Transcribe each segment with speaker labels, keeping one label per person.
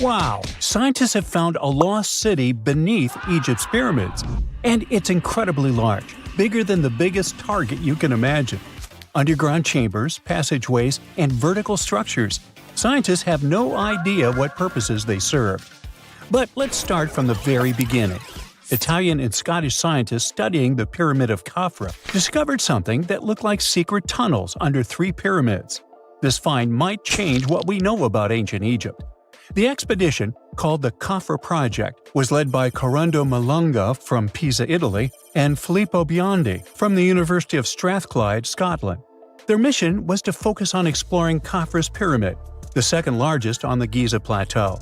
Speaker 1: Wow! Scientists have found a lost city beneath Egypt's pyramids. And it's incredibly large, bigger than the biggest target you can imagine. Underground chambers, passageways, and vertical structures. Scientists have no idea what purposes they serve. But let's start from the very beginning. Italian and Scottish scientists studying the Pyramid of Khafra discovered something that looked like secret tunnels under 3 pyramids. This find might change what we know about ancient Egypt. The expedition, called the Khafra Project, was led by Corrado Malunga from Pisa, Italy, and Filippo Biondi from the University of Strathclyde, Scotland. Their mission was to focus on exploring Khafra's pyramid, the second largest on the Giza Plateau.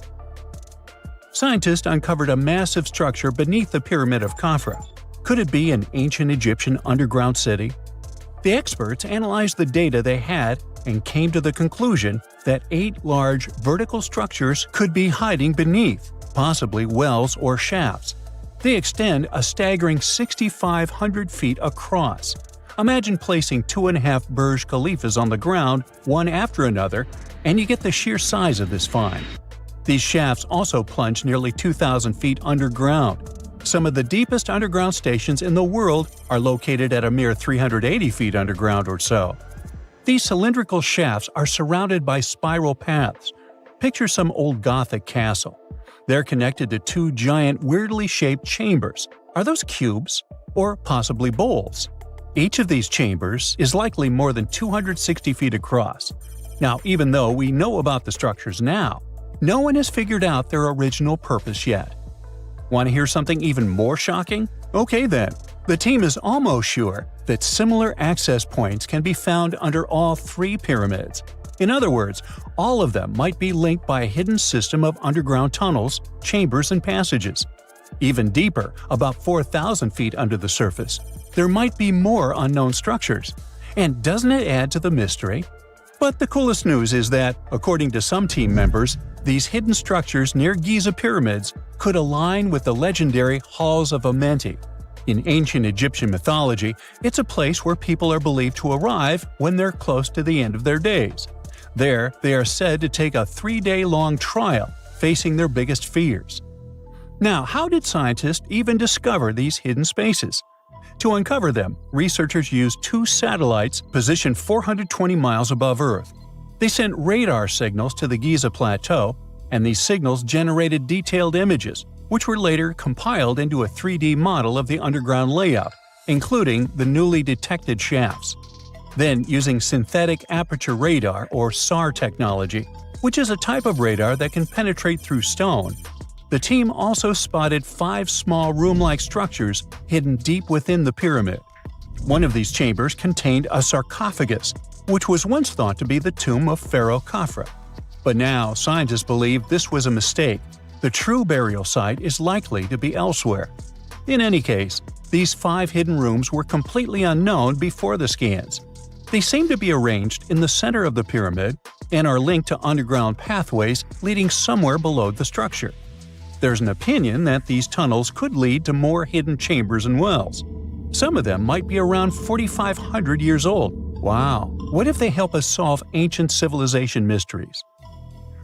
Speaker 1: Scientists uncovered a massive structure beneath the Pyramid of Khafra. Could it be an ancient Egyptian underground city? The experts analyzed the data they had and came to the conclusion that 8 large vertical structures could be hiding beneath, possibly wells or shafts. They extend a staggering 6,500 feet across. Imagine placing 2.5 Burj Khalifas on the ground, one after another, and you get the sheer size of this find. These shafts also plunge nearly 2,000 feet underground. Some of the deepest underground stations in the world are located at a mere 380 feet underground or so. These cylindrical shafts are surrounded by spiral paths. Picture some old Gothic castle. They're connected to 2 giant, weirdly shaped chambers. Are those cubes? Or possibly bowls? Each of these chambers is likely more than 260 feet across. Now, even though we know about the structures now, no one has figured out their original purpose yet. Want to hear something even more shocking? Okay then. The team is almost sure that similar access points can be found under all 3 pyramids. In other words, all of them might be linked by a hidden system of underground tunnels, chambers, and passages. Even deeper, about 4,000 feet under the surface, there might be more unknown structures. And doesn't it add to the mystery? But the coolest news is that, according to some team members, these hidden structures near Giza pyramids could align with the legendary Halls of Amenti. In ancient Egyptian mythology, it's a place where people are believed to arrive when they're close to the end of their days. There, they are said to take a 3-day-long trial, facing their biggest fears. Now, how did scientists even discover these hidden spaces? To uncover them, researchers used 2 satellites positioned 420 miles above Earth. They sent radar signals to the Giza Plateau, and these signals generated detailed images, which were later compiled into a 3D model of the underground layout, including the newly detected shafts. Then, using synthetic aperture radar or SAR technology, which is a type of radar that can penetrate through stone, the team also spotted 5 small room-like structures hidden deep within the pyramid. One of these chambers contained a sarcophagus, which was once thought to be the tomb of Pharaoh Khafra. But now, scientists believe this was a mistake. The true burial site is likely to be elsewhere. In any case, these 5 hidden rooms were completely unknown before the scans. They seem to be arranged in the center of the pyramid and are linked to underground pathways leading somewhere below the structure. There's an opinion that these tunnels could lead to more hidden chambers and wells. Some of them might be around 4,500 years old. Wow! What if they help us solve ancient civilization mysteries?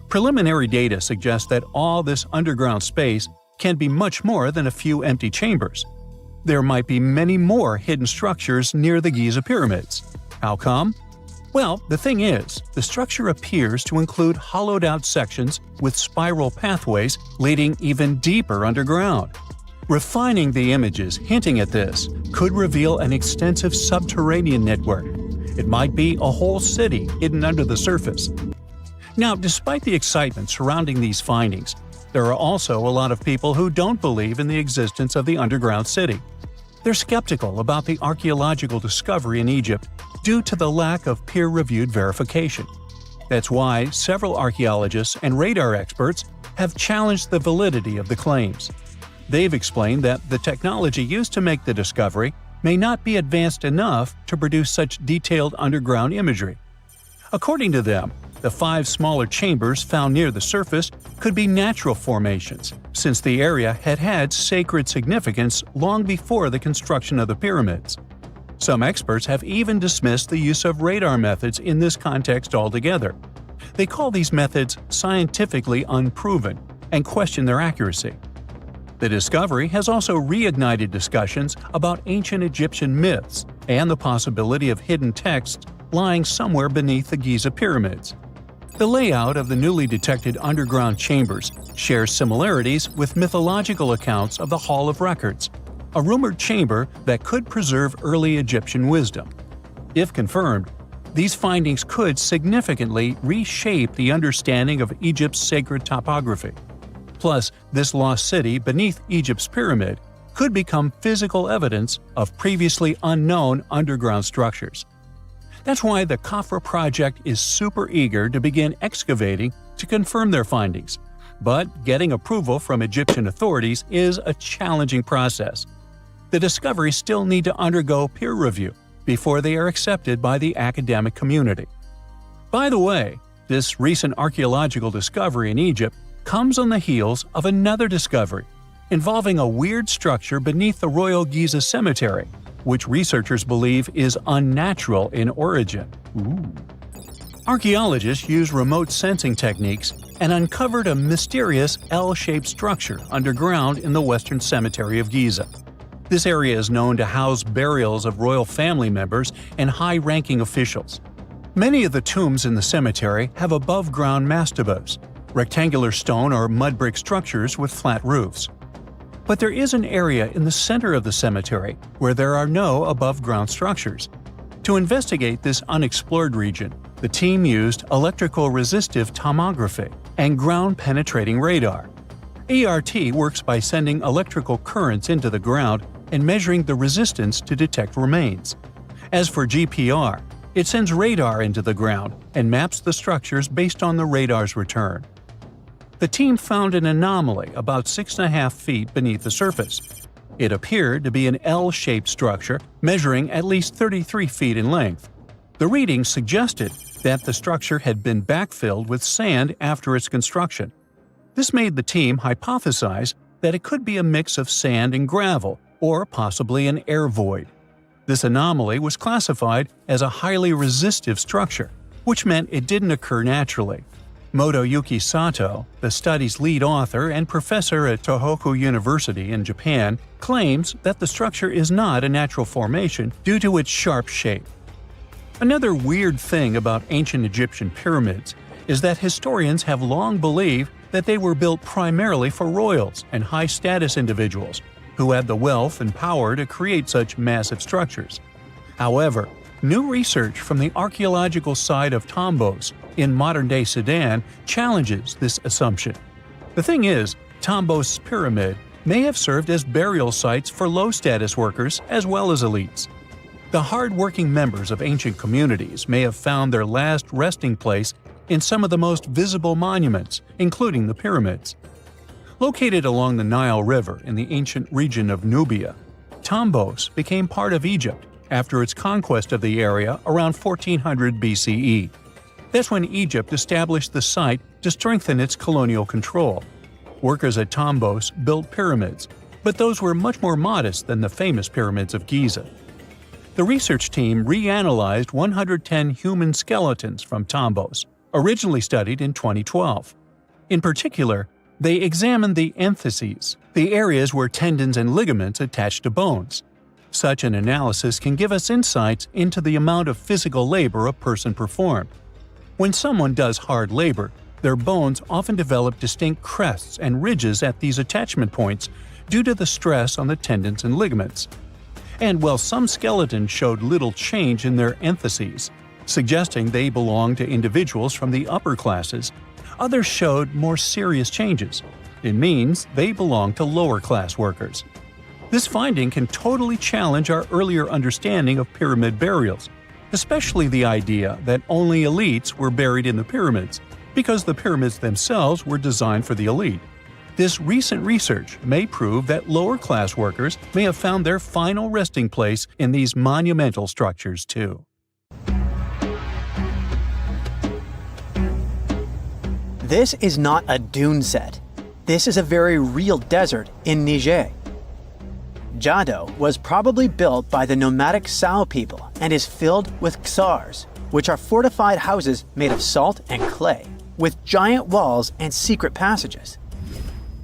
Speaker 1: Preliminary data suggests that all this underground space can be much more than a few empty chambers. There might be many more hidden structures near the Giza pyramids. How come? Well, the thing is, the structure appears to include hollowed-out sections with spiral pathways leading even deeper underground. Refining the images hinting at this could reveal an extensive subterranean network. It might be a whole city hidden under the surface. Now, despite the excitement surrounding these findings, there are also a lot of people who don't believe in the existence of the underground city. They're skeptical about the archaeological discovery in Egypt due to the lack of peer-reviewed verification. That's why several archaeologists and radar experts have challenged the validity of the claims. They've explained that the technology used to make the discovery may not be advanced enough to produce such detailed underground imagery. According to them, the 5 smaller chambers found near the surface could be natural formations, since the area had had sacred significance long before the construction of the pyramids. Some experts have even dismissed the use of radar methods in this context altogether. They call these methods scientifically unproven and question their accuracy. The discovery has also reignited discussions about ancient Egyptian myths and the possibility of hidden texts lying somewhere beneath the Giza pyramids. The layout of the newly detected underground chambers shares similarities with mythological accounts of the Hall of Records, a rumored chamber that could preserve early Egyptian wisdom. If confirmed, these findings could significantly reshape the understanding of Egypt's sacred topography. Plus, this lost city beneath Egypt's pyramid could become physical evidence of previously unknown underground structures. That's why the Khafra project is super eager to begin excavating to confirm their findings. But getting approval from Egyptian authorities is a challenging process. The discoveries still need to undergo peer review before they are accepted by the academic community. By the way, this recent archaeological discovery in Egypt comes on the heels of another discovery involving a weird structure beneath the Royal Giza Cemetery, which researchers believe is unnatural in origin. Archaeologists used remote sensing techniques and uncovered a mysterious L-shaped structure underground in the Western Cemetery of Giza. This area is known to house burials of royal family members and high-ranking officials. Many of the tombs in the cemetery have above-ground mastabas, rectangular stone or mud brick structures with flat roofs. But there is an area in the center of the cemetery where there are no above-ground structures. To investigate this unexplored region, the team used electrical resistive tomography and ground-penetrating radar. ERT works by sending electrical currents into the ground and measuring the resistance to detect remains. As for GPR, it sends radar into the ground and maps the structures based on the radar's return. The team found an anomaly about 6.5 feet beneath the surface. It appeared to be an L-shaped structure measuring at least 33 feet in length. The readings suggested that the structure had been backfilled with sand after its construction. This made the team hypothesize that it could be a mix of sand and gravel, or possibly an air void. This anomaly was classified as a highly resistive structure, which meant it didn't occur naturally. Motoyuki Sato, the study's lead author and professor at Tohoku University in Japan, claims that the structure is not a natural formation due to its sharp shape. Another weird thing about ancient Egyptian pyramids is that historians have long believed that they were built primarily for royals and high-status individuals who had the wealth and power to create such massive structures. However, new research from the archaeological site of Tombos in modern-day Sudan challenges this assumption. The thing is, Tombos' pyramid may have served as burial sites for low-status workers as well as elites. The hard-working members of ancient communities may have found their last resting place in some of the most visible monuments, including the pyramids. Located along the Nile River in the ancient region of Nubia, Tombos became part of Egypt after its conquest of the area around 1400 BCE. That's when Egypt established the site to strengthen its colonial control. Workers at Tombos built pyramids, but those were much more modest than the famous pyramids of Giza. The research team reanalyzed 110 human skeletons from Tombos, originally studied in 2012. In particular, they examined the entheses, the areas where tendons and ligaments attach to bones. Such an analysis can give us insights into the amount of physical labor a person performed. When someone does hard labor, their bones often develop distinct crests and ridges at these attachment points due to the stress on the tendons and ligaments. And while some skeletons showed little change in their entheses, suggesting they belonged to individuals from the upper classes, others showed more serious changes. It means they belong to lower-class workers. This finding can totally challenge our earlier understanding of pyramid burials, especially the idea that only elites were buried in the pyramids, because the pyramids themselves were designed for the elite. This recent research may prove that lower-class workers may have found their final resting place in these monumental structures too.
Speaker 2: This is not a dune set. This is a very real desert in Niger. Jado was probably built by the nomadic Sao people and is filled with ksars, which are fortified houses made of salt and clay, with giant walls and secret passages.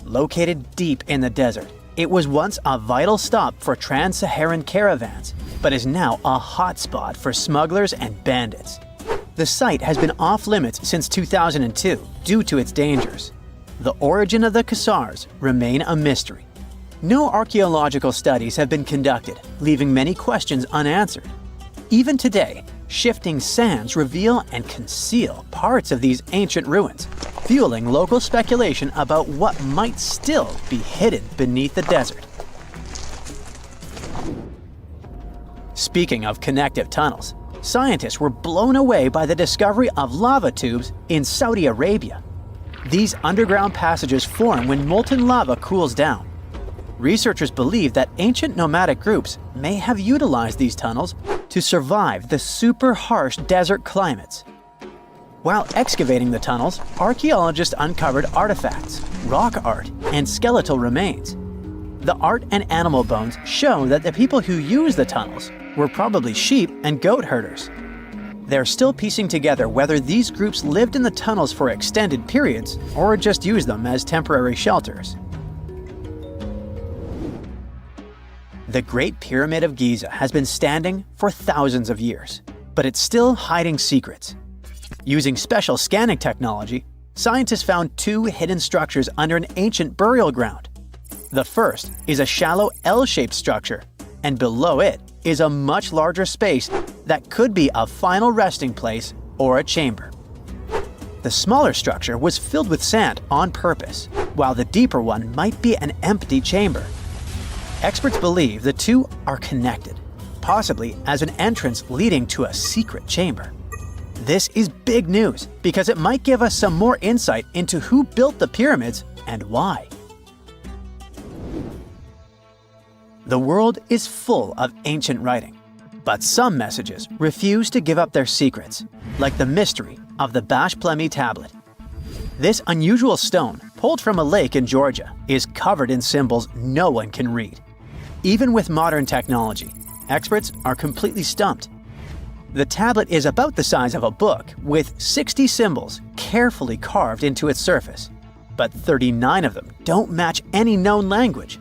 Speaker 2: Located deep in the desert, it was once a vital stop for trans-Saharan caravans, but is now a hotspot for smugglers and bandits. The site has been off-limits since 2002 due to its dangers. The origin of the Khazars remain a mystery. No archaeological studies have been conducted, leaving many questions unanswered. Even today, shifting sands reveal and conceal parts of these ancient ruins, fueling local speculation about what might still be hidden beneath the desert. Speaking of connective tunnels, scientists were blown away by the discovery of lava tubes in Saudi Arabia. These underground passages form when molten lava cools down. Researchers believe that ancient nomadic groups may have utilized these tunnels to survive the super harsh desert climates. While excavating the tunnels, archaeologists uncovered artifacts, rock art, and skeletal remains. The art and animal bones show that the people who used the tunnels were probably sheep and goat herders. They're still piecing together whether these groups lived in the tunnels for extended periods or just used them as temporary shelters. The Great Pyramid of Giza has been standing for thousands of years, but it's still hiding secrets. Using special scanning technology, scientists found two hidden structures under an ancient burial ground. The first is a shallow L-shaped structure, and below it is a much larger space that could be a final resting place or a chamber. The smaller structure was filled with sand on purpose, while the deeper one might be an empty chamber. Experts believe the two are connected, possibly as an entrance leading to a secret chamber. This is big news because it might give us some more insight into who built the pyramids and why. The world is full of ancient writing, but some messages refuse to give up their secrets, like the mystery of the Bash Plemi tablet. This unusual stone, pulled from a lake in Georgia, is covered in symbols no one can read. Even with modern technology, experts are completely stumped. The tablet is about the size of a book, with 60 symbols carefully carved into its surface, but 39 of them don't match any known language.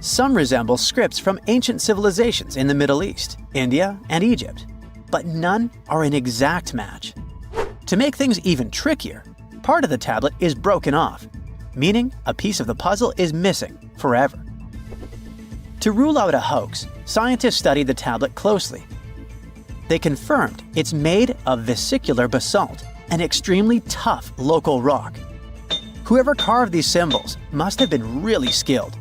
Speaker 2: Some resemble scripts from ancient civilizations in the Middle East, India, and Egypt, but none are an exact match. To make things even trickier, part of the tablet is broken off, meaning a piece of the puzzle is missing forever. To rule out a hoax, scientists studied the tablet closely. They confirmed it's made of vesicular basalt, an extremely tough local rock. Whoever carved these symbols must have been really skilled.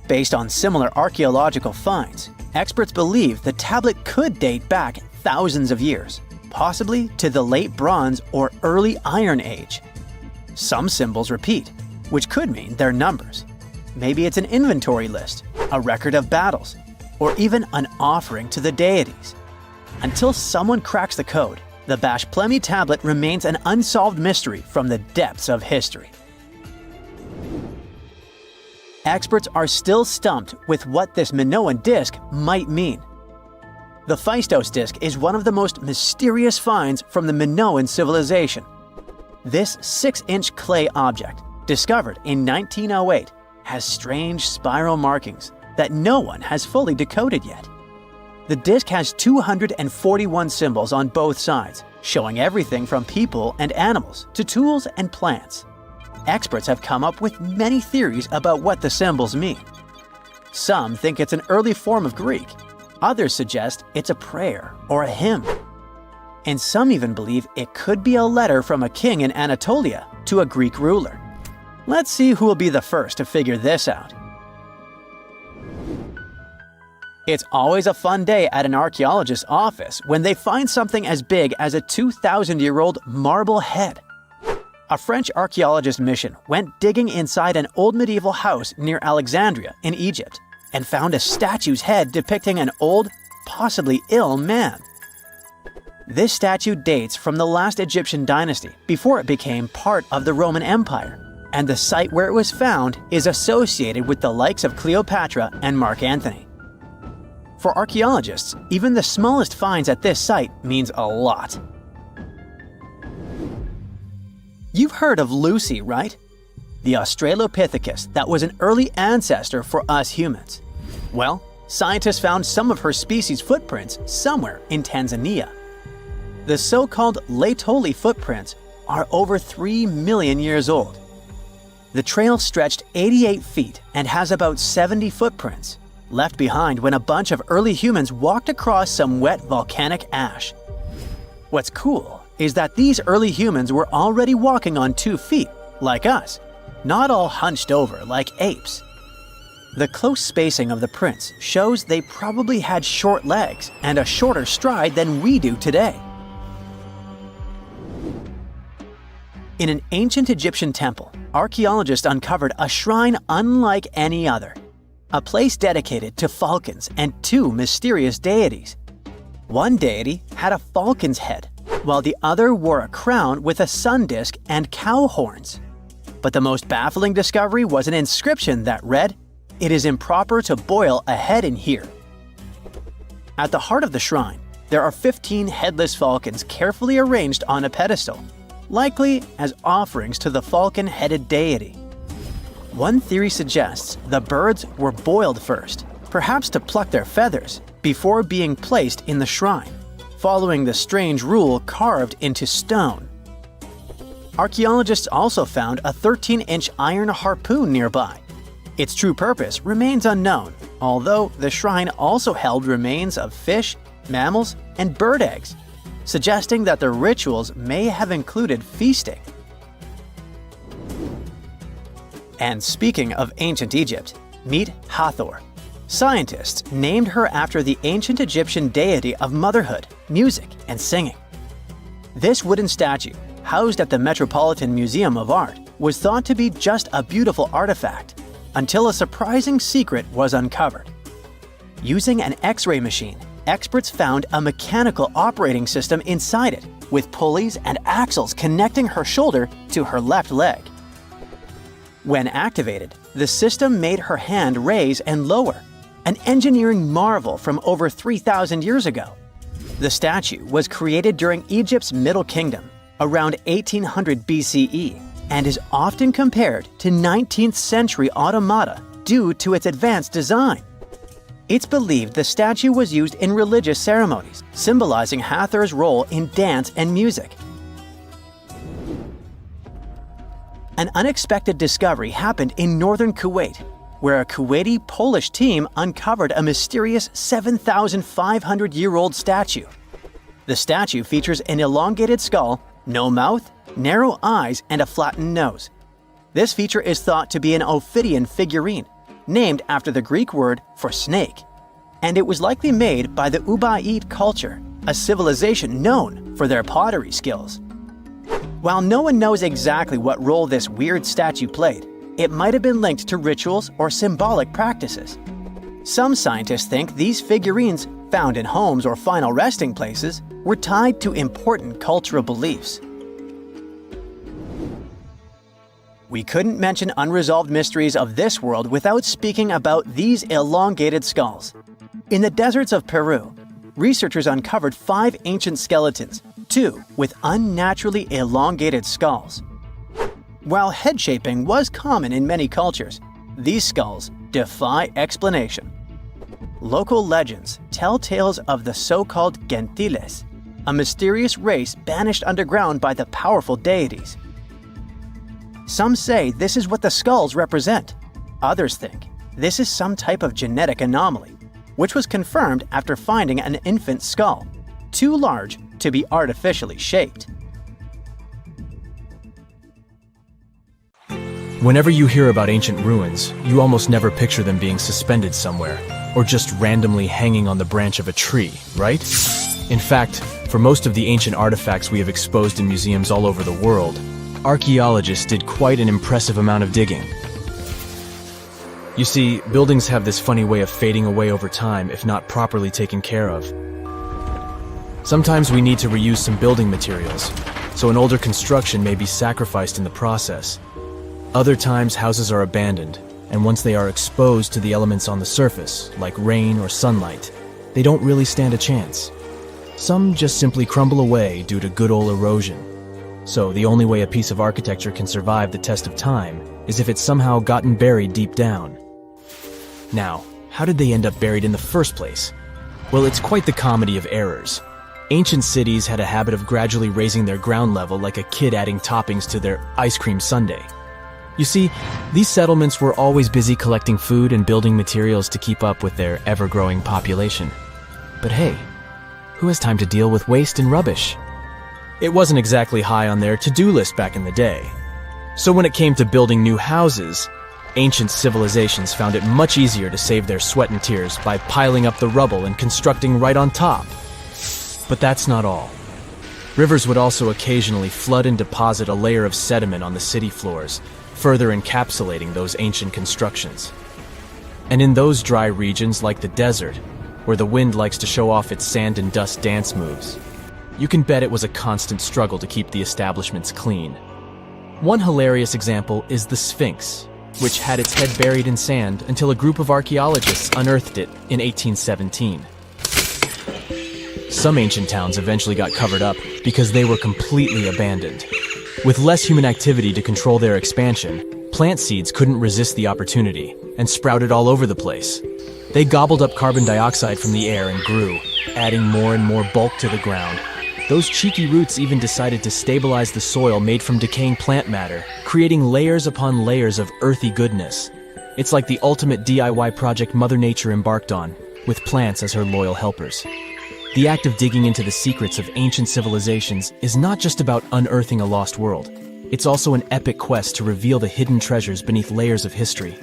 Speaker 2: Based on similar archaeological finds, experts believe the tablet could date back thousands of years, possibly to the late Bronze or early Iron Age. Some symbols repeat, which could mean they're numbers. Maybe it's an inventory list, a record of battles, or even an offering to the deities. Until someone cracks the code, the Bash Plemi tablet remains an unsolved mystery from the depths of history. Experts are still stumped with what this Minoan disc might mean. The Phaistos disc is one of the most mysterious finds from the Minoan civilization. This 6-inch clay object, discovered in 1908, has strange spiral markings that no one has fully decoded yet. The disc has 241 symbols on both sides, showing everything from people and animals to tools and plants. Experts have come up with many theories about what the symbols mean. Some think it's an early form of Greek. Others suggest it's a prayer or a hymn. And some even believe it could be a letter from a king in Anatolia to a Greek ruler. Let's see who will be the first to figure this out. It's always a fun day at an archaeologist's office when they find something as big as a 2,000-year-old marble head. A French archaeologist mission went digging inside an old medieval house near Alexandria in Egypt and found a statue's head depicting an old, possibly ill man. This statue dates from the last Egyptian dynasty before it became part of the Roman Empire, and the site where it was found is associated with the likes of Cleopatra and Mark Antony. For archaeologists, even the smallest finds at this site means a lot. You've heard of Lucy, right? The Australopithecus that was an early ancestor for us humans. Well, scientists found some of her species' footprints somewhere in Tanzania. The so-called Laetoli footprints are over 3 million years old. The trail stretched 88 feet and has about 70 footprints, left behind when a bunch of early humans walked across some wet volcanic ash. What's cool is that these early humans were already walking on 2 feet, like us, not all hunched over like apes. The close spacing of the prints shows they probably had short legs and a shorter stride than we do today. In an ancient Egyptian temple, archaeologists uncovered a shrine unlike any other, a place dedicated to falcons and 2 mysterious deities. One deity had a falcon's head, while the other wore a crown with a sun disk and cow horns. But the most baffling discovery was an inscription that read, "It is improper to boil a head in here." At the heart of the shrine, there are 15 headless falcons carefully arranged on a pedestal, likely as offerings to the falcon-headed deity. One theory suggests the birds were boiled first, perhaps to pluck their feathers, before being placed in the shrine, following the strange rule carved into stone. Archaeologists also found a 13-inch iron harpoon nearby. Its true purpose remains unknown, although the shrine also held remains of fish, mammals, and bird eggs, suggesting that the rituals may have included feasting. And speaking of ancient Egypt, meet Hathor. Scientists named her after the ancient Egyptian deity of motherhood, music, and singing. This wooden statue, housed at the Metropolitan Museum of Art, was thought to be just a beautiful artifact, until a surprising secret was uncovered. Using an X-ray machine, experts found a mechanical operating system inside it, with pulleys and axles connecting her shoulder to her left leg. When activated, the system made her hand raise and lower, an engineering marvel from over 3,000 years ago. The statue was created during Egypt's Middle Kingdom, around 1800 BCE, and is often compared to 19th century automata due to its advanced design. It's believed the statue was used in religious ceremonies, symbolizing Hathor's role in dance and music. An unexpected discovery happened in northern Kuwait, where a Kuwaiti-Polish team uncovered a mysterious 7,500-year-old statue. The statue features an elongated skull, no mouth, narrow eyes, and a flattened nose. This feature is thought to be an Ophidian figurine, named after the Greek word for snake, and it was likely made by the Ubaid culture, a civilization known for their pottery skills. While no one knows exactly what role this weird statue played, it might have been linked to rituals or symbolic practices. Some scientists think these figurines, found in homes or final resting places, were tied to important cultural beliefs. We couldn't mention unresolved mysteries of this world without speaking about these elongated skulls. In the deserts of Peru, researchers uncovered 5 ancient skeletons, 2 with unnaturally elongated skulls. While head shaping was common in many cultures, these skulls defy explanation. Local legends tell tales of the so-called gentiles, a mysterious race banished underground by the powerful deities. Some say this is what the skulls represent. Others think this is some type of genetic anomaly, which was confirmed after finding an infant skull, too large to be artificially shaped.
Speaker 3: Whenever you hear about ancient ruins, you almost never picture them being suspended somewhere, or just randomly hanging on the branch of a tree, right? In fact, for most of the ancient artifacts we have exposed in museums all over the world, archaeologists did quite an impressive amount of digging. You see, buildings have this funny way of fading away over time if not properly taken care of. Sometimes we need to reuse some building materials, so an older construction may be sacrificed in the process. Other times houses are abandoned, and once they are exposed to the elements on the surface, like rain or sunlight, they don't really stand a chance. Some just simply crumble away due to good old erosion. So the only way a piece of architecture can survive the test of time is if it's somehow gotten buried deep down. Now, how did they end up buried in the first place? Well, it's quite the comedy of errors. Ancient cities had a habit of gradually raising their ground level like a kid adding toppings to their ice cream sundae. You see, these settlements were always busy collecting food and building materials to keep up with their ever-growing population. But hey, who has time to deal with waste and rubbish? It wasn't exactly high on their to-do list back in the day. So when it came to building new houses, ancient civilizations found it much easier to save their sweat and tears by piling up the rubble and constructing right on top. But that's not all. Rivers would also occasionally flood and deposit a layer of sediment on the city floors, further encapsulating those ancient constructions. And in those dry regions like the desert, where the wind likes to show off its sand and dust dance moves, you can bet it was a constant struggle to keep the establishments clean. One hilarious example is the Sphinx, which had its head buried in sand until a group of archaeologists unearthed it in 1817. Some ancient towns eventually got covered up because they were completely abandoned. With less human activity to control their expansion, plant seeds couldn't resist the opportunity and sprouted all over the place. They gobbled up carbon dioxide from the air and grew, adding more and more bulk to the ground. Those cheeky roots even decided to stabilize the soil made from decaying plant matter, creating layers upon layers of earthy goodness. It's like the ultimate DIY project Mother Nature embarked on, with plants as her loyal helpers. The act of digging into the secrets of ancient civilizations is not just about unearthing a lost world. It's also an epic quest to reveal the hidden treasures beneath layers of history.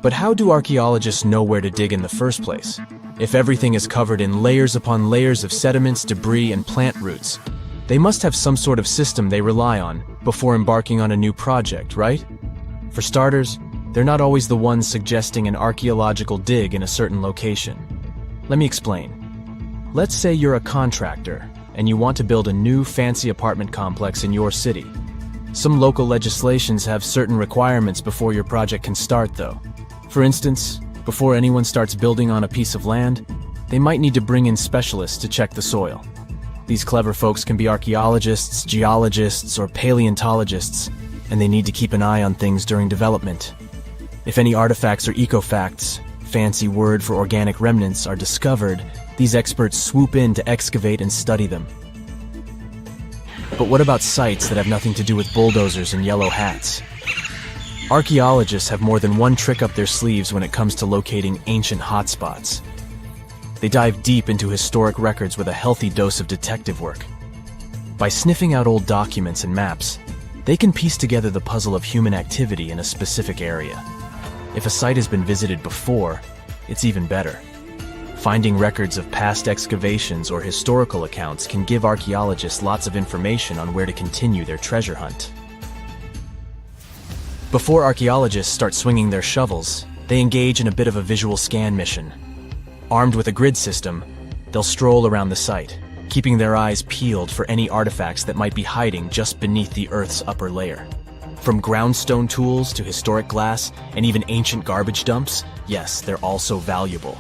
Speaker 3: But how do archaeologists know where to dig in the first place? If everything is covered in layers upon layers of sediments, debris, and plant roots, they must have some sort of system they rely on before embarking on a new project, right? For starters, they're not always the ones suggesting an archaeological dig in a certain location. Let me explain. Let's say you're a contractor and you want to build a new fancy apartment complex in your city. Some local legislations have certain requirements before your project can start, though. For instance, before anyone starts building on a piece of land, they might need to bring in specialists to check the soil. These clever folks can be archaeologists, geologists, or paleontologists, and they need to keep an eye on things during development. If any artifacts or ecofacts, fancy word for organic remnants, are discovered, these experts swoop in to excavate and study them. But what about sites that have nothing to do with bulldozers and yellow hats? Archaeologists have more than one trick up their sleeves when it comes to locating ancient hotspots. They dive deep into historic records with a healthy dose of detective work. By sniffing out old documents and maps, they can piece together the puzzle of human activity in a specific area. If a site has been visited before, it's even better. Finding records of past excavations or historical accounts can give archaeologists lots of information on where to continue their treasure hunt. Before archaeologists start swinging their shovels, they engage in a bit of a visual scan mission. Armed with a grid system, they'll stroll around the site, keeping their eyes peeled for any artifacts that might be hiding just beneath the Earth's upper layer. From groundstone tools to historic glass and even ancient garbage dumps, yes, they're also valuable.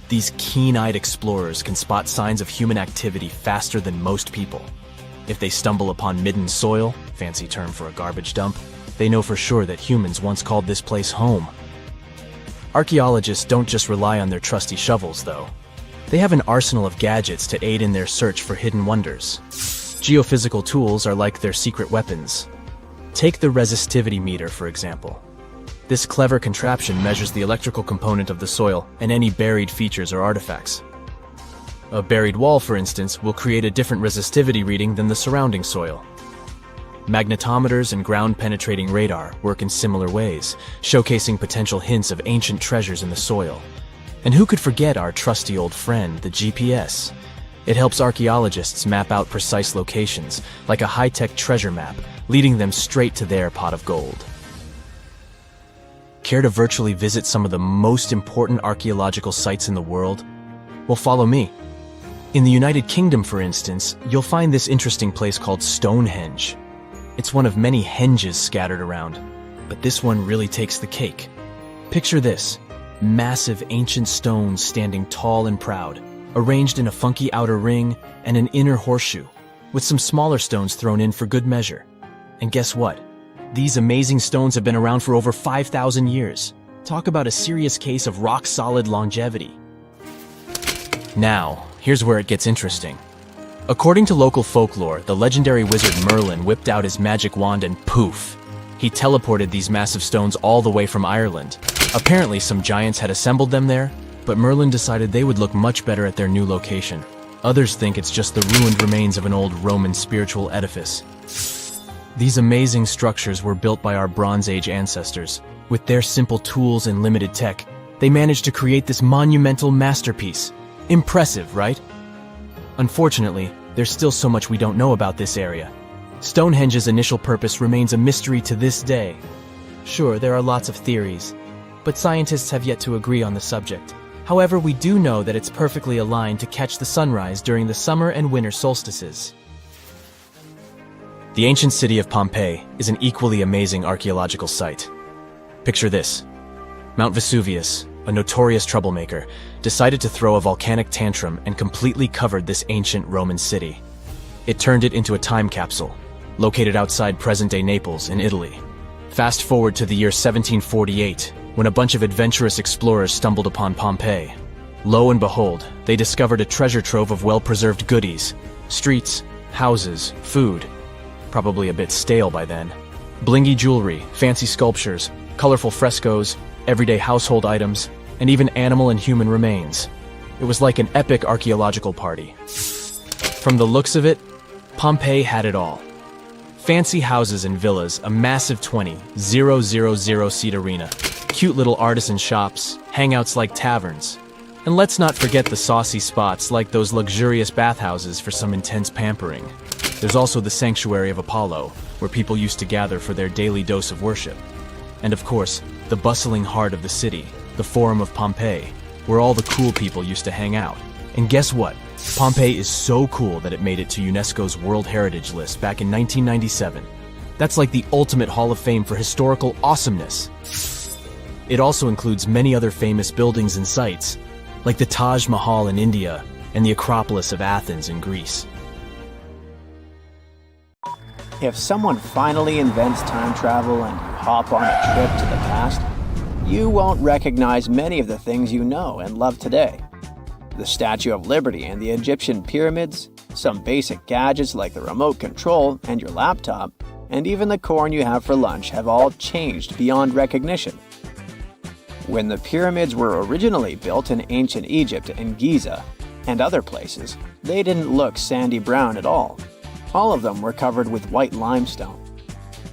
Speaker 3: These keen-eyed explorers can spot signs of human activity faster than most people. If they stumble upon midden soil, fancy term for a garbage dump, they know for sure that humans once called this place home. Archaeologists don't just rely on their trusty shovels, though. They have an arsenal of gadgets to aid in their search for hidden wonders. Geophysical tools are like their secret weapons. Take the resistivity meter, for example. This clever contraption measures the electrical component of the soil and any buried features or artifacts. A buried wall, for instance, will create a different resistivity reading than the surrounding soil. Magnetometers and ground-penetrating radar work in similar ways, showcasing potential hints of ancient treasures in the soil. And who could forget our trusty old friend, the GPS? It helps archaeologists map out precise locations, like a high-tech treasure map, leading them straight to their pot of gold. Care to virtually visit some of the most important archaeological sites in the world? Well, follow me. In the United Kingdom, for instance, you'll find this interesting place called Stonehenge. It's one of many henges scattered around, but this one really takes the cake. Picture this: massive ancient stones standing tall and proud, arranged in a funky outer ring and an inner horseshoe, with some smaller stones thrown in for good measure. And guess what? These amazing stones have been around for over 5,000 years. Talk about a serious case of rock-solid longevity. Now, here's where it gets interesting. According to local folklore, the legendary wizard Merlin whipped out his magic wand and poof! He teleported these massive stones all the way from Ireland. Apparently, some giants had assembled them there, but Merlin decided they would look much better at their new location. Others think it's just the ruined remains of an old Roman spiritual edifice. These amazing structures were built by our Bronze Age ancestors. With their simple tools and limited tech, they managed to create this monumental masterpiece. Impressive, right? Unfortunately, there's still so much we don't know about this area. Stonehenge's initial purpose remains a mystery to this day. Sure, there are lots of theories, but scientists have yet to agree on the subject. However, we do know that it's perfectly aligned to catch the sunrise during the summer and winter solstices. The ancient city of Pompeii is an equally amazing archaeological site. Picture this. Mount Vesuvius, a notorious troublemaker, decided to throw a volcanic tantrum and completely covered this ancient Roman city. It turned it into a time capsule, located outside present-day Naples in Italy. Fast forward to the year 1748, when a bunch of adventurous explorers stumbled upon Pompeii. Lo and behold, they discovered a treasure trove of well-preserved goodies: streets, houses, food. Probably a bit stale by then. Blingy jewelry, fancy sculptures, colorful frescoes, everyday household items, and even animal and human remains. It was like an epic archaeological party. From the looks of it, Pompeii had it all. Fancy houses and villas, a massive 20,000-seat arena, cute little artisan shops, hangouts like taverns. And let's not forget the saucy spots like those luxurious bathhouses for some intense pampering. There's also the Sanctuary of Apollo, where people used to gather for their daily dose of worship. And of course, the bustling heart of the city, the Forum of Pompeii, where all the cool people used to hang out. And guess what? Pompeii is so cool that it made it to UNESCO's World Heritage List back in 1997. That's like the ultimate Hall of Fame for historical awesomeness. It also includes many other famous buildings and sites, like the Taj Mahal in India and the Acropolis of Athens in Greece.
Speaker 2: If someone finally invents time travel and you hop on a trip to the past, you won't recognize many of the things you know and love today. The Statue of Liberty and the Egyptian pyramids, some basic gadgets like the remote control and your laptop, and even the corn you have for lunch have all changed beyond recognition. When the pyramids were originally built in ancient Egypt and Giza and other places, they didn't look sandy brown at all. All of them were covered with white limestone.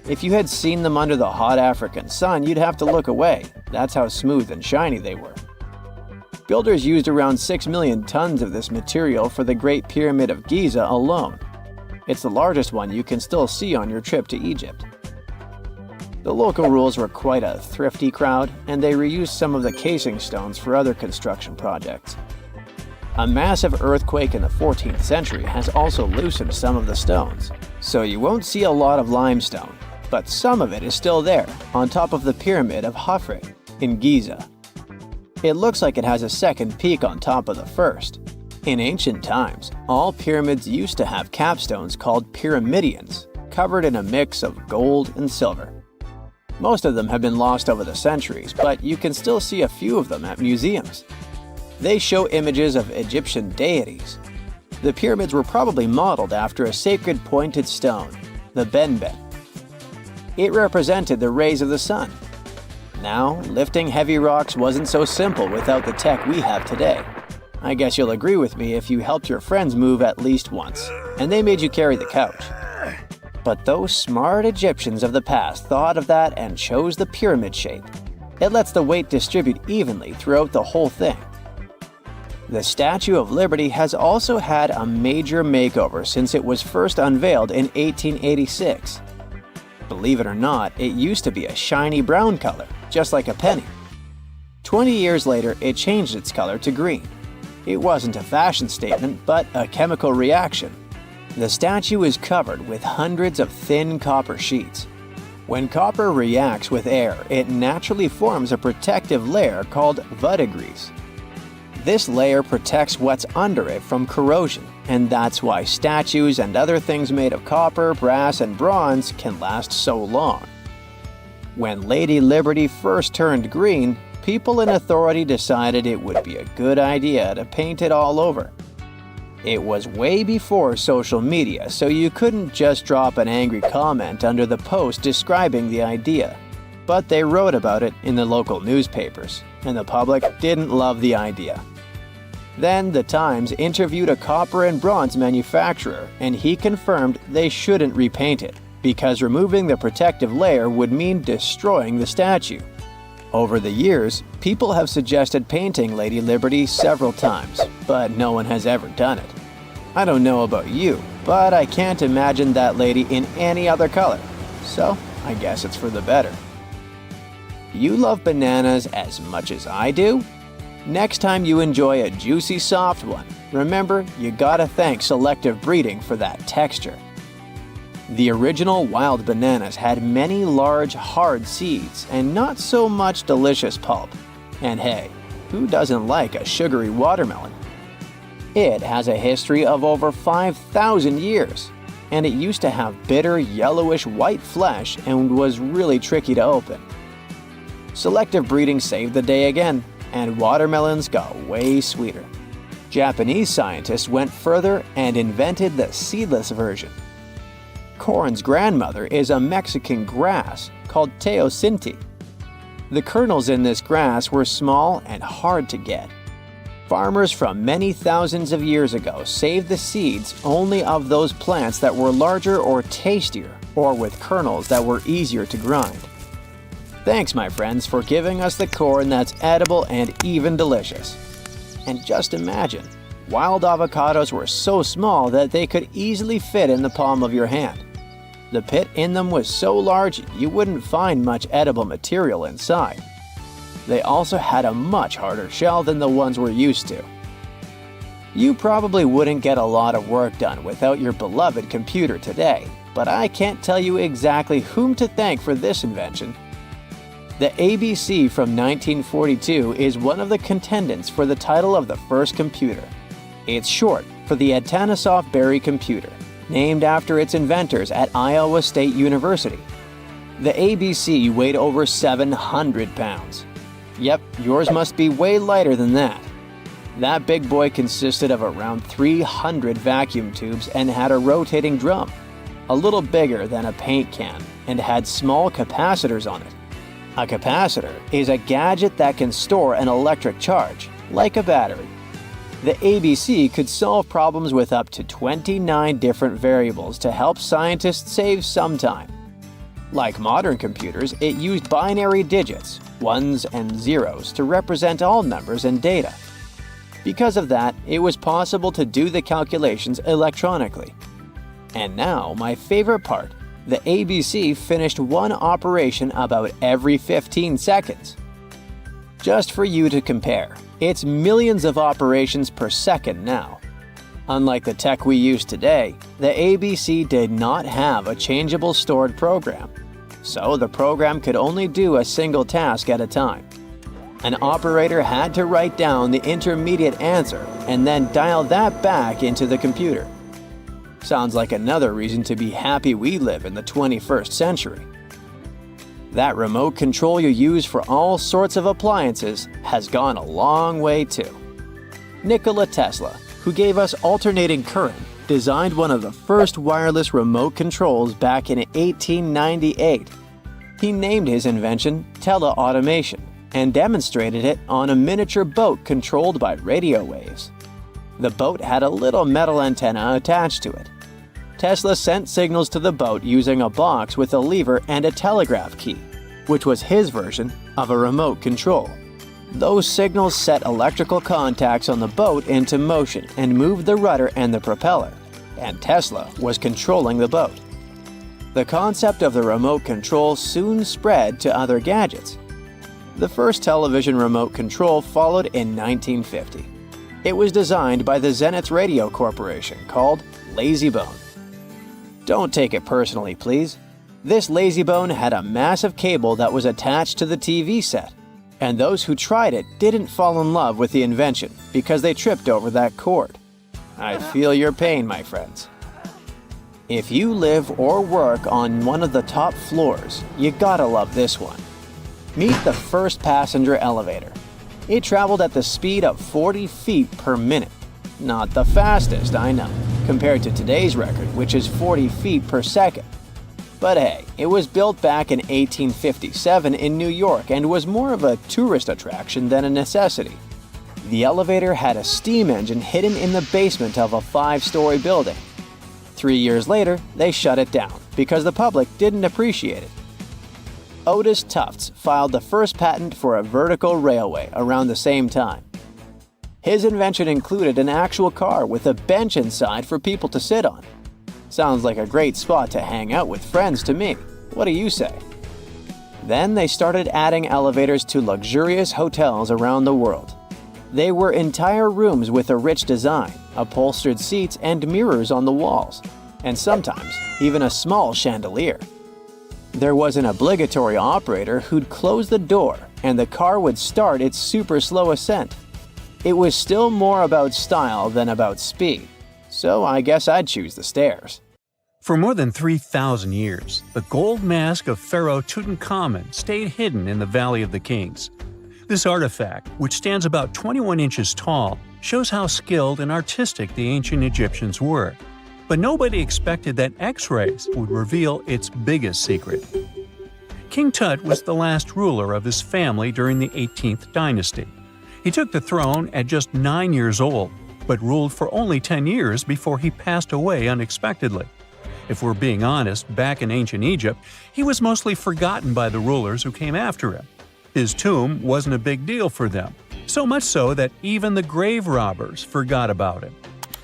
Speaker 2: If you had seen them under the hot African sun, you'd have to look away. That's how smooth and shiny they were. Builders used around 6 million tons of this material for the Great Pyramid of Giza alone. It's the largest one you can still see on your trip to Egypt. The local rules were quite a thrifty crowd, and they reused some of the casing stones for other construction projects. A massive earthquake in the 14th century has also loosened some of the stones, so you won't see a lot of limestone, but some of it is still there, on top of the Pyramid of Khafre in Giza. It looks like it has a second peak on top of the first. In ancient times, all pyramids used to have capstones called pyramidions, covered in a mix of gold and silver. Most of them have been lost over the centuries, but you can still see a few of them at museums. They show images of Egyptian deities. The pyramids were probably modeled after a sacred pointed stone, the benben. It represented the rays of the sun. Now, lifting heavy rocks wasn't so simple without the tech we have today. I guess you'll agree with me if you helped your friends move at least once, and they made you carry the couch. But those smart Egyptians of the past thought of that and chose the pyramid shape. It lets the weight distribute evenly throughout the whole thing. The Statue of Liberty has also had a major makeover since it was first unveiled in 1886. Believe it or not, it used to be a shiny brown color, just like a penny. 20 years later, it changed its color to green. It wasn't a fashion statement, but a chemical reaction. The statue is covered with hundreds of thin copper sheets. When copper reacts with air, it naturally forms a protective layer called verdigris. This layer protects what's under it from corrosion, and that's why statues and other things made of copper, brass, and bronze can last so long. When Lady Liberty first turned green, people in authority decided it would be a good idea to paint it all over. It was way before social media, so you couldn't just drop an angry comment under the post describing the idea. But they wrote about it in the local newspapers, and the public didn't love the idea. Then the Times interviewed a copper and bronze manufacturer, and he confirmed they shouldn't repaint it, because removing the protective layer would mean destroying the statue. Over the years, people have suggested painting Lady Liberty several times, but no one has ever done it. I don't know about you, but I can't imagine that lady in any other color, so I guess it's for the better. You love bananas as much as I do? Next time you enjoy a juicy soft one, remember you gotta thank selective breeding for that texture. The original wild bananas had many large, hard seeds and not so much delicious pulp. And hey, who doesn't like a sugary watermelon? It has a history of over 5,000 years, and it used to have bitter, yellowish white flesh and was really tricky to open. Selective breeding saved the day again, and watermelons got way sweeter. Japanese scientists went further and invented the seedless version. Corn's grandmother is a Mexican grass called teosinte. The kernels in this grass were small and hard to get. Farmers from many thousands of years ago saved the seeds only of those plants that were larger or tastier, or with kernels that were easier to grind. Thanks, my friends, for giving us the corn that's edible and even delicious. And just imagine, wild avocados were so small that they could easily fit in the palm of your hand. The pit in them was so large you wouldn't find much edible material inside. They also had a much harder shell than the ones we're used to. You probably wouldn't get a lot of work done without your beloved computer today, but I can't tell you exactly whom to thank for this invention. The ABC from 1942 is one of the contendants for the title of the first computer. It's short for the Atanasoff Berry computer, named after its inventors at Iowa State University. The ABC weighed over 700 pounds. Yep, yours must be way lighter than that. That big boy consisted of around 300 vacuum tubes and had a rotating drum, a little bigger than a paint can, and had small capacitors on it. A capacitor is a gadget that can store an electric charge, like a battery. The ABC could solve problems with up to 29 different variables to help scientists save some time. Like modern computers, it used binary digits, ones and zeros, to represent all numbers and data. Because of that, it was possible to do the calculations electronically. And now, my favorite part, the ABC finished one operation about every 15 seconds. Just for you to compare, it's millions of operations per second now. Unlike the tech we use today, the ABC did not have a changeable stored program, so the program could only do a single task at a time. An operator had to write down the intermediate answer and then dial that back into the computer. Sounds like another reason to be happy we live in the 21st century. That remote control you use for all sorts of appliances has gone a long way too. Nikola Tesla, who gave us alternating current, designed one of the first wireless remote controls back in 1898. He named his invention teleautomation and demonstrated it on a miniature boat controlled by radio waves. The boat had a little metal antenna attached to it. Tesla sent signals to the boat using a box with a lever and a telegraph key, which was his version of a remote control. Those signals set electrical contacts on the boat into motion and moved the rudder and the propeller, and Tesla was controlling the boat. The concept of the remote control soon spread to other gadgets. The first television remote control followed in 1950. It was designed by the Zenith Radio Corporation called Lazy Bone. Don't take it personally, please. This lazybone had a massive cable that was attached to the TV set, and those who tried it didn't fall in love with the invention because they tripped over that cord. I feel your pain, my friends. If you live or work on one of the top floors, you gotta love this one. Meet the first passenger elevator. It traveled at the speed of 40 feet per minute. Not the fastest, I know, compared to today's record, which is 40 feet per second. But hey, it was built back in 1857 in New York and was more of a tourist attraction than a necessity. The elevator had a steam engine hidden in the basement of a 5-story building. 3 years later, they shut it down because the public didn't appreciate it. Otis Tufts filed the first patent for a vertical railway around the same time. His invention included an actual car with a bench inside for people to sit on. Sounds like a great spot to hang out with friends to me. What do you say? Then they started adding elevators to luxurious hotels around the world. They were entire rooms with a rich design, upholstered seats and mirrors on the walls, and sometimes even a small chandelier. There was an obligatory operator who'd close the door and the car would start its super slow ascent. It was still more about style than about speed, so I guess I'd choose the stairs.
Speaker 1: For more than 3,000 years, the gold mask of Pharaoh Tutankhamun stayed hidden in the Valley of the Kings. This artifact, which stands about 21 inches tall, shows how skilled and artistic the ancient Egyptians were. But nobody expected that X-rays would reveal its biggest secret. King Tut was the last ruler of his family during the 18th dynasty. He took the throne at just 9 years old, but ruled for only 10 years before he passed away unexpectedly. If we're being honest, back in ancient Egypt, he was mostly forgotten by the rulers who came after him. His tomb wasn't a big deal for them, so much so that even the grave robbers forgot about him.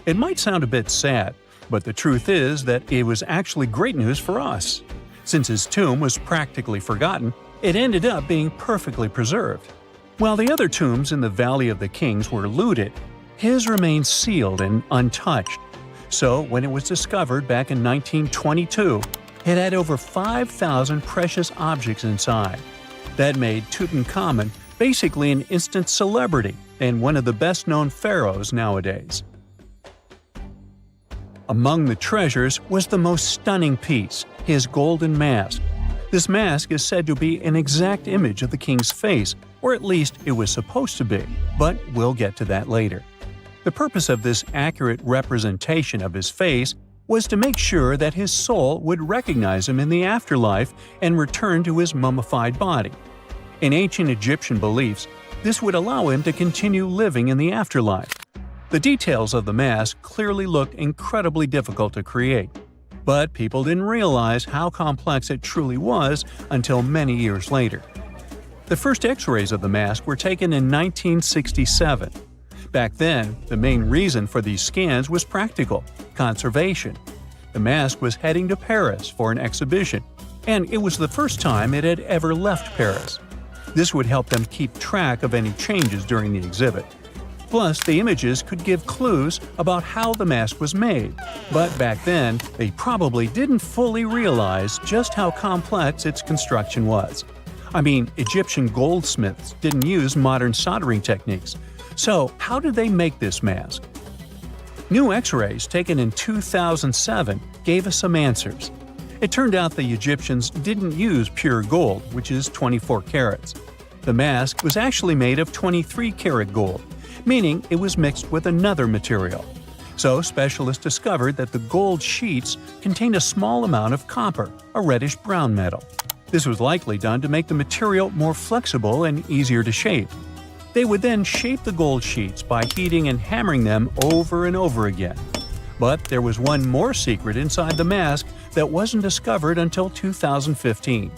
Speaker 1: It might sound a bit sad, but the truth is that it was actually great news for us. Since his tomb was practically forgotten, it ended up being perfectly preserved. While the other tombs in the Valley of the Kings were looted, his remained sealed and untouched. So when it was discovered back in 1922, it had over 5,000 precious objects inside. That made Tutankhamun basically an instant celebrity and one of the best-known pharaohs nowadays. Among the treasures was the most stunning piece, his golden mask. This mask is said to be an exact image of the king's face, or at least it was supposed to be, but we'll get to that later. The purpose of this accurate representation of his face was to make sure that his soul would recognize him in the afterlife and return to his mummified body. In ancient Egyptian beliefs, this would allow him to continue living in the afterlife. The details of the mask clearly looked incredibly difficult to create, but people didn't realize how complex it truly was until many years later. The first X-rays of the mask were taken in 1967. Back then, the main reason for these scans was practical – conservation. The mask was heading to Paris for an exhibition, and it was the first time it had ever left Paris. This would help them keep track of any changes during the exhibit. Plus, the images could give clues about how the mask was made, but back then, they probably didn't fully realize just how complex its construction was. I mean, Egyptian goldsmiths didn't use modern soldering techniques. So, how did they make this mask? New X-rays taken in 2007 gave us some answers. It turned out the Egyptians didn't use pure gold, which is 24 carats. The mask was actually made of 23-karat gold, meaning it was mixed with another material. So specialists discovered that the gold sheets contained a small amount of copper, a reddish-brown metal. This was likely done to make the material more flexible and easier to shape. They would then shape the gold sheets by heating and hammering them over and over again. But there was one more secret inside the mask that wasn't discovered until 2015.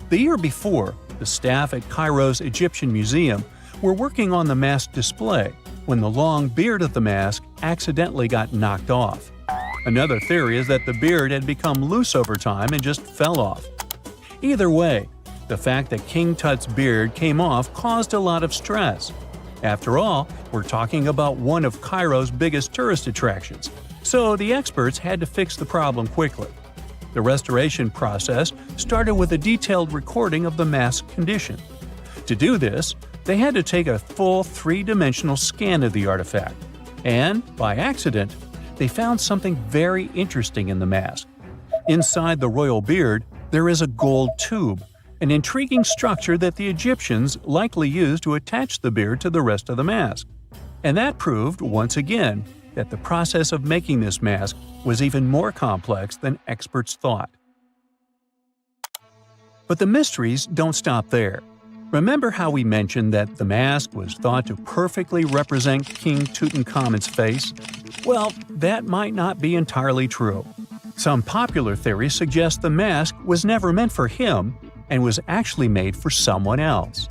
Speaker 1: The year before, the staff at Cairo's Egyptian Museum were working on the mask display when the long beard of the mask accidentally got knocked off. Another theory is that the beard had become loose over time and just fell off. Either way, the fact that King Tut's beard came off caused a lot of stress. After all, we're talking about one of Cairo's biggest tourist attractions, so the experts had to fix the problem quickly. The restoration process started with a detailed recording of the mask's condition. To do this, they had to take a full three-dimensional scan of the artifact. And, by accident, they found something very interesting in the mask. Inside the royal beard, there is a gold tube, an intriguing structure that the Egyptians likely used to attach the beard to the rest of the mask. And that proved, once again, that the process of making this mask was even more complex than experts thought. But the mysteries don't stop there. Remember how we mentioned that the mask was thought to perfectly represent King Tutankhamun's face? Well, that might not be entirely true. Some popular theories suggest the mask was never meant for him and was actually made for someone else.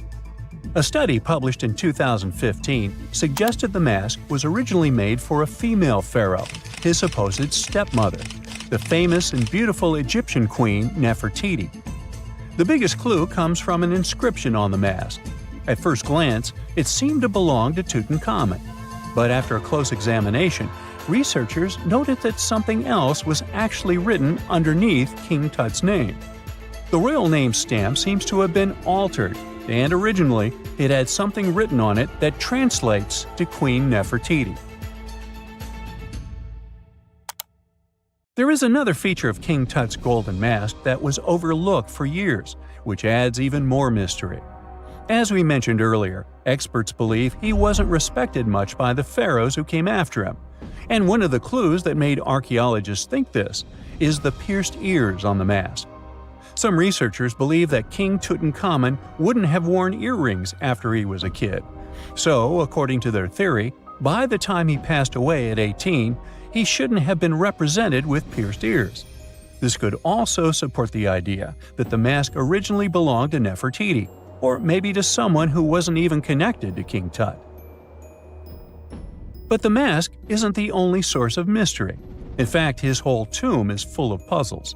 Speaker 1: A study published in 2015 suggested the mask was originally made for a female pharaoh, his supposed stepmother, the famous and beautiful Egyptian queen Nefertiti. The biggest clue comes from an inscription on the mask. At first glance, it seemed to belong to Tutankhamun, but after a close examination, researchers noted that something else was actually written underneath King Tut's name. The royal name stamp seems to have been altered, and originally it had something written on it that translates to Queen Nefertiti. There is another feature of King Tut's golden mask that was overlooked for years, which adds even more mystery. As we mentioned earlier, experts believe he wasn't respected much by the pharaohs who came after him. And one of the clues that made archaeologists think this is the pierced ears on the mask. Some researchers believe that King Tutankhamun wouldn't have worn earrings after he was a kid. So, according to their theory, by the time he passed away at 18, he shouldn't have been represented with pierced ears. This could also support the idea that the mask originally belonged to Nefertiti, or maybe to someone who wasn't even connected to King Tut. But the mask isn't the only source of mystery. In fact, his whole tomb is full of puzzles.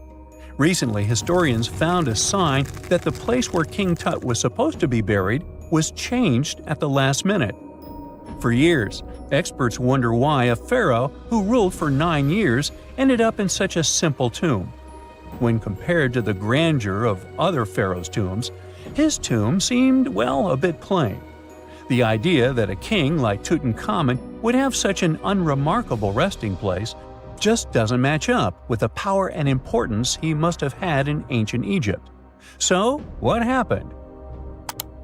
Speaker 1: Recently, historians found a sign that the place where King Tut was supposed to be buried was changed at the last minute. For years, experts wonder why a pharaoh who ruled for 9 years ended up in such a simple tomb. When compared to the grandeur of other pharaohs' tombs, his tomb seemed, well, a bit plain. The idea that a king like Tutankhamun would have such an unremarkable resting place just doesn't match up with the power and importance he must have had in ancient Egypt. So, what happened?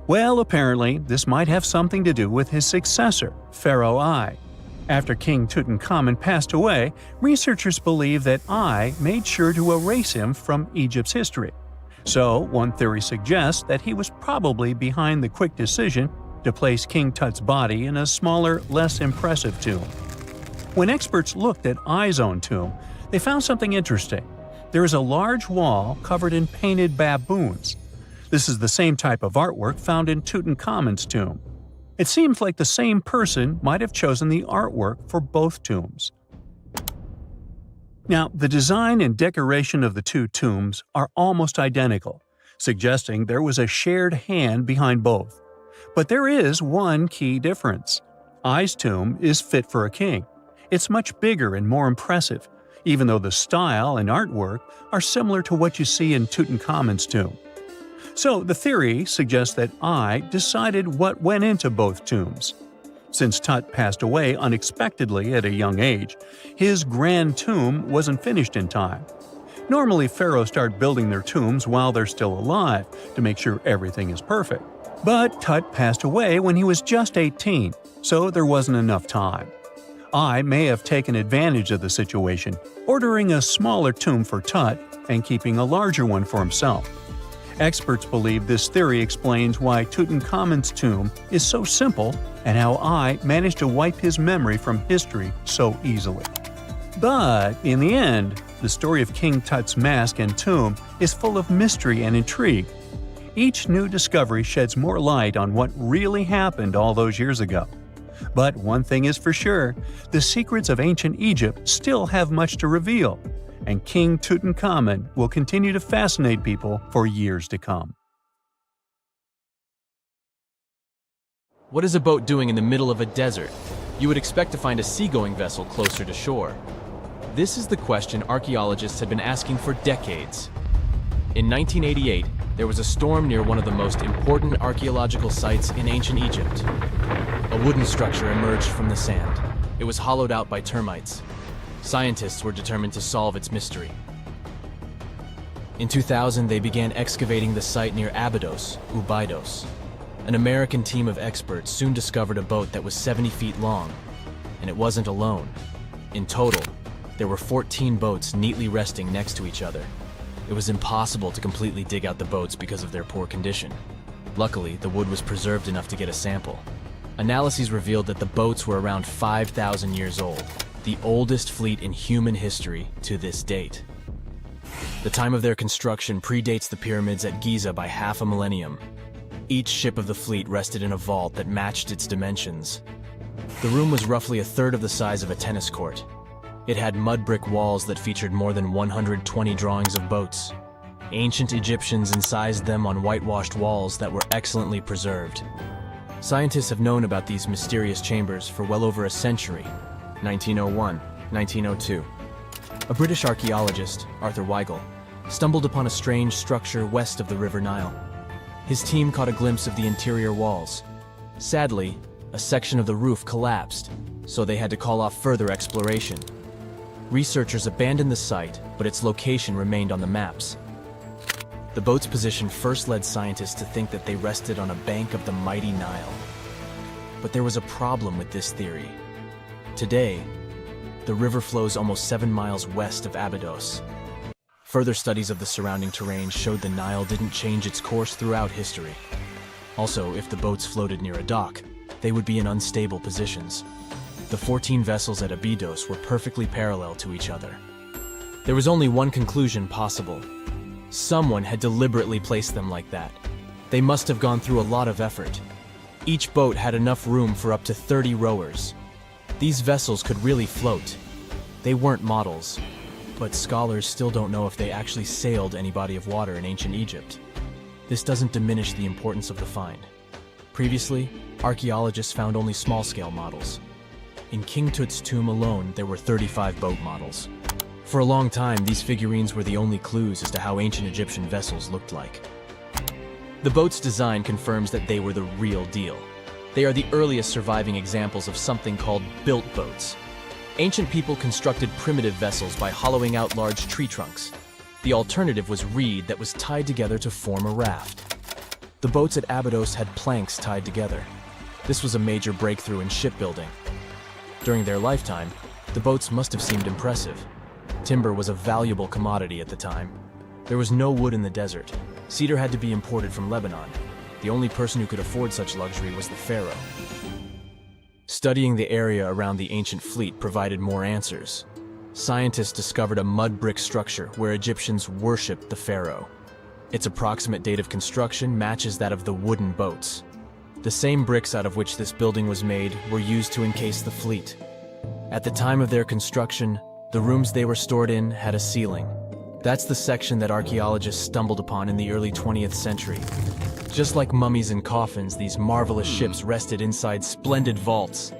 Speaker 1: Well, apparently, this might have something to do with his successor, Pharaoh I. After King Tutankhamun passed away, researchers believe that I made sure to erase him from Egypt's history. So, one theory suggests that he was probably behind the quick decision to place King Tut's body in a smaller, less impressive tomb. When experts looked at I's own tomb, they found something interesting. There is a large wall covered in painted baboons. This is the same type of artwork found in Tutankhamun's tomb. It seems like the same person might have chosen the artwork for both tombs. Now, the design and decoration of the two tombs are almost identical, suggesting there was a shared hand behind both. But there is one key difference. I's tomb is fit for a king. It's much bigger and more impressive, even though the style and artwork are similar to what you see in Tutankhamun's tomb. So the theory suggests that I decided what went into both tombs. Since Tut passed away unexpectedly at a young age, his grand tomb wasn't finished in time. Normally, pharaohs start building their tombs while they're still alive to make sure everything is perfect. But Tut passed away when he was just 18, so there wasn't enough time. I may have taken advantage of the situation, ordering a smaller tomb for Tut and keeping a larger one for himself. Experts believe this theory explains why Tutankhamun's tomb is so simple and how I managed to wipe his memory from history so easily. But in the end, the story of King Tut's mask and tomb is full of mystery and intrigue. Each new discovery sheds more light on what really happened all those years ago. But one thing is for sure, the secrets of ancient Egypt still have much to reveal, and King Tutankhamun will continue to fascinate people for years to come.
Speaker 3: What is a boat doing in the middle of a desert? You would expect to find a seagoing vessel closer to shore. This is the question archaeologists had been asking for decades. In 1988, there was a storm near one of the most important archaeological sites in ancient Egypt. A wooden structure emerged from the sand. It was hollowed out by termites. Scientists were determined to solve its mystery. In 2000, they began excavating the site near Abydos, Abydos. An American team of experts soon discovered a boat that was 70 feet long, and it wasn't alone. In total, there were 14 boats neatly resting next to each other. It was impossible to completely dig out the boats because of their poor condition. Luckily, the wood was preserved enough to get a sample. Analyses revealed that the boats were around 5,000 years old, the oldest fleet in human history to this date. The time of their construction predates the pyramids at Giza by half a millennium. Each ship of the fleet rested in a vault that matched its dimensions. The room was roughly a third of the size of a tennis court. It had mud brick walls that featured more than 120 drawings of boats. Ancient Egyptians incised them on whitewashed walls that were excellently preserved. Scientists have known about these mysterious chambers for well over a century. 1901, 1902. A British archaeologist, Arthur Weigel, stumbled upon a strange structure west of the River Nile. His team caught a glimpse of the interior walls. Sadly, a section of the roof collapsed, so they had to call off further exploration. Researchers abandoned the site, but its location remained on the maps. The boat's position first led scientists to think that they rested on a bank of the mighty Nile. But there was a problem with this theory. Today, the river flows almost 7 miles west of Abydos. Further studies of the surrounding terrain showed the Nile didn't change its course throughout history. Also, if the boats floated near a dock, they would be in unstable positions. The 14 vessels at Abydos were perfectly parallel to each other. There was only one conclusion possible. Someone had deliberately placed them like that. They must have gone through a lot of effort. Each boat had enough room for up to 30 rowers. These vessels could really float. They weren't models, but scholars still don't know if they actually sailed any body of water in ancient Egypt. This doesn't diminish the importance of the find. Previously, archaeologists found only small-scale models. In King Tut's tomb alone, there were 35 boat models. For a long time, these figurines were the only clues as to how ancient Egyptian vessels looked like. The boat's design confirms that they were the real deal. They are the earliest surviving examples of something called built boats. Ancient people constructed primitive vessels by hollowing out large tree trunks. The alternative was reed that was tied together to form a raft. The boats at Abydos had planks tied together. This was a major breakthrough in shipbuilding. During their lifetime, the boats must have seemed impressive. Timber was a valuable commodity at the time. There was no wood in the desert. Cedar had to be imported from Lebanon. The only person who could afford such luxury was the pharaoh. Studying the area around the ancient fleet provided more answers. Scientists discovered a mud brick structure where Egyptians worshipped the pharaoh. Its approximate date of construction matches that of the wooden boats. The same bricks out of which this building was made were used to encase the fleet. At the time of their construction, the rooms they were stored in had a ceiling. That's the section that archaeologists stumbled upon in the early 20th century. Just like mummies and coffins, these marvelous ships rested inside splendid vaults.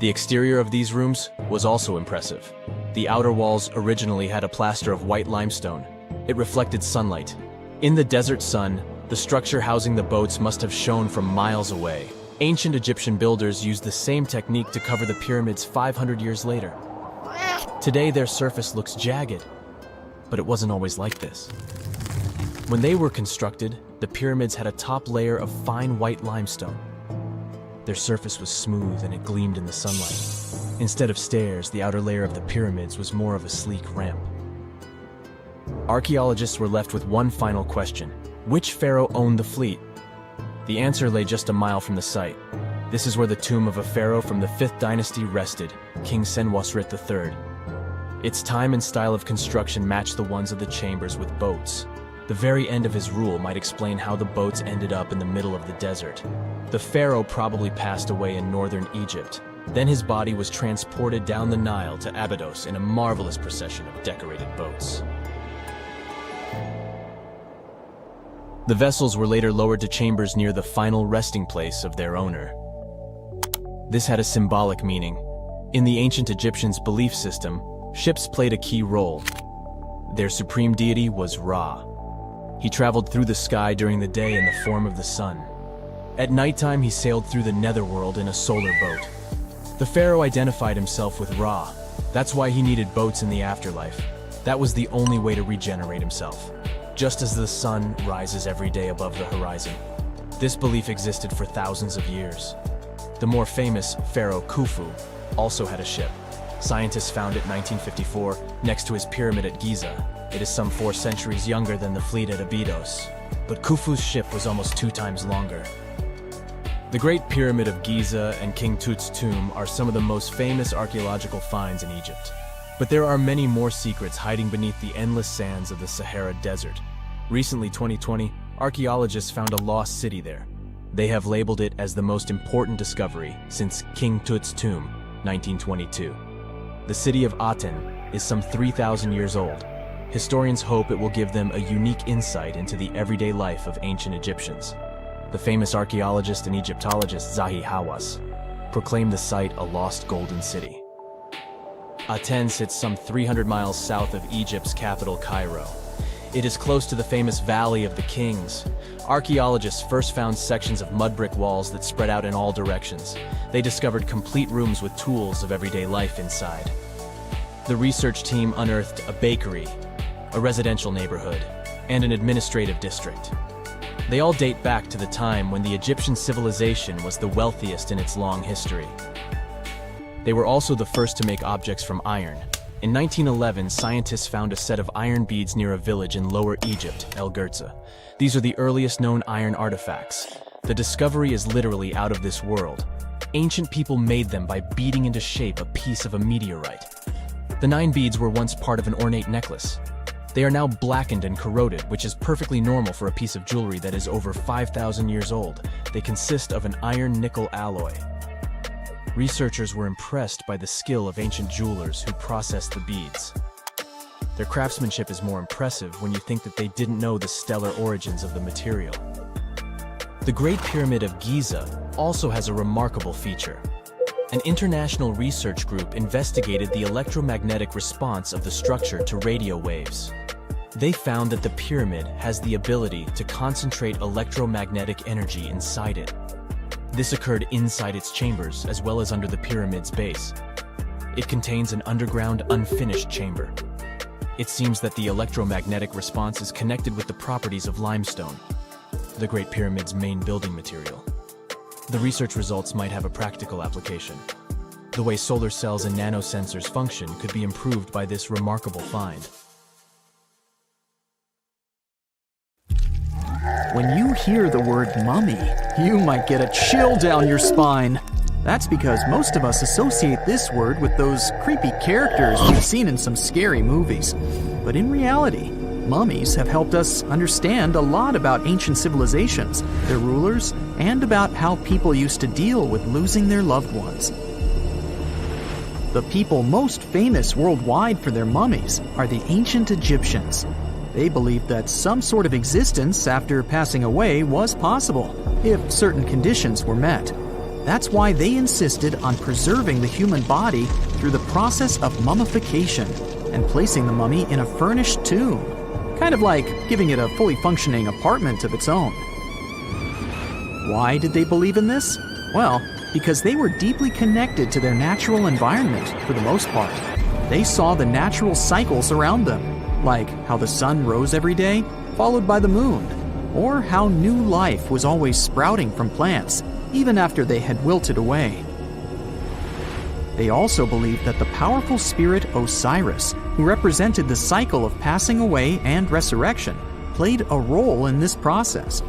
Speaker 3: The exterior of these rooms was also impressive. The outer walls originally had a plaster of white limestone. It reflected sunlight. In the desert sun, the structure housing the boats must have shone from miles away. Ancient Egyptian builders used the same technique to cover the pyramids 500 years later. Today, their surface looks jagged, but it wasn't always like this. When they were constructed, the pyramids had a top layer of fine white limestone. Their surface was smooth and it gleamed in the sunlight. Instead of stairs, the outer layer of the pyramids was more of a sleek ramp. Archaeologists were left with one final question. Which pharaoh owned the fleet? The answer lay just a mile from the site. This is where the tomb of a pharaoh from the 5th dynasty rested, King Senwosret III. Its time and style of construction matched the ones of the chambers with boats. The very end of his rule might explain how the boats ended up in the middle of the desert. The pharaoh probably passed away in northern Egypt. Then his body was transported down the Nile to Abydos in a marvelous procession of decorated boats. The vessels were later lowered to chambers near the final resting place of their owner. This had a symbolic meaning. In the ancient Egyptians' belief system, Ships played a key role. Their supreme deity was Ra. He traveled through the sky during the day in the form of the sun. At nighttime, he sailed through the netherworld in a solar boat. The pharaoh identified himself with Ra. That's why he needed boats in the afterlife. That was the only way to regenerate himself. Just as the sun rises every day above the horizon. This belief existed for thousands of years. The more famous Pharaoh Khufu also had a ship. Scientists found it in 1954 next to his pyramid at Giza. It is some 4 centuries younger than the fleet at Abydos. But Khufu's ship was almost 2 times longer. The Great Pyramid of Giza and King Tut's tomb are some of the most famous archaeological finds in Egypt. But there are many more secrets hiding beneath the endless sands of the Sahara Desert. Recently, 2020, archaeologists found a lost city there. They have labeled it as the most important discovery since King Tut's tomb, 1922. The city of Aten is some 3,000 years old. Historians hope it will give them a unique insight into the everyday life of ancient Egyptians. The famous archaeologist and Egyptologist Zahi Hawass proclaimed the site a lost golden city. Aten sits some 300 miles south of Egypt's capital, Cairo. It is close to the famous Valley of the Kings. Archaeologists first found sections of mud brick walls that spread out in all directions. They discovered complete rooms with tools of everyday life inside. The research team unearthed a bakery, a residential neighborhood, and an administrative district. They all date back to the time when the Egyptian civilization was the wealthiest in its long history. They were also the first to make objects from iron. In 1911, scientists found a set of iron beads near a village in Lower Egypt, El Girza. These are the earliest known iron artifacts. The discovery is literally out of this world. Ancient people made them by beating into shape a piece of a meteorite. The 9 beads were once part of an ornate necklace. They are now blackened and corroded, which is perfectly normal for a piece of jewelry that is over 5,000 years old. They consist of an iron-nickel alloy. Researchers were impressed by the skill of ancient jewelers who processed the beads. Their craftsmanship is more impressive when you think that they didn't know the stellar origins of the material. The Great Pyramid of Giza also has a remarkable feature. An international research group investigated the electromagnetic response of the structure to radio waves. They found that the pyramid has the ability to concentrate electromagnetic energy inside it. This occurred inside its chambers as well as under the pyramid's base. It contains an underground, unfinished chamber. It seems that the electromagnetic response is connected with the properties of limestone, the Great Pyramid's main building material. The research results might have a practical application. The way solar cells and nanosensors function could be improved by this remarkable find.
Speaker 4: When you hear the word mummy, you might get a chill down your spine. That's because most of us associate this word with those creepy characters we've seen in some scary movies. But in reality, mummies have helped us understand a lot about ancient civilizations, their rulers, and about how people used to deal with losing their loved ones. The people most famous worldwide for their mummies are the ancient Egyptians. They believed that some sort of existence after passing away was possible, if certain conditions were met. That's why they insisted on preserving the human body through the process of mummification and placing the mummy in a furnished tomb, kind of like giving it a fully functioning apartment of its own. Why did they believe in this? Well, because they were deeply connected to their natural environment for the most part. They saw the natural cycles around them, like how the sun rose every day, followed by the moon, or how new life was always sprouting from plants, even after they had wilted away. They also believed that the powerful spirit Osiris, who represented the cycle of passing away and resurrection, played a role in this process.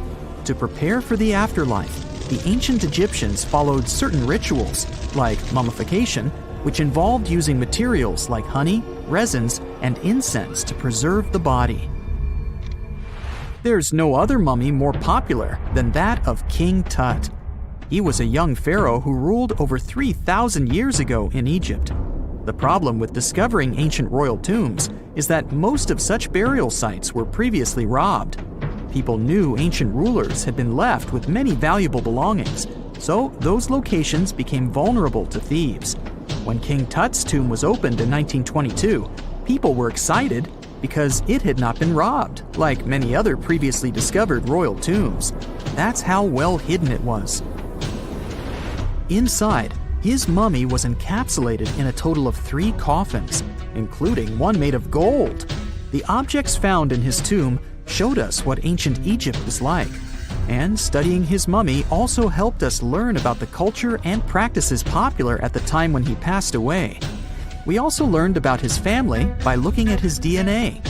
Speaker 4: To prepare for the afterlife, the ancient Egyptians followed certain rituals, like mummification, which involved using materials like honey, resins, and incense to preserve the body. There's no other mummy more popular than that of King Tut. He was a young pharaoh who ruled over 3,000 years ago in Egypt. The problem with discovering ancient royal tombs is that most of such burial sites were previously robbed. People knew ancient rulers had been left with many valuable belongings, so those locations became vulnerable to thieves. When King Tut's tomb was opened in 1922, people were excited because it had not been robbed, like many other previously discovered royal tombs. That's how well hidden it was. Inside, his mummy was encapsulated in a total of 3 coffins, including one made of gold. The objects found in his tomb showed us what ancient Egypt was like, and studying his mummy also helped us learn about the culture and practices popular at the time when he passed away. We also learned about his family by looking at his DNA.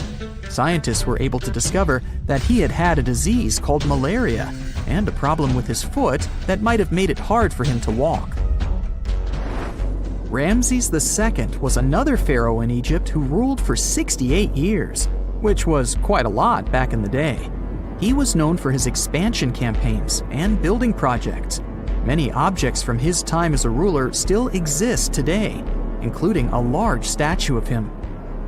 Speaker 4: Scientists were able to discover that he had had a disease called malaria and a problem with his foot that might have made it hard for him to walk. Ramses II was another pharaoh in Egypt who ruled for 68 years, which was quite a lot back in the day. He was known for his expansion campaigns and building projects. Many objects from his time as a ruler still exist today, including a large statue of him.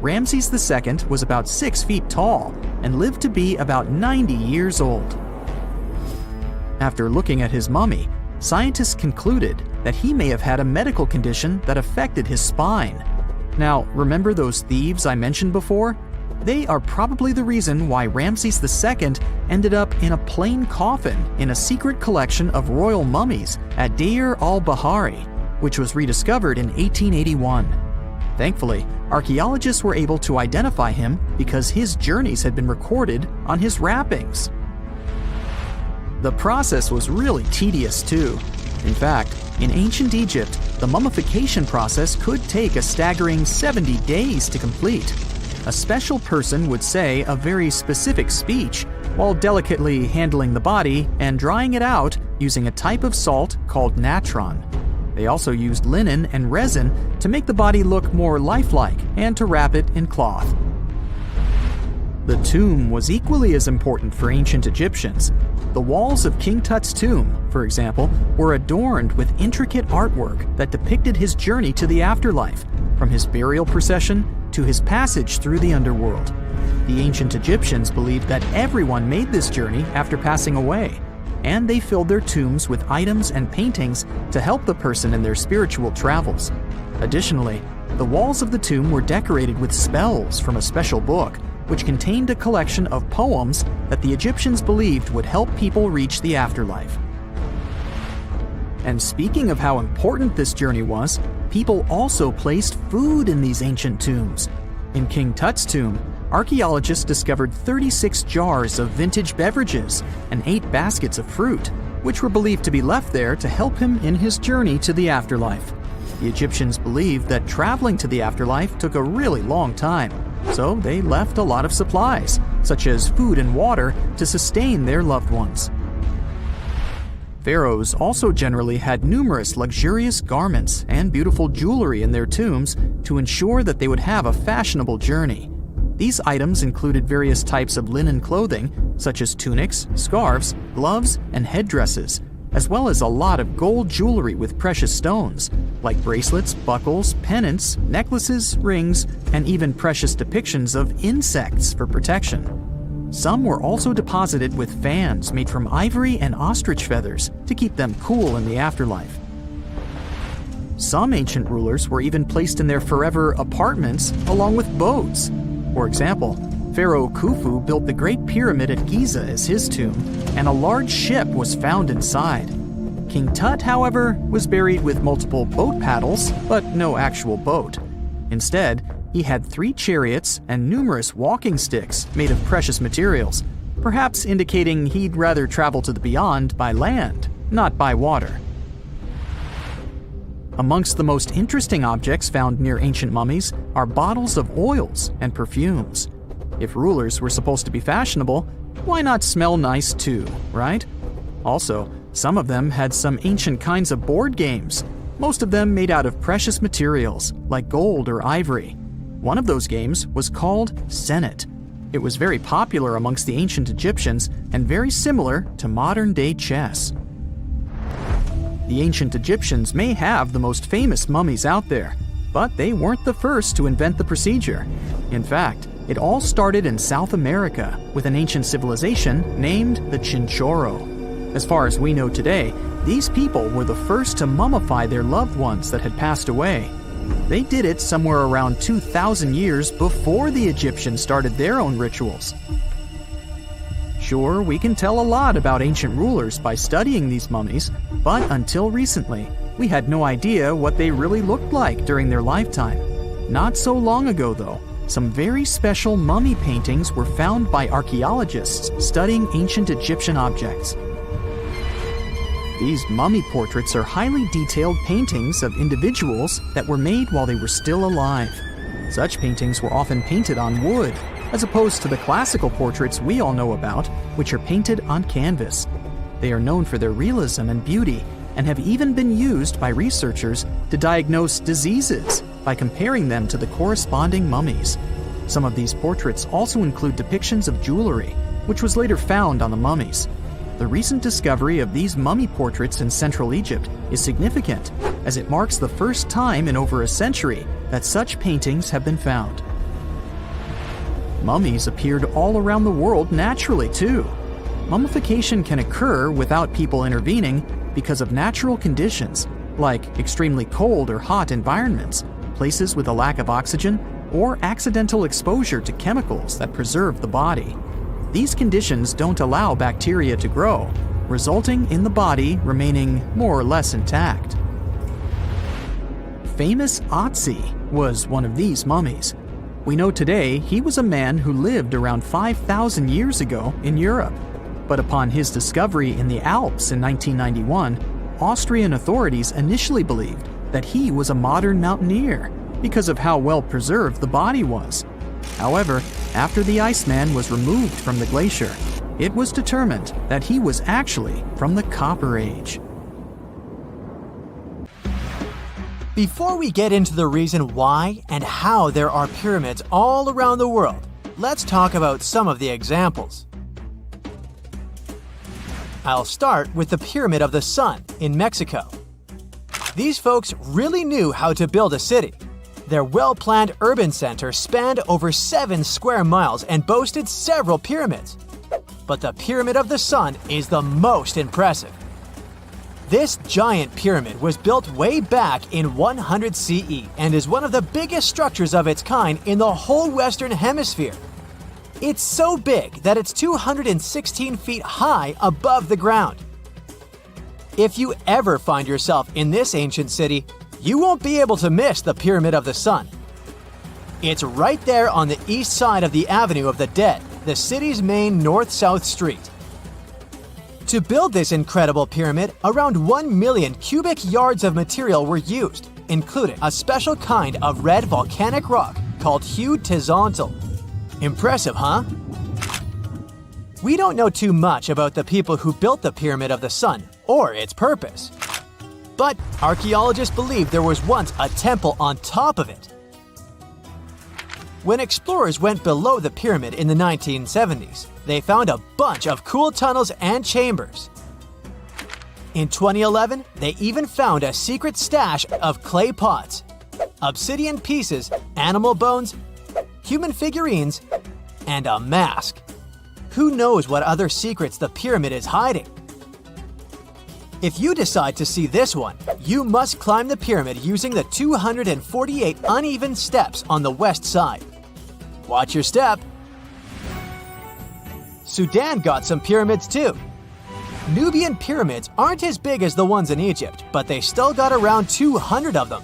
Speaker 4: Ramses II was about 6 feet tall and lived to be about 90 years old. After looking at his mummy, scientists concluded that he may have had a medical condition that affected his spine. Now, remember those thieves I mentioned before? They are probably the reason why Ramses II ended up in a plain coffin in a secret collection of royal mummies at Deir al-Bahari, which was rediscovered in 1881. Thankfully, archaeologists were able to identify him because his journeys had been recorded on his wrappings. The process was really tedious too. In fact, in ancient Egypt, the mummification process could take a staggering 70 days to complete. A special person would say a very specific speech while delicately handling the body and drying it out using a type of salt called natron. They also used linen and resin to make the body look more lifelike and to wrap it in cloth. The tomb was equally as important for ancient Egyptians. The walls of King Tut's tomb, for example, were adorned with intricate artwork that depicted his journey to the afterlife, from his burial procession to his passage through the underworld. The ancient Egyptians believed that everyone made this journey after passing away, and they filled their tombs with items and paintings to help the person in their spiritual travels. Additionally, the walls of the tomb were decorated with spells from a special book, which contained a collection of poems that the Egyptians believed would help people reach the afterlife. And speaking of how important this journey was, people also placed food in these ancient tombs. In King Tut's tomb, archaeologists discovered 36 jars of vintage beverages and 8 baskets of fruit, which were believed to be left there to help him in his journey to the afterlife. The Egyptians believed that traveling to the afterlife took a really long time, so they left a lot of supplies, such as food and water, to sustain their loved ones. Pharaohs also generally had numerous luxurious garments and beautiful jewelry in their tombs to ensure that they would have a fashionable journey. These items included various types of linen clothing, such as tunics, scarves, gloves, and headdresses, as well as a lot of gold jewelry with precious stones, like bracelets, buckles, pendants, necklaces, rings, and even precious depictions of insects for protection. Some were also deposited with fans made from ivory and ostrich feathers to keep them cool in the afterlife. Some ancient rulers were even placed in their forever apartments along with boats. For example, Pharaoh Khufu built the Great Pyramid at Giza as his tomb, and a large ship was found inside. King Tut, however, was buried with multiple boat paddles, but no actual boat. Instead, he had 3 chariots and numerous walking sticks made of precious materials, perhaps indicating he'd rather travel to the beyond by land, not by water. Amongst the most interesting objects found near ancient mummies are bottles of oils and perfumes. If rulers were supposed to be fashionable, why not smell nice too, right? Also, some of them had some ancient kinds of board games, most of them made out of precious materials like gold or ivory. One of those games was called Senet. It was very popular amongst the ancient Egyptians and very similar to modern-day chess. The ancient Egyptians may have the most famous mummies out there, but they weren't the first to invent the procedure. In fact, it all started in South America with an ancient civilization named the Chinchorro. As far as we know today, these people were the first to mummify their loved ones that had passed away. They did it somewhere around 2,000 years before the Egyptians started their own rituals. Sure, we can tell a lot about ancient rulers by studying these mummies, but until recently, we had no idea what they really looked like during their lifetime. Not so long ago, though, some very special mummy paintings were found by archaeologists studying ancient Egyptian objects. These mummy portraits are highly detailed paintings of individuals that were made while they were still alive. Such paintings were often painted on wood, as opposed to the classical portraits we all know about, which are painted on canvas. They are known for their realism and beauty, and have even been used by researchers to diagnose diseases by comparing them to the corresponding mummies. Some of these portraits also include depictions of jewelry, which was later found on the mummies. The recent discovery of these mummy portraits in Central Egypt is significant, as it marks the first time in over a century that such paintings have been found. Mummies appeared all around the world naturally, too. Mummification can occur without people intervening because of natural conditions, like extremely cold or hot environments, places with a lack of oxygen, or accidental exposure to chemicals that preserve the body. These conditions don't allow bacteria to grow, resulting in the body remaining more or less intact. Famous Otzi was one of these mummies. We know today he was a man who lived around 5,000 years ago in Europe. But upon his discovery in the Alps in 1991, Austrian authorities initially believed that he was a modern mountaineer because of how well preserved the body was. However, after the Iceman was removed from the glacier, it was determined that he was actually from the Copper Age.
Speaker 2: Before we get into the reason why and how there are pyramids all around the world, let's talk about some of the examples. I'll start with the Pyramid of the Sun in Mexico. These folks really knew how to build a city. Their well-planned urban center spanned over 7 square miles and boasted several pyramids. But the Pyramid of the Sun is the most impressive. This giant pyramid was built way back in 100 CE and is one of the biggest structures of its kind in the whole Western Hemisphere. It's so big that it's 216 feet high above the ground. If you ever find yourself in this ancient city, you won't be able to miss the Pyramid of the Sun. It's right there on the east side of the Avenue of the Dead, the city's main north-south street. To build this incredible pyramid, around 1 million cubic yards of material were used, including a special kind of red volcanic rock called hued tizontle. Impressive, huh? We don't know too much about the people who built the Pyramid of the Sun or its purpose. But archaeologists believe there was once a temple on top of it. When explorers went below the pyramid in the 1970s, they found a bunch of cool tunnels and chambers. In 2011, they even found a secret stash of clay pots, obsidian pieces, animal bones, human figurines, and a mask. Who knows what other secrets the pyramid is hiding? If you decide to see this one, you must climb the pyramid using the 248 uneven steps on the west side. Watch your step. Sudan got some pyramids too. Nubian pyramids aren't as big as the ones in Egypt, but they still got around 200 of them.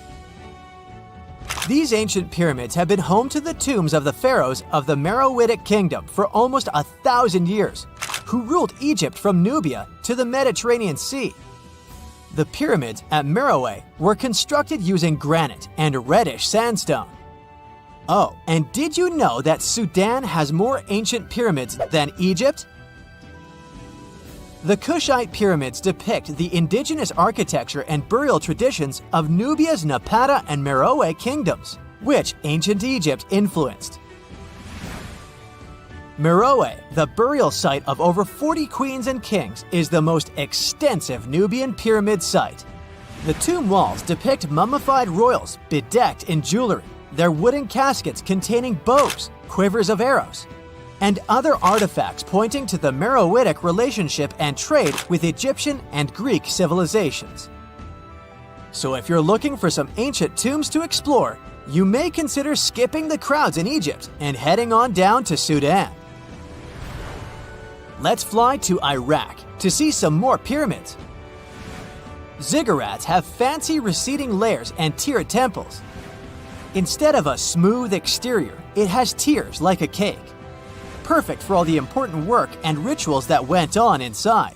Speaker 2: These ancient pyramids have been home to the tombs of the pharaohs of the Meroitic Kingdom for almost 1,000 years, who ruled Egypt from Nubia to the Mediterranean Sea. The pyramids at Meroe were constructed using granite and reddish sandstone. Oh, and did you know that Sudan has more ancient pyramids than Egypt? The Kushite pyramids depict the indigenous architecture and burial traditions of Nubia's Napata and Meroe kingdoms, which ancient Egypt influenced. Meroe, the burial site of over 40 queens and kings, is the most extensive Nubian pyramid site. The tomb walls depict mummified royals bedecked in jewelry, their wooden caskets containing bows, quivers of arrows, and other artifacts pointing to the Meroitic relationship and trade with Egyptian and Greek civilizations. So if you're looking for some ancient tombs to explore, you may consider skipping the crowds in Egypt and heading on down to Sudan. Let's fly to Iraq to see some more pyramids. Ziggurats have fancy receding layers and tiered temples. Instead of a smooth exterior, it has tiers like a cake. Perfect for all the important work and rituals that went on inside.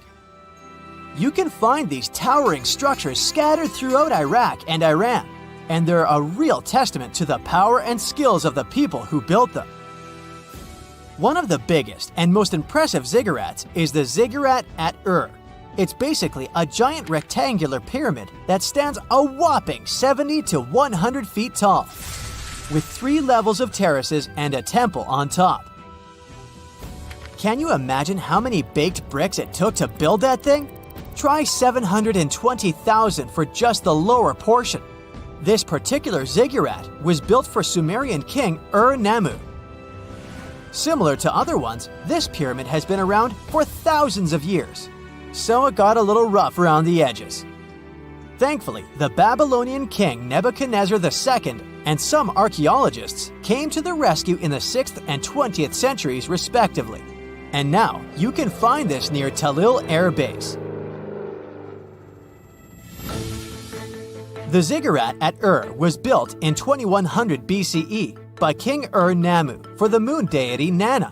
Speaker 2: You can find these towering structures scattered throughout Iraq and Iran, and they're a real testament to the power and skills of the people who built them. One of the biggest and most impressive ziggurats is the ziggurat at Ur. It's basically a giant rectangular pyramid that stands a whopping 70 to 100 feet tall, with 3 levels of terraces and a temple on top. Can you imagine how many baked bricks it took to build that thing? Try 720,000 for just the lower portion. This particular ziggurat was built for Sumerian king Ur-Nammu. Similar to other ones, this pyramid has been around for thousands of years, so it got a little rough around the edges. Thankfully, the Babylonian king Nebuchadnezzar II and some archaeologists came to the rescue in the 6th and 20th centuries respectively, and now you can find this near Talil Air Base. The ziggurat at Ur was built in 2100 BCE by King Ur-Nammu for the moon deity Nana.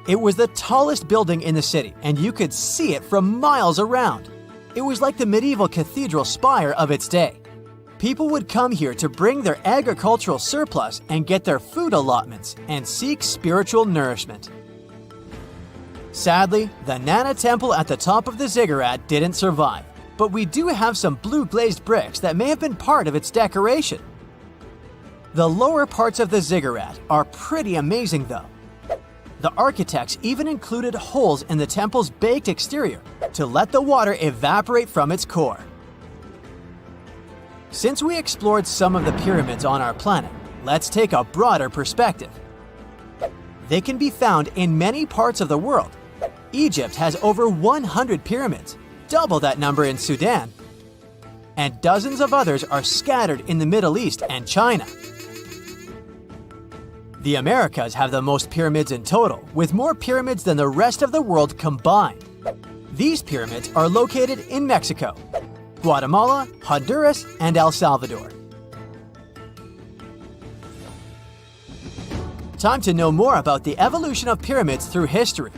Speaker 2: It was the tallest building in the city, and you could see it from miles around. It was like the medieval cathedral spire of its day. People would come here to bring their agricultural surplus and get their food allotments and seek spiritual nourishment. Sadly, the Nana temple at the top of the ziggurat didn't survive, but we do have some blue glazed bricks that may have been part of its decoration. The lower parts of the ziggurat are pretty amazing though. The architects even included holes in the temple's baked exterior to let the water evaporate from its core. Since we explored some of the pyramids on our planet, let's take a broader perspective. They can be found in many parts of the world. Egypt has over 100 pyramids, double that number in Sudan, and dozens of others are scattered in the Middle East and China. The Americas have the most pyramids in total, with more pyramids than the rest of the world combined. These pyramids are located in Mexico, Guatemala, Honduras, and El Salvador. Time to know more about the evolution of pyramids through history.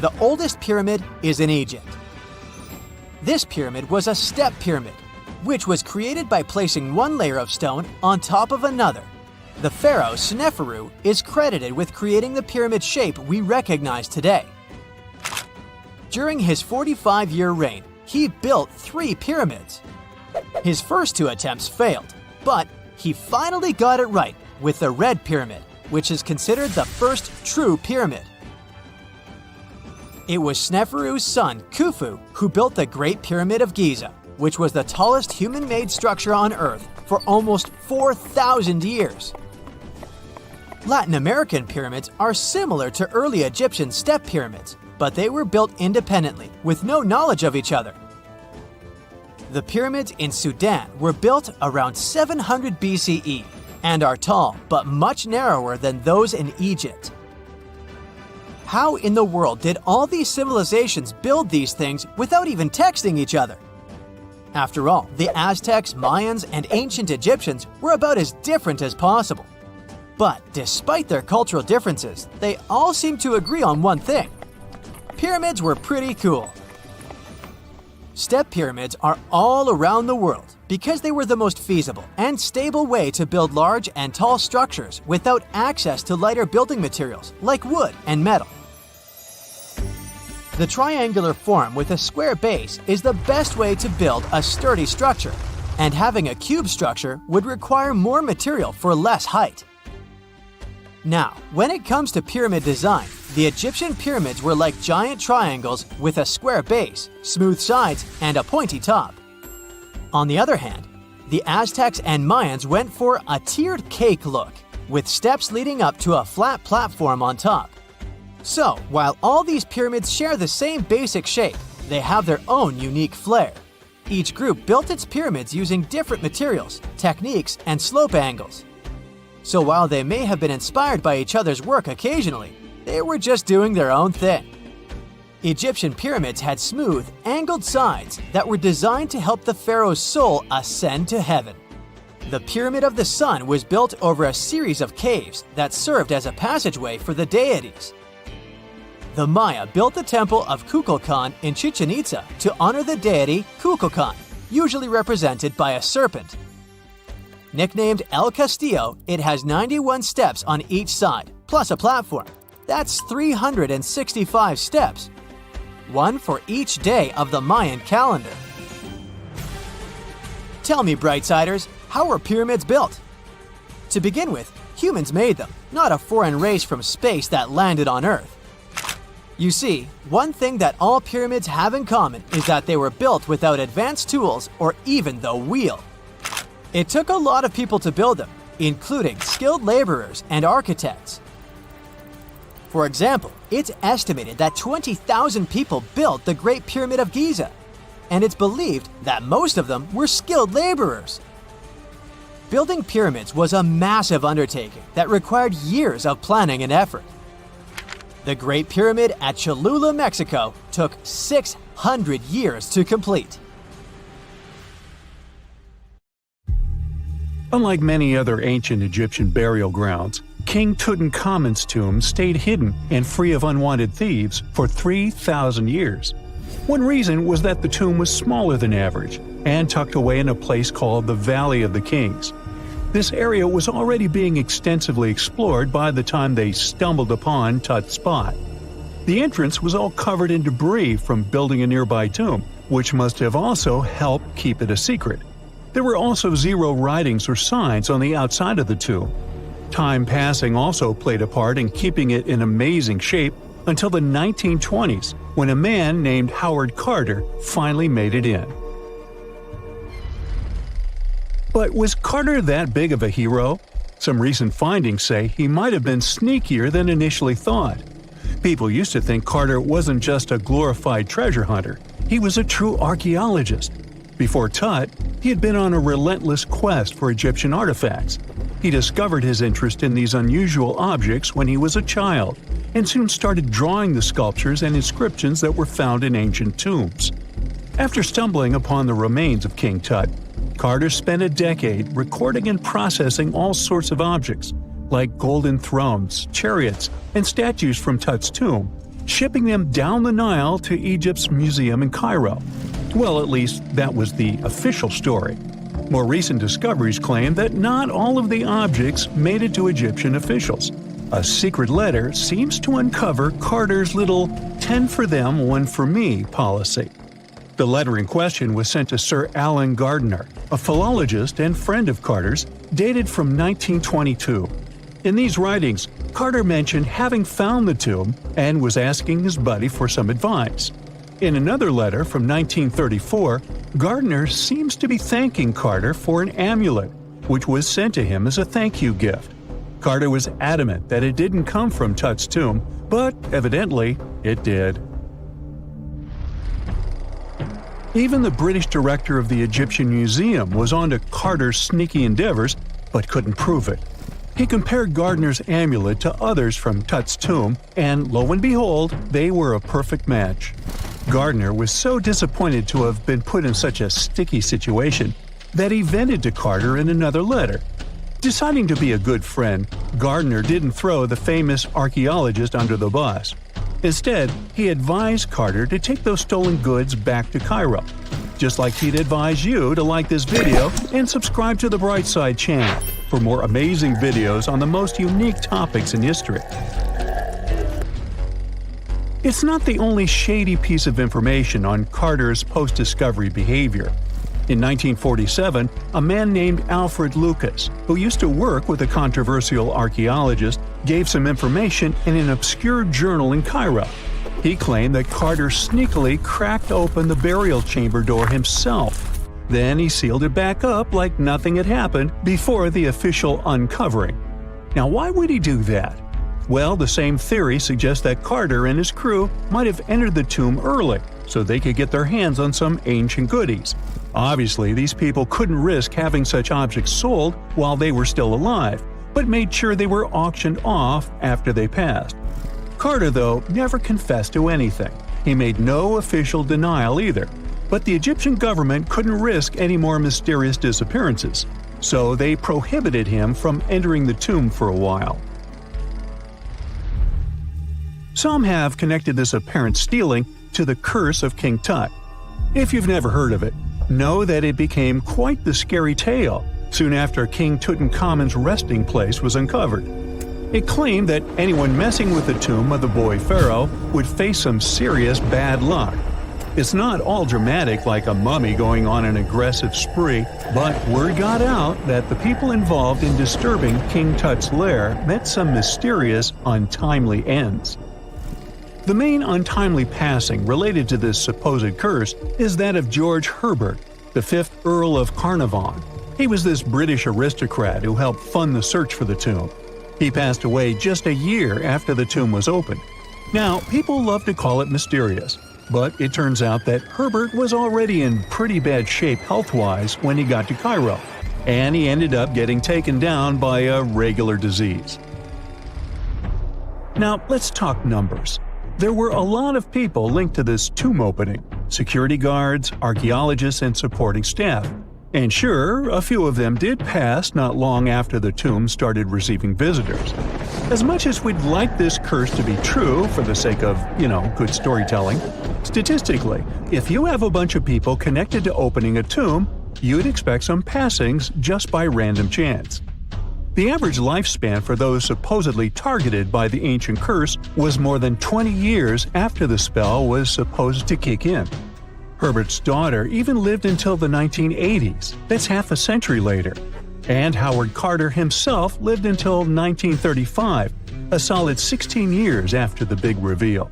Speaker 2: The oldest pyramid is in Egypt. This pyramid was a step pyramid, which was created by placing one layer of stone on top of another. The pharaoh Sneferu is credited with creating the pyramid shape we recognize today. During his 45-year reign, he built 3 pyramids. His first 2 attempts failed, but he finally got it right with the Red Pyramid, which is considered the first true pyramid. It was Sneferu's son, Khufu, who built the Great Pyramid of Giza, which was the tallest human-made structure on Earth for almost 4,000 years. Latin American pyramids are similar to early Egyptian step pyramids, but they were built independently, with no knowledge of each other. The pyramids in Sudan were built around 700 BCE and are tall but much narrower than those in Egypt. How in the world did all these civilizations build these things without even texting each other? After all, the Aztecs, Mayans, and ancient Egyptians were about as different as possible. But despite their cultural differences, they all seem to agree on one thing. Pyramids were pretty cool. Step pyramids are all around the world because they were the most feasible and stable way to build large and tall structures without access to lighter building materials like wood and metal. The triangular form with a square base is the best way to build a sturdy structure, and having a cube structure would require more material for less height. Now, when it comes to pyramid design, the Egyptian pyramids were like giant triangles with a square base, smooth sides, and a pointy top. On the other hand, the Aztecs and Mayans went for a tiered cake look, with steps leading up to a flat platform on top. So, while all these pyramids share the same basic shape, they have their own unique flair. Each group built its pyramids using different materials, techniques, and slope angles. So while they may have been inspired by each other's work occasionally, they were just doing their own thing. Egyptian pyramids had smooth, angled sides that were designed to help the pharaoh's soul ascend to heaven. The Pyramid of the Sun was built over a series of caves that served as a passageway for the deities. The Maya built the temple of Kukulkan in Chichen Itza to honor the deity Kukulkan, usually represented by a serpent. Nicknamed El Castillo, it has 91 steps on each side, plus a platform. That's 365 steps, one for each day of the Mayan calendar. Tell me, Brightsiders, how were pyramids built? To begin with, humans made them, not a foreign race from space that landed on Earth. You see, one thing that all pyramids have in common is that they were built without advanced tools or even the wheel. It took a lot of people to build them, including skilled laborers and architects. For example, it's estimated that 20,000 people built the Great Pyramid of Giza, and it's believed that most of them were skilled laborers. Building pyramids was a massive undertaking that required years of planning and effort. The Great Pyramid at Cholula, Mexico, took 600 years to complete.
Speaker 1: Unlike many other ancient Egyptian burial grounds, King Tutankhamun's tomb stayed hidden and free of unwanted thieves for 3,000 years. One reason was that the tomb was smaller than average and tucked away in a place called the Valley of the Kings. This area was already being extensively explored by the time they stumbled upon Tut's spot. The entrance was all covered in debris from building a nearby tomb, which must have also helped keep it a secret. There were also zero writings or signs on the outside of the tomb. Time passing also played a part in keeping it in amazing shape until the 1920s, when a man named Howard Carter finally made it in. But was Carter that big of a hero? Some recent findings say he might have been sneakier than initially thought. People used to think Carter wasn't just a glorified treasure hunter, he was a true archaeologist. Before Tut, he had been on a relentless quest for Egyptian artifacts. He discovered his interest in these unusual objects when he was a child, and soon started drawing the sculptures and inscriptions that were found in ancient tombs. After stumbling upon the remains of King Tut, Carter spent a decade recording and processing all sorts of objects, like golden thrones, chariots, and statues from Tut's tomb, shipping them down the Nile to Egypt's museum in Cairo. Well, at least that was the official story. More recent discoveries claim that not all of the objects made it to Egyptian officials. A secret letter seems to uncover Carter's little 10 for them, 1 for me policy. The letter in question was sent to Sir Alan Gardiner, a philologist and friend of Carter's, dated from 1922. In these writings, Carter mentioned having found the tomb and was asking his buddy for some advice. In another letter from 1934, Gardiner seems to be thanking Carter for an amulet, which was sent to him as a thank you gift. Carter was adamant that it didn't come from Tut's tomb, but evidently it did. Even the British director of the Egyptian Museum was onto Carter's sneaky endeavors, but couldn't prove it. He compared Gardiner's amulet to others from Tut's tomb, and lo and behold, they were a perfect match. Gardiner was so disappointed to have been put in such a sticky situation that he vented to Carter in another letter. Deciding to be a good friend, Gardiner didn't throw the famous archaeologist under the bus. Instead, he advised Carter to take those stolen goods back to Cairo, just like he'd advise you to like this video and subscribe to the Brightside channel for more amazing videos on the most unique topics in history. It's not the only shady piece of information on Carter's post-discovery behavior. In 1947, a man named Alfred Lucas, who used to work with a controversial archaeologist, gave some information in an obscure journal in Cairo. He claimed that Carter sneakily cracked open the burial chamber door himself. Then he sealed it back up like nothing had happened before the official uncovering. Now, why would he do that? Well, the same theory suggests that Carter and his crew might have entered the tomb early, so they could get their hands on some ancient goodies. Obviously, these people couldn't risk having such objects sold while they were still alive, but made sure they were auctioned off after they passed. Carter, though, never confessed to anything. He made no official denial either, but the Egyptian government couldn't risk any more mysterious disappearances, so they prohibited him from entering the tomb for a while. Some have connected this apparent stealing to the curse of King Tut. If you've never heard of it, know that it became quite the scary tale soon after King Tutankhamun's resting place was uncovered. It claimed that anyone messing with the tomb of the boy pharaoh would face some serious bad luck. It's not all dramatic like a mummy going on an aggressive spree, but word got out that the people involved in disturbing King Tut's lair met some mysterious, untimely ends. The main untimely passing related to this supposed curse is that of George Herbert, the 5th Earl of Carnarvon. He was this British aristocrat who helped fund the search for the tomb. He passed away just a year after the tomb was opened. Now, people love to call it mysterious, but it turns out that Herbert was already in pretty bad shape health-wise when he got to Cairo, and he ended up getting taken down by a regular disease. Now, let's talk numbers. There were a lot of people linked to this tomb opening: security guards, archaeologists, and supporting staff. And sure, a few of them did pass not long after the tomb started receiving visitors. As much as we'd like this curse to be true for the sake of, good storytelling, statistically, if you have a bunch of people connected to opening a tomb, you'd expect some passings just by random chance. The average lifespan for those supposedly targeted by the ancient curse was more than 20 years after the spell was supposed to kick in. Herbert's daughter even lived until the 1980s, that's half a century later. And Howard Carter himself lived until 1935, a solid 16 years after the big reveal.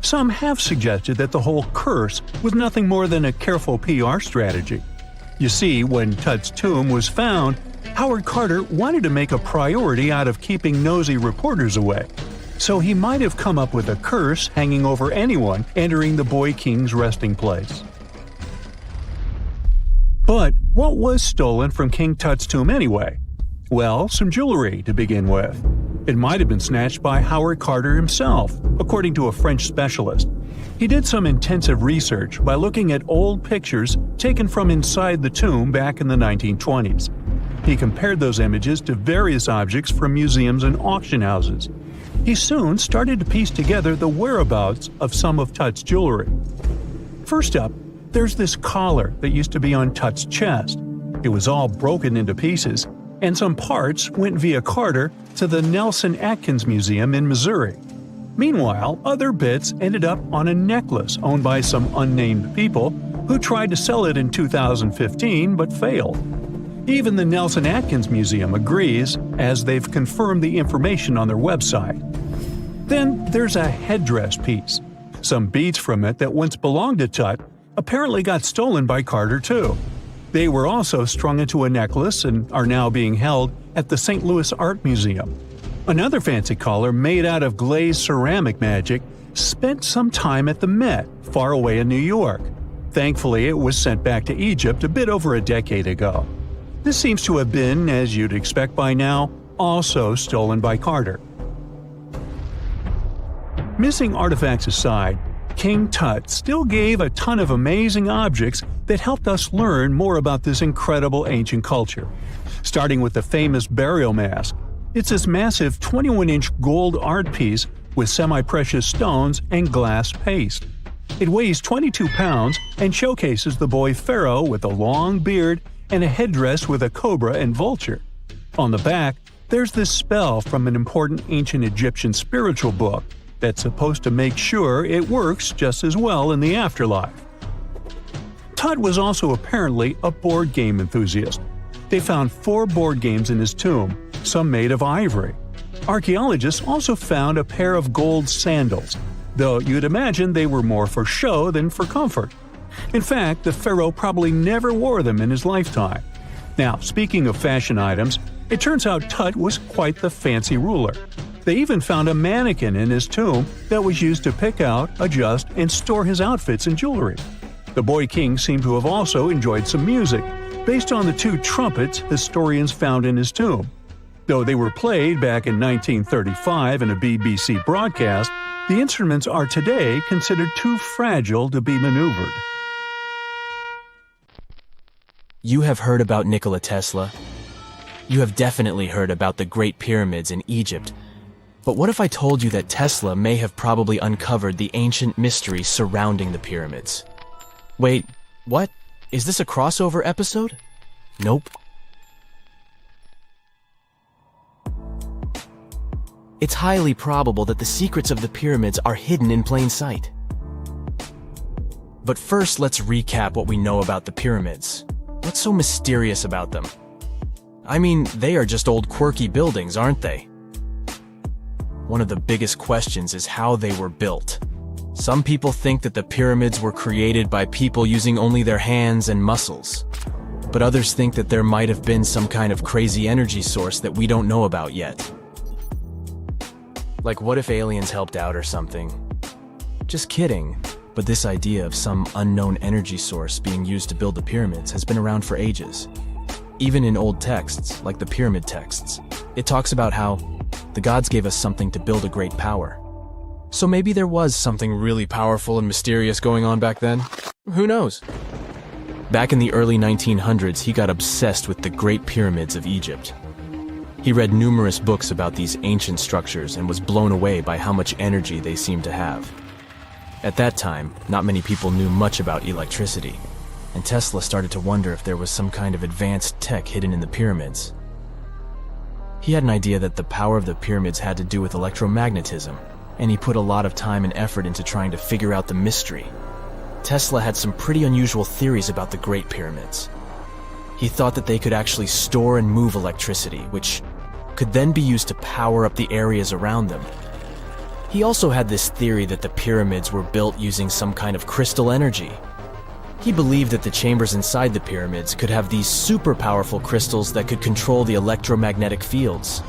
Speaker 1: Some have suggested that the whole curse was nothing more than a careful PR strategy. You see, when Tut's tomb was found, Howard Carter wanted to make a priority out of keeping nosy reporters away. So he might have come up with a curse hanging over anyone entering the boy king's resting place. But what was stolen from King Tut's tomb anyway? Well, some jewelry to begin with. It might have been snatched by Howard Carter himself, according to a French specialist. He did some intensive research by looking at old pictures taken from inside the tomb back in the 1920s. He compared those images to various objects from museums and auction houses. He soon started to piece together the whereabouts of some of Tut's jewelry. First up, there's this collar that used to be on Tut's chest. It was all broken into pieces, and some parts went via Carter to the Nelson Atkins Museum in Missouri. Meanwhile, other bits ended up on a necklace owned by some unnamed people who tried to sell it in 2015 but failed. Even the Nelson Atkins Museum agrees, as they've confirmed the information on their website. Then there's a headdress piece. Some beads from it that once belonged to Tut apparently got stolen by Carter too. They were also strung into a necklace and are now being held at the St. Louis Art Museum. Another fancy collar made out of glazed ceramic magic spent some time at the Met, far away in New York. Thankfully, it was sent back to Egypt a bit over a decade ago. This seems to have been, as you'd expect by now, also stolen by Carter. Missing artifacts aside, King Tut still gave a ton of amazing objects that helped us learn more about this incredible ancient culture. Starting with the famous burial mask. It's this massive 21-inch gold art piece with semi-precious stones and glass paste. It weighs 22 pounds and showcases the boy pharaoh with a long beard and a headdress with a cobra and vulture. On the back, there's this spell from an important ancient Egyptian spiritual book that's supposed to make sure it works just as well in the afterlife. Tut was also apparently a board game enthusiast. They found 4 board games in his tomb, some made of ivory. Archaeologists also found a pair of gold sandals, though you'd imagine they were more for show than for comfort. In fact, the pharaoh probably never wore them in his lifetime. Now, speaking of fashion items, it turns out Tut was quite the fancy ruler. They even found a mannequin in his tomb that was used to pick out, adjust, and store his outfits and jewelry. The boy king seemed to have also enjoyed some music, based on the 2 trumpets historians found in his tomb. Though they were played back in 1935 in a BBC broadcast, the instruments are today considered too fragile to be maneuvered.
Speaker 3: You have heard about Nikola Tesla. You have definitely heard about the Great Pyramids in Egypt. But what if I told you that Tesla may have probably uncovered the ancient mysteries surrounding the pyramids? Wait, what? Is this a crossover episode? Nope. It's highly probable that the secrets of the pyramids are hidden in plain sight. But first, let's recap what we know about the pyramids. What's so mysterious about them? I mean, they are just old quirky buildings, aren't they? One of the biggest questions is how they were built. Some people think that the pyramids were created by people using only their hands and muscles. But others think that there might have been some kind of crazy energy source that we don't know about yet. Like, what if aliens helped out or something? Just kidding. But this idea of some unknown energy source being used to build the pyramids has been around for ages. Even in old texts, like the pyramid texts, it talks about how the gods gave us something to build a great power. So maybe there was something really powerful and mysterious going on back then? Who knows? Back in the early 1900s, he got obsessed with the Great Pyramids of Egypt. He read numerous books about these ancient structures and was blown away by how much energy they seemed to have. At that time, not many people knew much about electricity, and Tesla started to wonder if there was some kind of advanced tech hidden in the pyramids. He had an idea that the power of the pyramids had to do with electromagnetism, and he put a lot of time and effort into trying to figure out the mystery. Tesla had some pretty unusual theories about the Great Pyramids. He thought that they could actually store and move electricity, which could then be used to power up the areas around them. He also had this theory that the pyramids were built using some kind of crystal energy. He believed that the chambers inside the pyramids could have these super powerful crystals that could control the electromagnetic fields.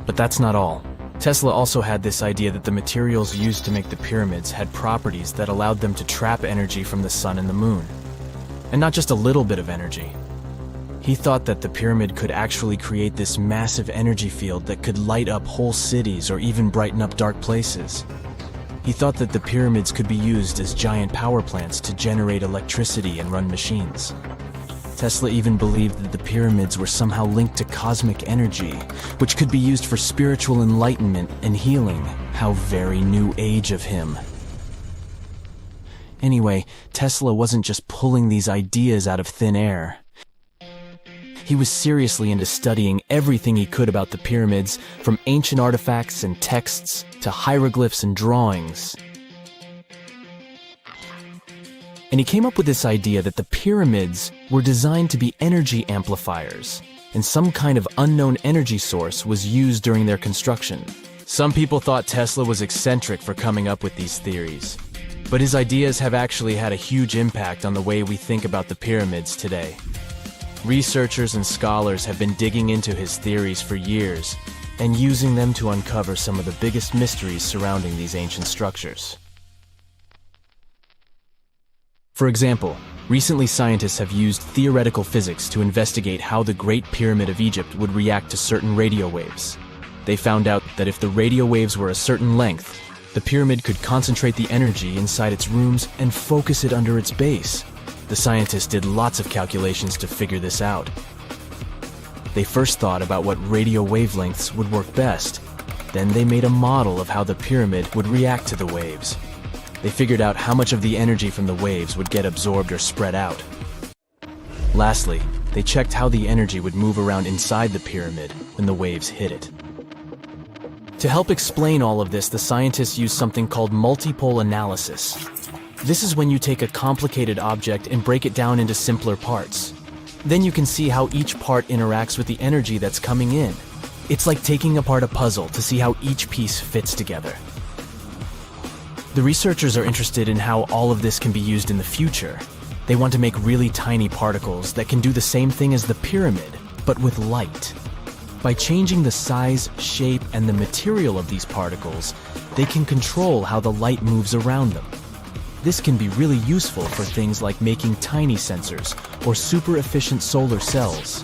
Speaker 3: But that's not all. Tesla also had this idea that the materials used to make the pyramids had properties that allowed them to trap energy from the sun and the moon. And not just a little bit of energy. He thought that the pyramid could actually create this massive energy field that could light up whole cities or even brighten up dark places. He thought that the pyramids could be used as giant power plants to generate electricity and run machines. Tesla even believed that the pyramids were somehow linked to cosmic energy, which could be used for spiritual enlightenment and healing. How very new age of him. Anyway, Tesla wasn't just pulling these ideas out of thin air. He was seriously into studying everything he could about the pyramids, from ancient artifacts and texts to hieroglyphs and drawings. And he came up with this idea that the pyramids were designed to be energy amplifiers, and some kind of unknown energy source was used during their construction. Some people thought Tesla was eccentric for coming up with these theories, but his ideas have actually had a huge impact on the way we think about the pyramids today. Researchers and scholars have been digging into his theories for years and using them to uncover some of the biggest mysteries surrounding these ancient structures. For example, recently scientists have used theoretical physics to investigate how the Great Pyramid of Egypt would react to certain radio waves. They found out that if the radio waves were a certain length, the pyramid could concentrate the energy inside its rooms and focus it under its base. The scientists did lots of calculations to figure this out. They first thought about what radio wavelengths would work best. Then they made a model of how the pyramid would react to the waves. They figured out how much of the energy from the waves would get absorbed or spread out. Lastly, they checked how the energy would move around inside the pyramid when the waves hit it. To help explain all of this, the scientists used something called multipole analysis. This is when you take a complicated object and break it down into simpler parts. Then you can see how each part interacts with the energy that's coming in. It's like taking apart a puzzle to see how each piece fits together. The researchers are interested in how all of this can be used in the future. They want to make really tiny particles that can do the same thing as the pyramid, but with light. By changing the size, shape, and the material of these particles, they can control how the light moves around them. This can be really useful for things like making tiny sensors or super-efficient solar cells.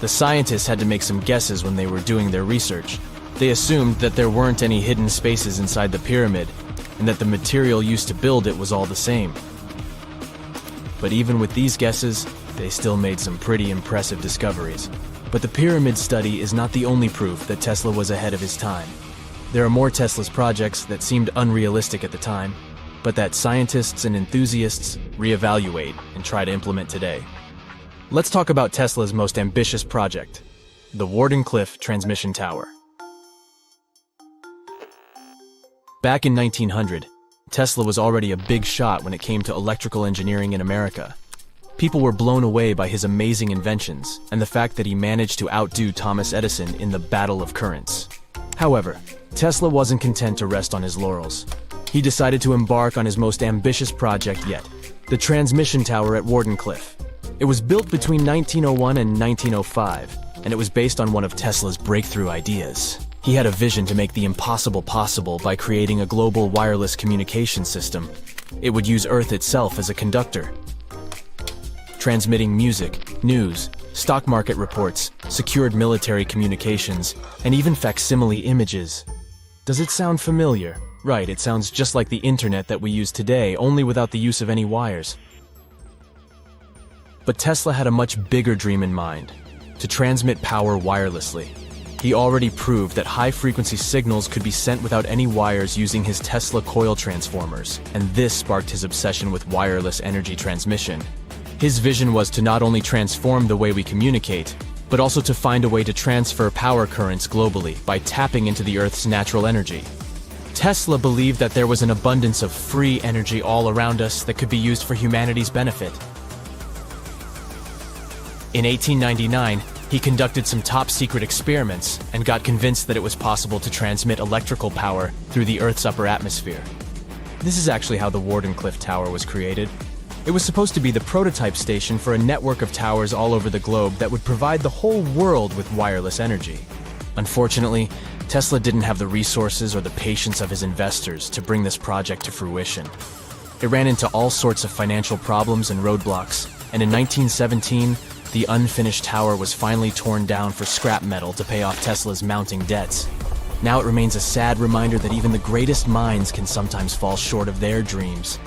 Speaker 3: The scientists had to make some guesses when they were doing their research. They assumed that there weren't any hidden spaces inside the pyramid, and that the material used to build it was all the same. But even with these guesses, they still made some pretty impressive discoveries. But the pyramid study is not the only proof that Tesla was ahead of his time. There are more Tesla's projects that seemed unrealistic at the time, but that scientists and enthusiasts reevaluate and try to implement today. Let's talk about Tesla's most ambitious project, the Wardenclyffe Transmission Tower. Back in 1900, Tesla was already a big shot when it came to electrical engineering in America. People were blown away by his amazing inventions and the fact that he managed to outdo Thomas Edison in the battle of currents. However, Tesla wasn't content to rest on his laurels. He decided to embark on his most ambitious project yet, the transmission tower at Wardenclyffe. It was built between 1901 and 1905, and it was based on one of Tesla's breakthrough ideas. He had a vision to make the impossible possible by creating a global wireless communication system. It would use Earth itself as a conductor, transmitting music, news, stock market reports, secured military communications, and even facsimile images. Does it sound familiar? Right, it sounds just like the internet that we use today, only without the use of any wires. But Tesla had a much bigger dream in mind: to transmit power wirelessly. He already proved that high-frequency signals could be sent without any wires using his Tesla coil transformers, and this sparked his obsession with wireless energy transmission. His vision was to not only transform the way we communicate, but also to find a way to transfer power currents globally by tapping into the Earth's natural energy. Tesla believed that there was an abundance of free energy all around us that could be used for humanity's benefit. In 1899, he conducted some top-secret experiments and got convinced that it was possible to transmit electrical power through the Earth's upper atmosphere. This is actually how the Wardenclyffe Tower was created. It was supposed to be the prototype station for a network of towers all over the globe that would provide the whole world with wireless energy. Unfortunately, Tesla didn't have the resources or the patience of his investors to bring this project to fruition. It ran into all sorts of financial problems and roadblocks, and in 1917, the unfinished tower was finally torn down for scrap metal to pay off Tesla's mounting debts. Now it remains a sad reminder that even the greatest minds can sometimes fall short of their dreams.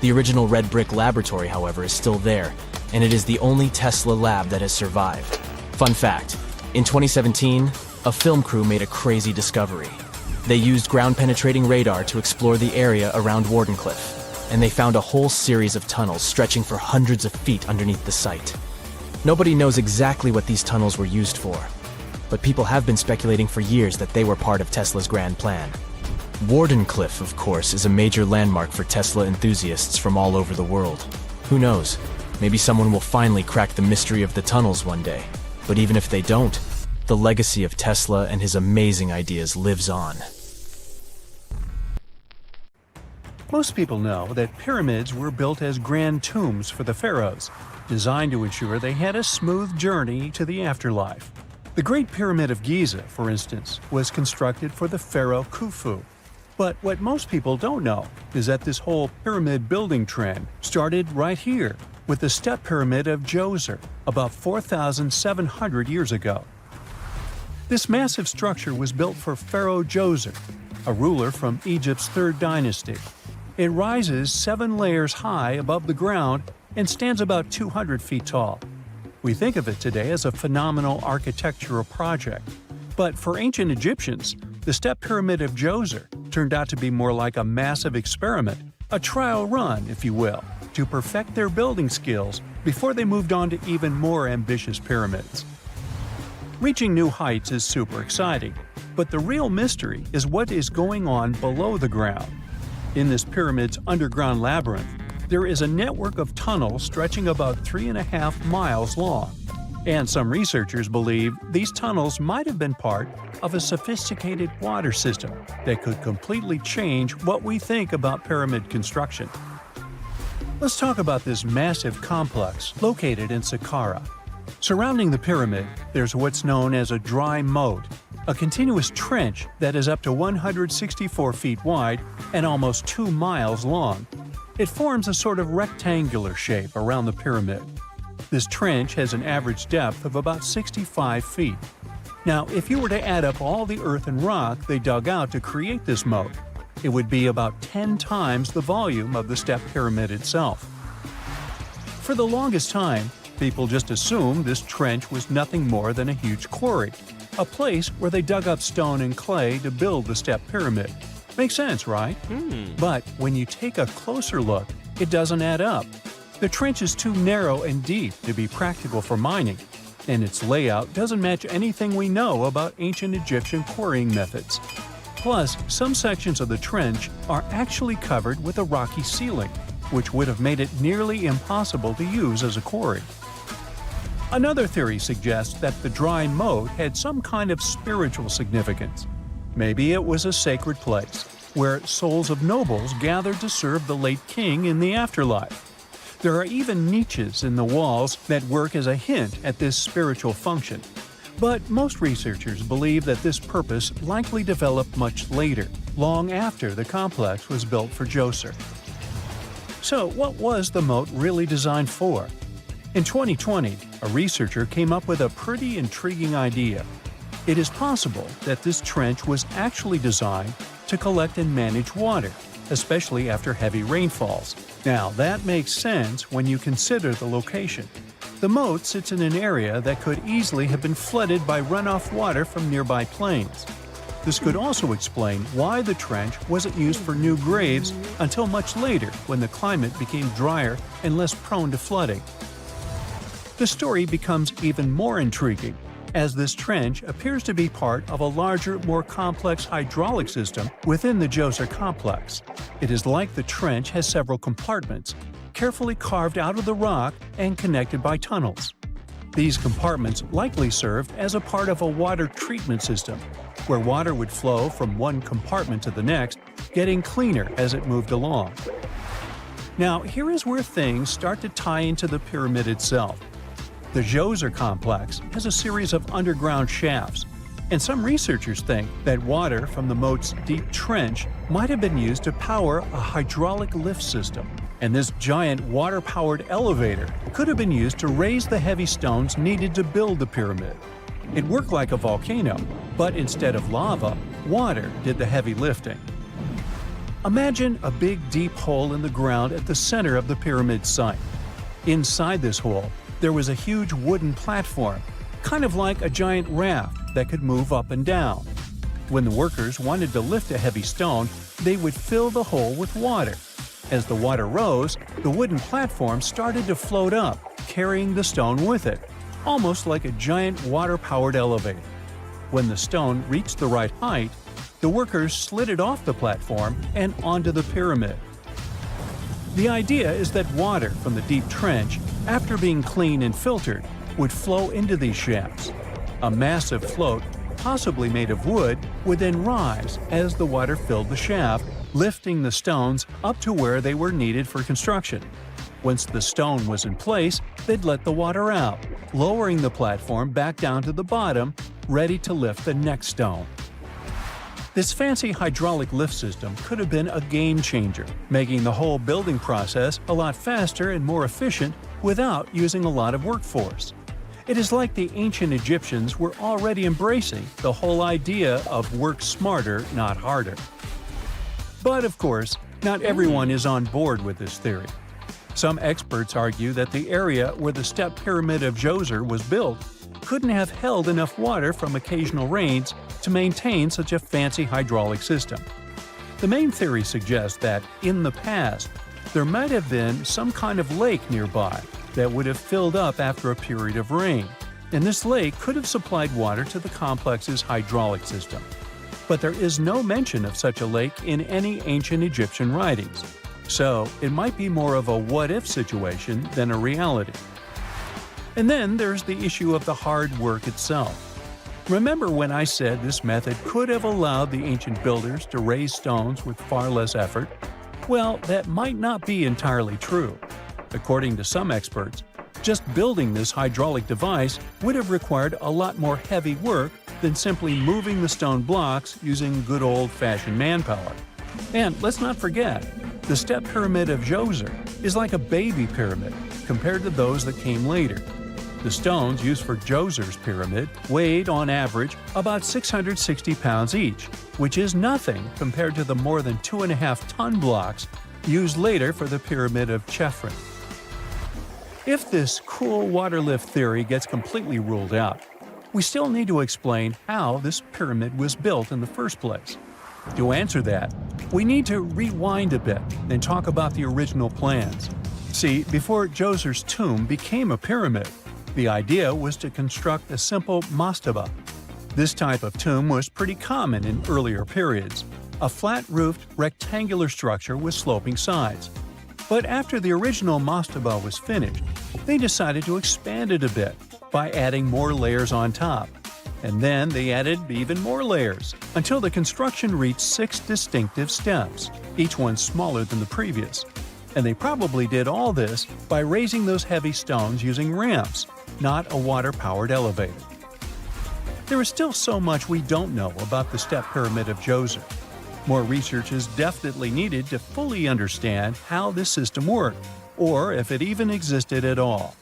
Speaker 3: The original red brick laboratory, however, is still there, and it is the only Tesla lab that has survived. Fun fact, in 2017, a film crew made a crazy discovery. They used ground-penetrating radar to explore the area around Wardenclyffe, and they found a whole series of tunnels stretching for hundreds of feet underneath the site. Nobody knows exactly what these tunnels were used for, but people have been speculating for years that they were part of Tesla's grand plan. Wardenclyffe, of course, is a major landmark for Tesla enthusiasts from all over the world. Who knows? Maybe someone will finally crack the mystery of the tunnels one day. But even if they don't, the legacy of Tesla and his amazing ideas lives on.
Speaker 1: Most people know that pyramids were built as grand tombs for the pharaohs, designed to ensure they had a smooth journey to the afterlife. The Great Pyramid of Giza, for instance, was constructed for the pharaoh Khufu. But what most people don't know is that this whole pyramid building trend started right here with the step pyramid of Djoser about 4,700 years ago. This massive structure was built for Pharaoh Djoser, a ruler from Egypt's 3rd dynasty. It rises 7 layers high above the ground and stands about 200 feet tall. We think of it today as a phenomenal architectural project, but for ancient Egyptians, the step pyramid of Djoser turned out to be more like a massive experiment, a trial run, if you will, to perfect their building skills before they moved on to even more ambitious pyramids. Reaching new heights is super exciting, but the real mystery is what is going on below the ground. In this pyramid's underground labyrinth, there is a network of tunnels stretching about 3.5 miles long, and some researchers believe these tunnels might have been part of a sophisticated water system that could completely change what we think about pyramid construction. Let's talk about this massive complex located in Saqqara. Surrounding the pyramid, there's what's known as a dry moat, a continuous trench that is up to 164 feet wide and almost 2 miles long. It forms a sort of rectangular shape around the pyramid. This trench has an average depth of about 65 feet. Now, if you were to add up all the earth and rock they dug out to create this moat, it would be about 10 times the volume of the step pyramid itself. For the longest time, people just assumed this trench was nothing more than a huge quarry, a place where they dug up stone and clay to build the step pyramid. Makes sense, right? But when you take a closer look, it doesn't add up. The trench is too narrow and deep to be practical for mining, and its layout doesn't match anything we know about ancient Egyptian quarrying methods. Plus, some sections of the trench are actually covered with a rocky ceiling, which would have made it nearly impossible to use as a quarry. Another theory suggests that the dry moat had some kind of spiritual significance. Maybe it was a sacred place, where souls of nobles gathered to serve the late king in the afterlife. There are even niches in the walls that work as a hint at this spiritual function. But most researchers believe that this purpose likely developed much later, long after the complex was built for Djoser. So, what was the moat really designed for? In 2020, a researcher came up with a pretty intriguing idea. It is possible that this trench was actually designed to collect and manage water, especially after heavy rainfalls. Now, that makes sense when you consider the location. The moat sits in an area that could easily have been flooded by runoff water from nearby plains. This could also explain why the trench wasn't used for new graves until much later when the climate became drier and less prone to flooding. The story becomes even more intriguing, as this trench appears to be part of a larger, more complex hydraulic system within the Djoser complex. It is like the trench has several compartments, carefully carved out of the rock and connected by tunnels. These compartments likely served as a part of a water treatment system, where water would flow from one compartment to the next, getting cleaner as it moved along. Now, here is where things start to tie into the pyramid itself. The Djoser complex has a series of underground shafts, and some researchers think that water from the moat's deep trench might have been used to power a hydraulic lift system, and this giant water-powered elevator could have been used to raise the heavy stones needed to build the pyramid. It worked like a volcano, but instead of lava, water did the heavy lifting. Imagine a big deep hole in the ground at the center of the pyramid site. Inside this hole, there was a huge wooden platform, kind of like a giant raft that could move up and down. When the workers wanted to lift a heavy stone, they would fill the hole with water. As the water rose, the wooden platform started to float up, carrying the stone with it, almost like a giant water-powered elevator. When the stone reached the right height, the workers slid it off the platform and onto the pyramid. The idea is that water from the deep trench, after being cleaned and filtered, would flow into these shafts. A massive float, possibly made of wood, would then rise as the water filled the shaft, lifting the stones up to where they were needed for construction. Once the stone was in place, they'd let the water out, lowering the platform back down to the bottom, ready to lift the next stone. This fancy hydraulic lift system could have been a game changer, making the whole building process a lot faster and more efficient without using a lot of workforce. It is like the ancient Egyptians were already embracing the whole idea of work smarter, not harder. But of course, not everyone is on board with this theory. Some experts argue that the area where the step pyramid of Djoser was built couldn't have held enough water from occasional rains to maintain such a fancy hydraulic system. The main theory suggests that, in the past, there might have been some kind of lake nearby that would have filled up after a period of rain, and this lake could have supplied water to the complex's hydraulic system. But there is no mention of such a lake in any ancient Egyptian writings, so it might be more of a what-if situation than a reality. And then there's the issue of the hard work itself. Remember when I said this method could have allowed the ancient builders to raise stones with far less effort? Well, that might not be entirely true. According to some experts, Just building this hydraulic device would have required a lot more heavy work than simply moving the stone blocks using good old-fashioned manpower. And let's not forget, the step pyramid of Djoser is like a baby pyramid compared to those that came later. The stones used for Djoser's pyramid weighed, on average, about 660 pounds each, which is nothing compared to the more than 2.5-ton blocks used later for the pyramid of Chephren. If this cool water lift theory gets completely ruled out, we still need to explain how this pyramid was built in the first place. To answer that, we need to rewind a bit and talk about the original plans. See, before Djoser's tomb became a pyramid, the idea was to construct a simple mastaba. This type of tomb was pretty common in earlier periods, a flat-roofed, rectangular structure with sloping sides. But after the original mastaba was finished, they decided to expand it a bit by adding more layers on top. And then they added even more layers, until the construction reached 6 distinctive steps, each one smaller than the previous. And they probably did all this by raising those heavy stones using ramps, not a water-powered elevator. There is still so much we don't know about the step pyramid of Djoser. More research is definitely needed to fully understand how this system worked, or if it even existed at all.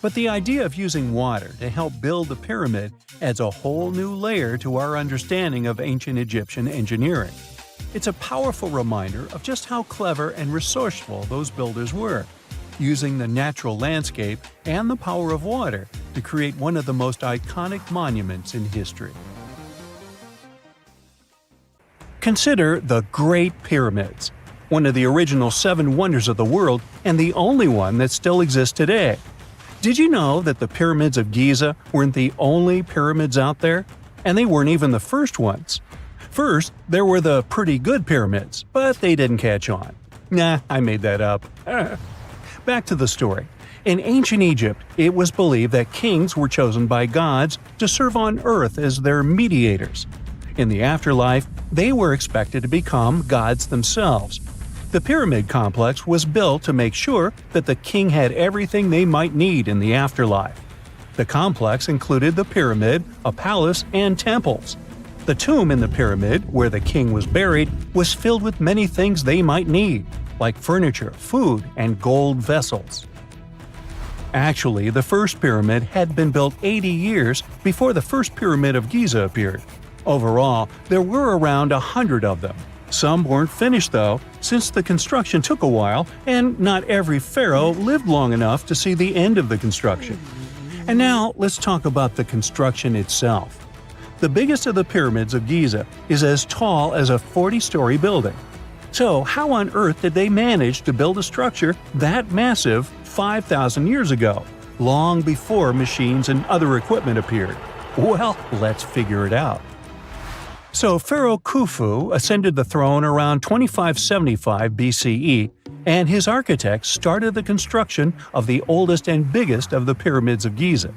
Speaker 1: But the idea of using water to help build the pyramid adds a whole new layer to our understanding of ancient Egyptian engineering. It's a powerful reminder of just how clever and resourceful those builders were, using the natural landscape and the power of water to create one of the most iconic monuments in history. Consider the Great Pyramids, one of the original 7 wonders of the world and the only one that still exists today. Did you know that the pyramids of Giza weren't the only pyramids out there? And they weren't even the first ones. First, there were the pretty good pyramids, but they didn't catch on. Nah, I made that up. Back to the story. In ancient Egypt, it was believed that kings were chosen by gods to serve on earth as their mediators. In the afterlife, they were expected to become gods themselves. The pyramid complex was built to make sure that the king had everything they might need in the afterlife. The complex included the pyramid, a palace, and temples. The tomb in the pyramid, where the king was buried, was filled with many things they might need, like furniture, food, and gold vessels. Actually, the first pyramid had been built 80 years before the first pyramid of Giza appeared. Overall, there were around 100 of them. Some weren't finished though, since the construction took a while and not every pharaoh lived long enough to see the end of the construction. And now let's talk about the construction itself. The biggest of the pyramids of Giza is as tall as a 40-story building. So how on earth did they manage to build a structure that massive 5,000 years ago, long before machines and other equipment appeared? Well, let's figure it out. So Pharaoh Khufu ascended the throne around 2575 BCE, and his architects started the construction of the oldest and biggest of the pyramids of Giza.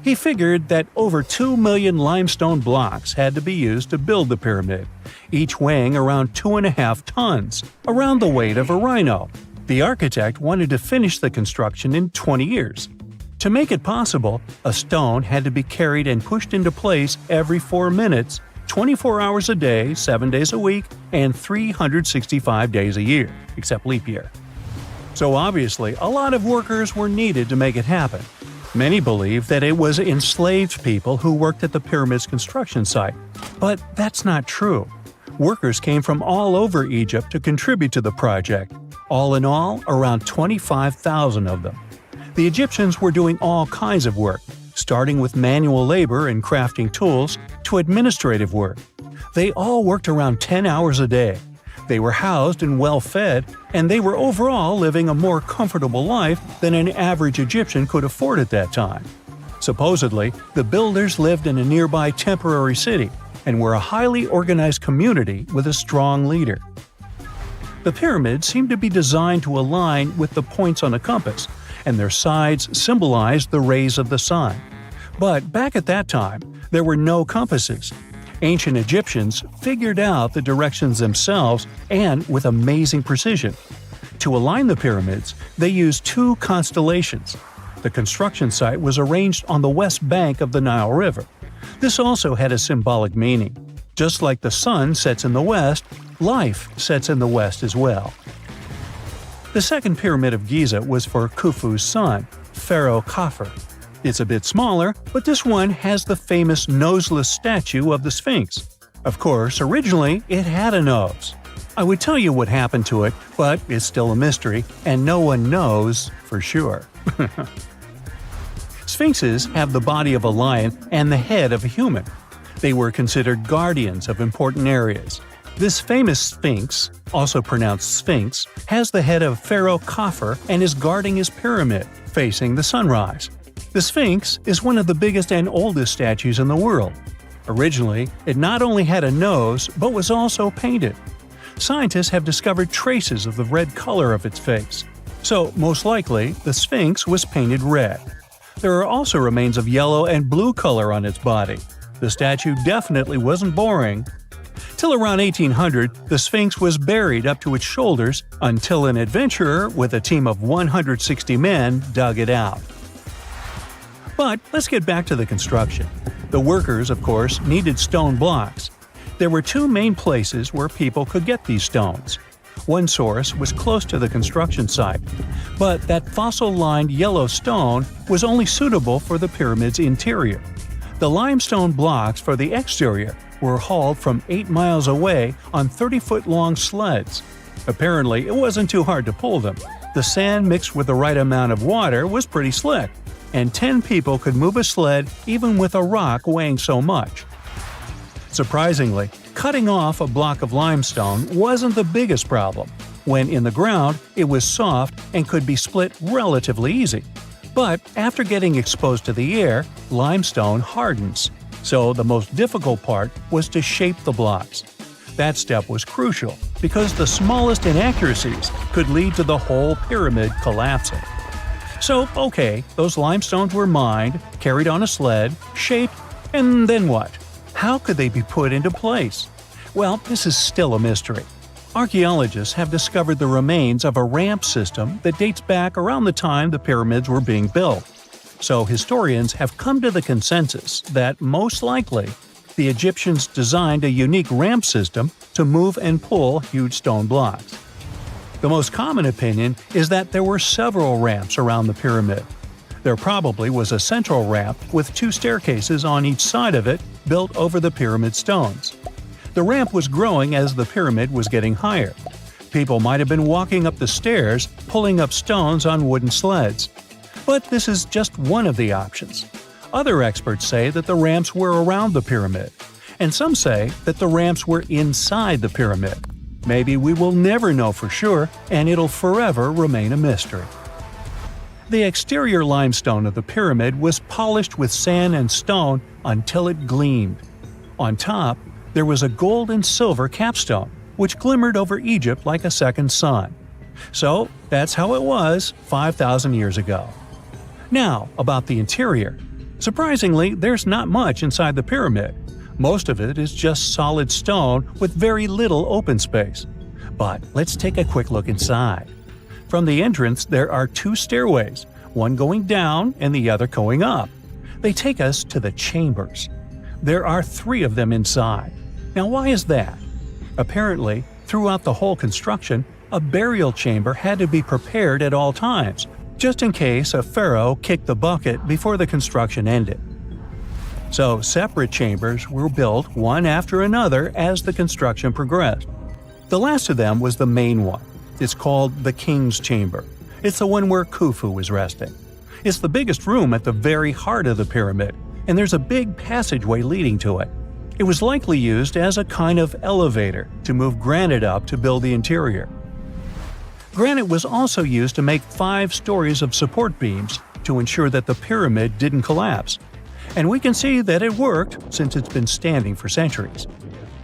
Speaker 1: He figured that over 2 million limestone blocks had to be used to build the pyramid, each weighing around 2.5 tons, around the weight of a rhino. The architect wanted to finish the construction in 20 years. To make it possible, a stone had to be carried and pushed into place every 4 minutes, 24 hours a day, 7 days a week, and 365 days a year, except leap year. So obviously, a lot of workers were needed to make it happen. Many believe that it was enslaved people who worked at the pyramid's construction site, but that's not true. Workers came from all over Egypt to contribute to the project. All in all, around 25,000 of them. The Egyptians were doing all kinds of work, starting with manual labor and crafting tools to administrative work. They all worked around 10 hours a day. They were housed and well-fed, and they were overall living a more comfortable life than an average Egyptian could afford at that time. Supposedly, the builders lived in a nearby temporary city and were a highly organized community with a strong leader. The pyramids seemed to be designed to align with the points on a compass, and their sides symbolized the rays of the sun. But back at that time, there were no compasses. Ancient Egyptians figured out the directions themselves and with amazing precision. To align the pyramids, they used 2 constellations. The construction site was arranged on the west bank of the Nile River. This also had a symbolic meaning. Just like the sun sets in the west, life sets in the west as well. The second pyramid of Giza was for Khufu's son, Pharaoh Khafre. It's a bit smaller, but this one has the famous noseless statue of the Sphinx. Of course, originally it had a nose. I would tell you what happened to it, but it's still a mystery, and no one knows for sure. Sphinxes have the body of a lion and the head of a human. They were considered guardians of important areas. This famous sphinx, also pronounced sphinx, has the head of Pharaoh Khafre and is guarding his pyramid, facing the sunrise. The sphinx is one of the biggest and oldest statues in the world. Originally, it not only had a nose, but was also painted. Scientists have discovered traces of the red color of its face. So, most likely, the sphinx was painted red. There are also remains of yellow and blue color on its body. The statue definitely wasn't boring. Till around 1800, the Sphinx was buried up to its shoulders until an adventurer with a team of 160 men dug it out. But let's get back to the construction. The workers, of course, needed stone blocks. There were two main places where people could get these stones. One source was close to the construction site, but that fossil-lined yellow stone was only suitable for the pyramid's interior. The limestone blocks for the exterior were hauled from 8 miles away on 30-foot-long sleds. Apparently, it wasn't too hard to pull them. The sand mixed with the right amount of water was pretty slick, and 10 people could move a sled even with a rock weighing so much. Surprisingly, cutting off a block of limestone wasn't the biggest problem. When in the ground, it was soft and could be split relatively easy. But after getting exposed to the air, limestone hardens. So the most difficult part was to shape the blocks. That step was crucial because the smallest inaccuracies could lead to the whole pyramid collapsing. So, okay, those limestones were mined, carried on a sled, shaped, and then what? How could they be put into place? Well, this is still a mystery. Archaeologists have discovered the remains of a ramp system that dates back around the time the pyramids were being built. So historians have come to the consensus that, most likely, the Egyptians designed a unique ramp system to move and pull huge stone blocks. The most common opinion is that there were several ramps around the pyramid. There probably was a central ramp with 2 staircases on each side of it built over the pyramid stones. The ramp was growing as the pyramid was getting higher. People might have been walking up the stairs, pulling up stones on wooden sleds. But this is just one of the options. Other experts say that the ramps were around the pyramid, and some say that the ramps were inside the pyramid. Maybe we will never know for sure, and it'll forever remain a mystery. The exterior limestone of the pyramid was polished with sand and stone until it gleamed. On top, there was a gold and silver capstone, which glimmered over Egypt like a second sun. So, that's how it was 5,000 years ago. Now, about the interior. Surprisingly, there's not much inside the pyramid. Most of it is just solid stone with very little open space. But let's take a quick look inside. From the entrance, there are 2 stairways, one going down and the other going up. They take us to the chambers. There are 3 of them inside. Now, why is that? Apparently, throughout the whole construction, a burial chamber had to be prepared at all times, just in case a pharaoh kicked the bucket before the construction ended. So, separate chambers were built one after another as the construction progressed. The last of them was the main one. It's called the King's Chamber. It's the one where Khufu was resting. It's the biggest room at the very heart of the pyramid, and there's a big passageway leading to it. It was likely used as a kind of elevator to move granite up to build the interior. Granite was also used to make 5 stories of support beams to ensure that the pyramid didn't collapse. And we can see that it worked since it's been standing for centuries.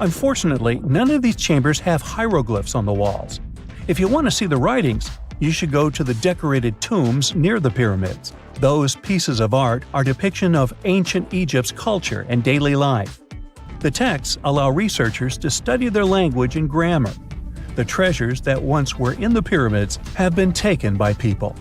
Speaker 1: Unfortunately, none of these chambers have hieroglyphs on the walls. If you want to see the writings, you should go to the decorated tombs near the pyramids. Those pieces of art are depiction of ancient Egypt's culture and daily life. The texts allow researchers to study their language and grammar. The treasures that once were in the pyramids have been taken by people.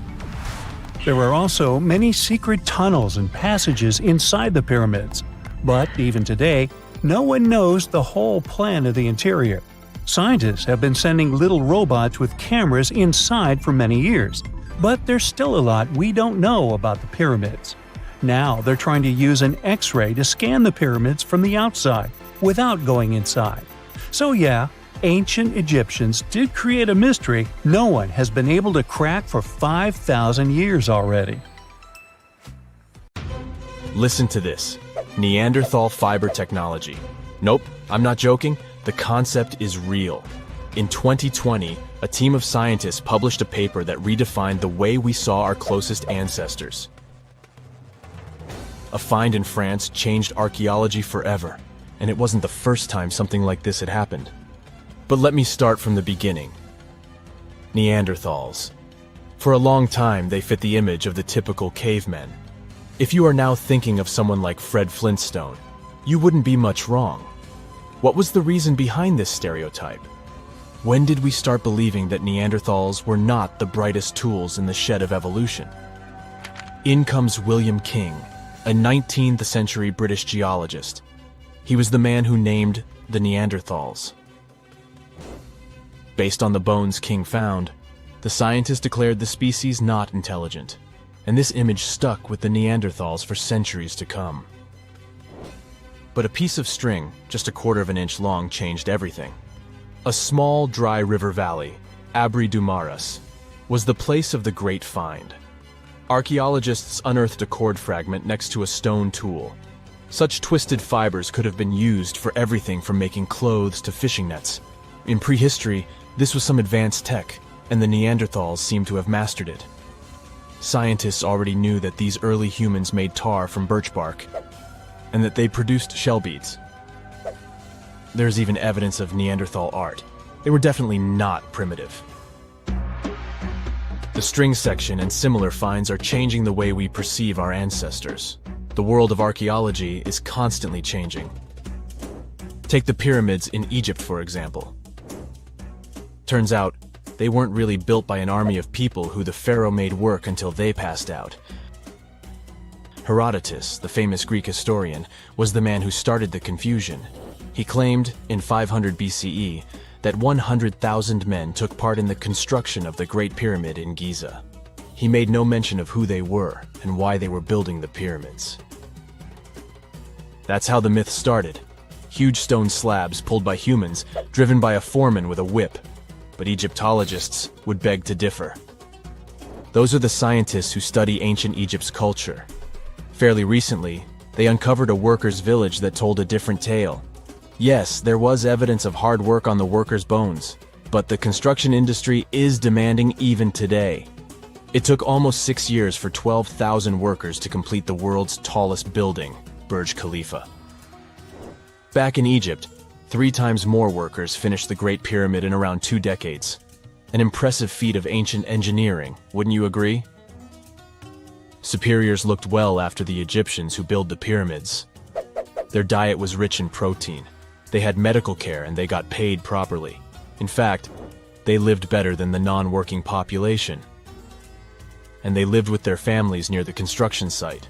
Speaker 1: There are also many secret tunnels and passages inside the pyramids. But even today, no one knows the whole plan of the interior. Scientists have been sending little robots with cameras inside for many years, but there's still a lot we don't know about the pyramids. Now they're trying to use an X-ray to scan the pyramids from the outside, without going inside. So yeah, ancient Egyptians did create a mystery no one has been able to crack for 5,000 years already.
Speaker 3: Listen to this. Neanderthal fiber technology. Nope, I'm not joking. The concept is real. In 2020, a team of scientists published a paper that redefined the way we saw our closest ancestors. A find in France changed archaeology forever, and it wasn't the first time something like this had happened. But let me start from the beginning. Neanderthals. For a long time, they fit the image of the typical cavemen. If you are now thinking of someone like Fred Flintstone, you wouldn't be much wrong. What was the reason behind this stereotype? When did we start believing that Neanderthals were not the brightest tools in the shed of evolution? In comes William King, a 19th century British geologist. He was the man who named the Neanderthals. Based on the bones King found, the scientist declared the species not intelligent, and this image stuck with the Neanderthals for centuries to come. But a piece of string, just a quarter of an inch long, changed everything. A small, dry river valley, Abri du Maras, was the place of the great find. Archaeologists unearthed a cord fragment next to a stone tool. Such twisted fibers could have been used for everything from making clothes to fishing nets. In prehistory, this was some advanced tech, and the Neanderthals seemed to have mastered it. Scientists already knew that these early humans made tar from birch bark, and that they produced shell beads. There's even evidence of Neanderthal art. They were definitely not primitive. The string section and similar finds are changing the way we perceive our ancestors. The world of archaeology is constantly changing. Take the pyramids in Egypt, for example. Turns out, they weren't really built by an army of people who the pharaoh made work until they passed out. Herodotus, the famous Greek historian, was the man who started the confusion. He claimed, in 500 BCE, that 100,000 men took part in the construction of the Great Pyramid in Giza. He made no mention of who they were and why they were building the pyramids. That's how the myth started. Huge stone slabs pulled by humans, driven by a foreman with a whip. But Egyptologists would beg to differ. Those are the scientists who study ancient Egypt's culture. Fairly recently, they uncovered a workers' village that told a different tale. Yes, there was evidence of hard work on the workers' bones, but the construction industry is demanding even today. It took almost 6 years for 12,000 workers to complete the world's tallest building, Burj Khalifa. Back in Egypt, 3 times more workers finished the Great Pyramid in around 2 decades. An impressive feat of ancient engineering, wouldn't you agree? Superiors looked well after the Egyptians who built the pyramids. Their diet was rich in protein. They had medical care and they got paid properly. In fact, they lived better than the non-working population. And they lived with their families near the construction site.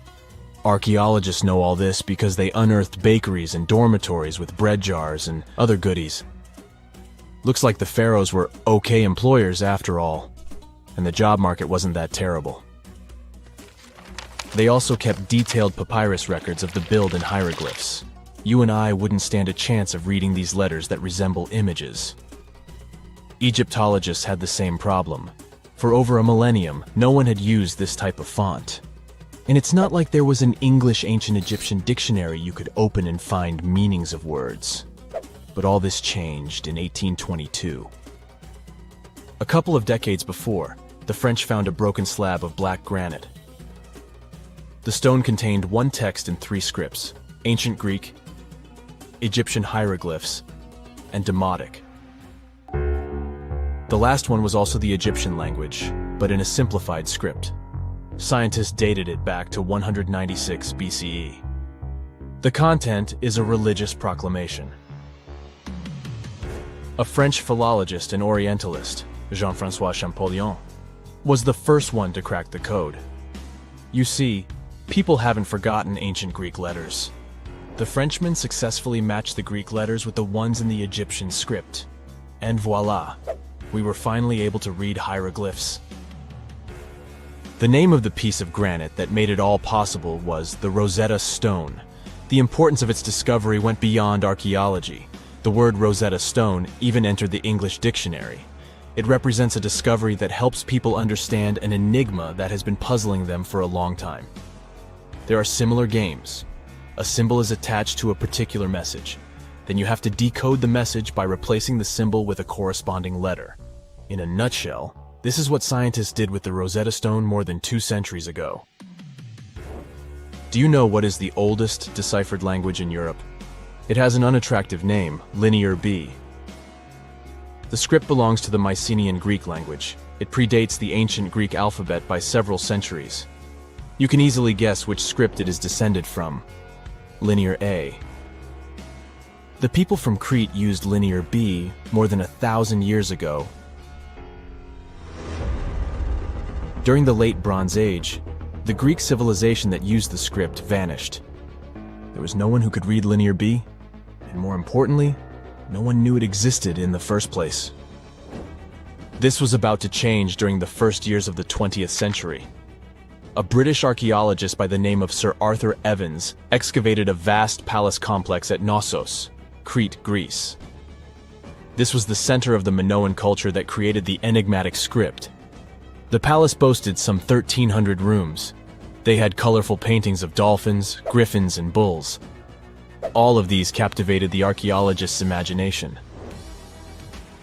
Speaker 3: Archaeologists know all this because they unearthed bakeries and dormitories with bread jars and other goodies. Looks like the pharaohs were okay employers after all, and the job market wasn't that terrible. They also kept detailed papyrus records of the build and hieroglyphs. You and I wouldn't stand a chance of reading these letters that resemble images. Egyptologists had the same problem. For over a millennium, no one had used this type of font. And it's not like there was an English ancient Egyptian dictionary you could open and find meanings of words. But all this changed in 1822. A couple of decades before, the French found a broken slab of black granite. The stone contained one text in 3 scripts: Ancient Greek, Egyptian hieroglyphs, and Demotic. The last one was also the Egyptian language, but in a simplified script. Scientists dated it back to 196 BCE. The content is a religious proclamation. A French philologist and Orientalist, Jean-François Champollion, was the first one to crack the code. You see, people haven't forgotten ancient Greek letters. The Frenchmen successfully matched the Greek letters with the ones in the Egyptian script. And voila, we were finally able to read hieroglyphs. The name of the piece of granite that made it all possible was the Rosetta Stone. The importance of its discovery went beyond archaeology. The word Rosetta Stone even entered the English dictionary. It represents a discovery that helps people understand an enigma that has been puzzling them for a long time. There are similar games. A symbol is attached to a particular message. Then you have to decode the message by replacing the symbol with a corresponding letter. In a nutshell, this is what scientists did with the Rosetta Stone more than 2 centuries ago. Do you know what is the oldest deciphered language in Europe? It has an unattractive name, Linear B. The script belongs to the Mycenaean Greek language. It predates the ancient Greek alphabet by several centuries. You can easily guess which script it is descended from. Linear A. The people from Crete used Linear B more than 1,000 years ago. During the Late Bronze Age, the Greek civilization that used the script vanished. There was no one who could read Linear B, and more importantly, no one knew it existed in the first place. This was about to change during the first years of the 20th century. A British archaeologist by the name of Sir Arthur Evans excavated a vast palace complex at Knossos, Crete, Greece. This was the center of the Minoan culture that created the enigmatic script. The palace boasted some 1,300 rooms. They had colorful paintings of dolphins, griffins, and bulls. All of these captivated the archaeologists' imagination.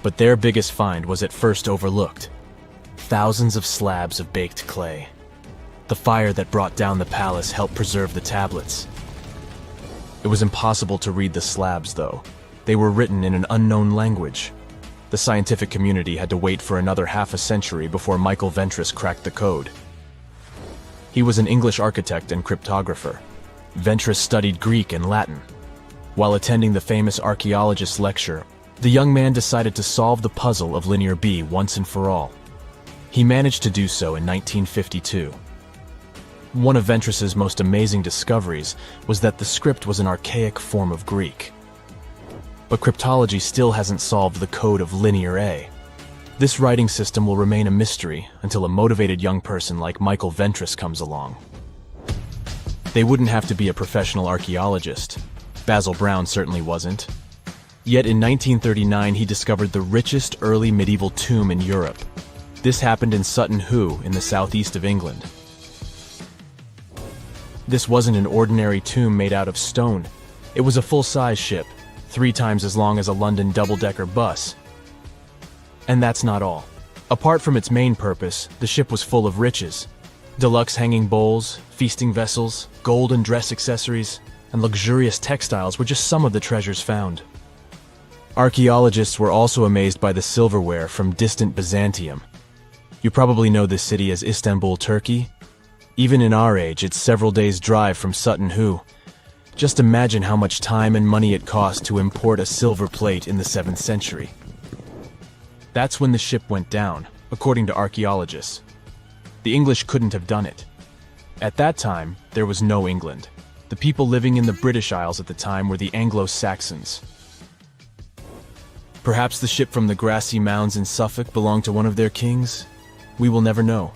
Speaker 3: But their biggest find was at first overlooked. Thousands of slabs of baked clay. The fire that brought down the palace helped preserve the tablets. It was impossible to read the slabs, though. They were written in an unknown language. The scientific community had to wait for another half a century before Michael Ventris cracked the code. He was an English architect and cryptographer. Ventris studied Greek and Latin. While attending the famous archaeologist lecture, the young man decided to solve the puzzle of Linear B once and for all. He managed to do so in 1952. One of Ventris's most amazing discoveries was that the script was an archaic form of Greek. But cryptology still hasn't solved the code of Linear A. This writing system will remain a mystery until a motivated young person like Michael Ventris comes along. They wouldn't have to be a professional archaeologist. Basil Brown certainly wasn't. Yet in 1939 he discovered the richest early medieval tomb in Europe. This happened in Sutton Hoo in the southeast of England. This wasn't an ordinary tomb made out of stone. It was a full-size ship, 3 times as long as a London double-decker bus. And that's not all. Apart from its main purpose, the ship was full of riches. Deluxe hanging bowls, feasting vessels, gold and dress accessories, and luxurious textiles were just some of the treasures found. Archaeologists were also amazed by the silverware from distant Byzantium. You probably know this city as Istanbul, Turkey. Even in our age, it's several days' drive from Sutton Hoo. Just imagine how much time and money it cost to import a silver plate in the 7th century. That's when the ship went down, according to archaeologists. The English couldn't have done it. At that time, there was no England. The people living in the British Isles at the time were the Anglo-Saxons. Perhaps the ship from the grassy mounds in Suffolk belonged to one of their kings? We will never know.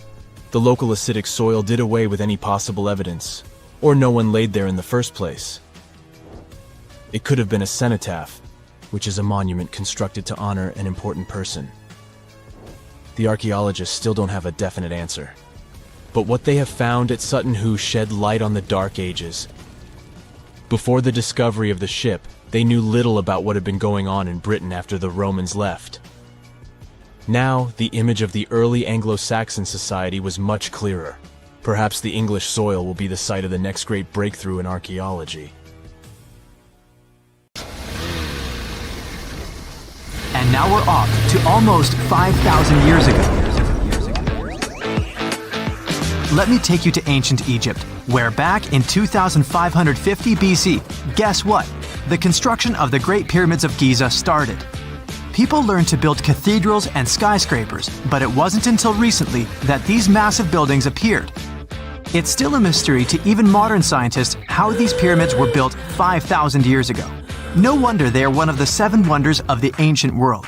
Speaker 3: The local acidic soil did away with any possible evidence, or no one laid there in the first place. It could have been a cenotaph, which is a monument constructed to honor an important person. The archaeologists still don't have a definite answer. But what they have found at Sutton Hoo shed light on the Dark Ages. Before the discovery of the ship, they knew little about what had been going on in Britain after the Romans left. Now, the image of the early Anglo-Saxon society was much clearer. Perhaps the English soil will be the site of the next great breakthrough in archaeology.
Speaker 2: And now we're off to almost 5,000 years ago. Let me take you to ancient Egypt, where back in 2550 BC, guess what? The construction of the Great Pyramids of Giza started. People learned to build cathedrals and skyscrapers, but it wasn't until recently that these massive buildings appeared. It's still a mystery to even modern scientists how these pyramids were built 5,000 years ago. No wonder they are one of the 7 wonders of the ancient world.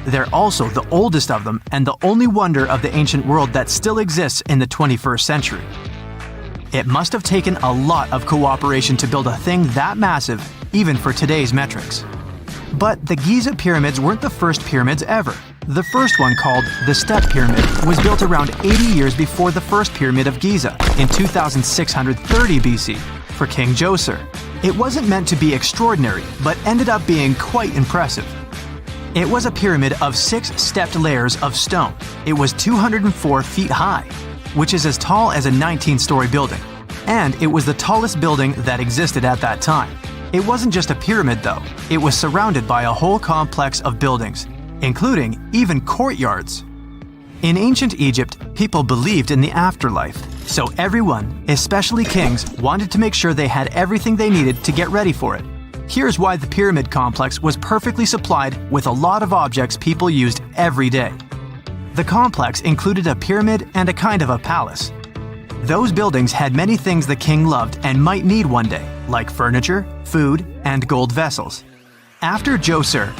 Speaker 2: They're also the oldest of them and the only wonder of the ancient world that still exists in the 21st century. It must have taken a lot of cooperation to build a thing that massive, even for today's metrics. But the Giza pyramids weren't the first pyramids ever. The first one, called the Step Pyramid, was built around 80 years before the first pyramid of Giza in 2630 BC for King Djoser. It wasn't meant to be extraordinary, but ended up being quite impressive. It was a pyramid of 6 stepped layers of stone. It was 204 feet high, which is as tall as a 19-story building. And it was the tallest building that existed at that time. It wasn't just a pyramid though, it was surrounded by a whole complex of buildings, including even courtyards. In ancient Egypt, people believed in the afterlife, so everyone, especially kings, wanted to make sure they had everything they needed to get ready for it. Here's why the pyramid complex was perfectly supplied with a lot of objects people used every day. The complex included a pyramid and a kind of a palace. Those buildings had many things the king loved and might need one day, like furniture, food, and gold vessels. After Djoser,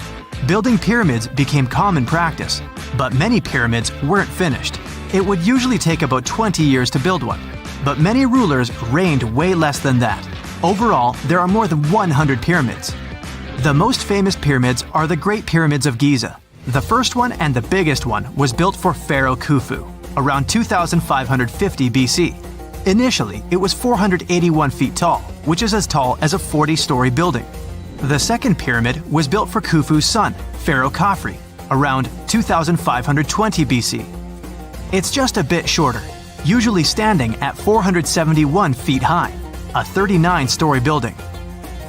Speaker 2: building pyramids became common practice, but many pyramids weren't finished. It would usually take about 20 years to build one, but many rulers reigned way less than that. Overall, there are more than 100 pyramids. The most famous pyramids are the Great Pyramids of Giza. The first one and the biggest one was built for Pharaoh Khufu, around 2550 BC. Initially, it was 481 feet tall, which is as tall as a 40-story building. The second pyramid was built for Khufu's son, Pharaoh Khafre, around 2520 BC. It's just a bit shorter, usually standing at 471 feet high, a 39-story building.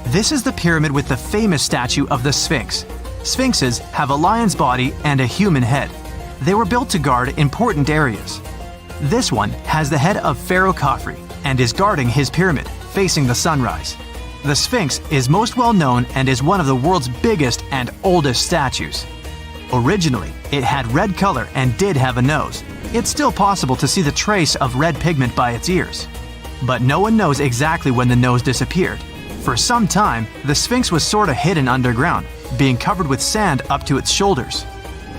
Speaker 2: This is the pyramid with the famous statue of the Sphinx. Sphinxes have a lion's body and a human head. They were built to guard important areas. This one has the head of Pharaoh Khafre and is guarding his pyramid, facing the sunrise. The Sphinx is most well known and is one of the world's biggest and oldest statues. Originally, it had red color and did have a nose. It's still possible to see the trace of red pigment by its ears. But no one knows exactly when the nose disappeared. For some time, the Sphinx was sort of hidden underground, being covered with sand up to its shoulders.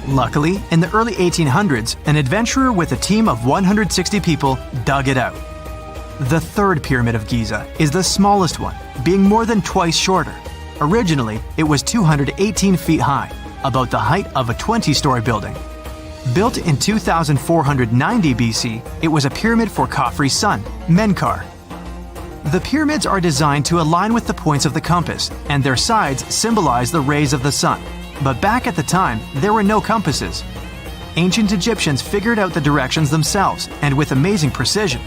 Speaker 2: Luckily, in the early 1800s, an adventurer with a team of 160 people dug it out. The third pyramid of Giza is the smallest one, being more than twice shorter. Originally, it was 218 feet high, about the height of a 20-story building. Built in 2490 BC, it was a pyramid for Khafre's son, Menkaure. The pyramids are designed to align with the points of the compass, and their sides symbolize the rays of the sun. But back at the time, there were no compasses. Ancient Egyptians figured out the directions themselves, and with amazing precision.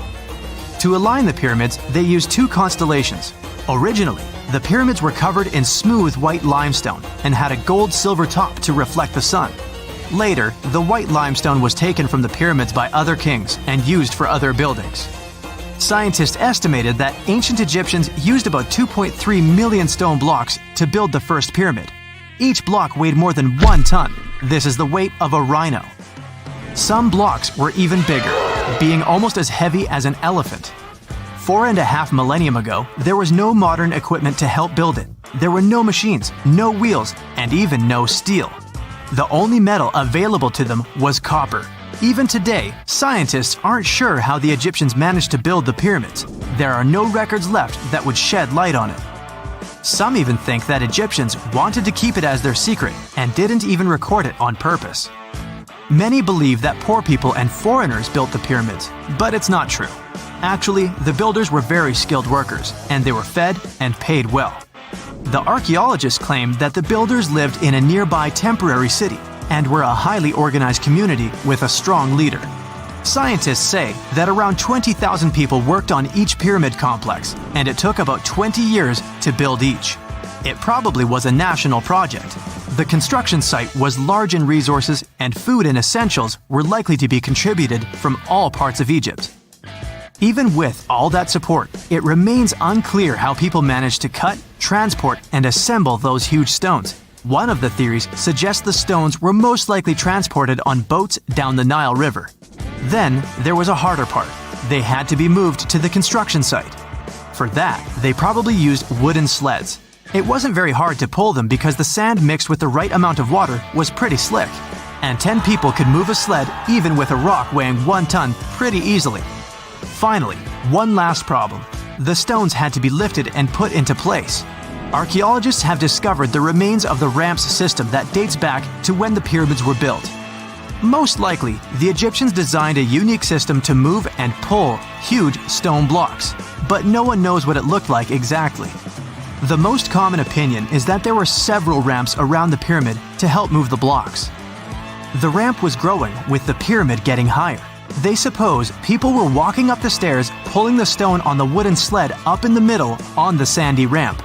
Speaker 2: To align the pyramids, they used 2 constellations. Originally, the pyramids were covered in smooth white limestone and had a gold-silver top to reflect the sun. Later, the white limestone was taken from the pyramids by other kings and used for other buildings. Scientists estimated that ancient Egyptians used about 2.3 million stone blocks to build the first pyramid. Each block weighed more than 1 ton. This is the weight of a rhino. Some blocks were even bigger, being almost as heavy as an elephant. 4.5 millennia ago, there was no modern equipment to help build it. There were no machines, no wheels, and even no steel. The only metal available to them was copper. Even today, scientists aren't sure how the Egyptians managed to build the pyramids. There are no records left that would shed light on it. Some even think that Egyptians wanted to keep it as their secret and didn't even record it on purpose. Many believe that poor people and foreigners built the pyramids, but it's not true. Actually, the builders were very skilled workers, and they were fed and paid well. The archaeologists claim that the builders lived in a nearby temporary city and were a highly organized community with a strong leader. Scientists say that around 20,000 people worked on each pyramid complex, and it took about 20 years to build each. It probably was a national project. The construction site was large in resources, and food and essentials were likely to be contributed from all parts of Egypt. Even with all that support, it remains unclear how people managed to cut, transport, and assemble those huge stones. One of the theories suggests the stones were most likely transported on boats down the Nile River. Then, there was a harder part, they had to be moved to the construction site. For that, they probably used wooden sleds. It wasn't very hard to pull them because the sand mixed with the right amount of water was pretty slick. And 10 people could move a sled even with a rock weighing 1 ton pretty easily. Finally, one last problem. The stones had to be lifted and put into place. Archaeologists have discovered the remains of the ramps system that dates back to when the pyramids were built. Most likely, the Egyptians designed a unique system to move and pull huge stone blocks, but no one knows what it looked like exactly. The most common opinion is that there were several ramps around the pyramid to help move the blocks. The ramp was growing with the pyramid getting higher. They suppose people were walking up the stairs, pulling the stone on the wooden sled up in the middle on the sandy ramp.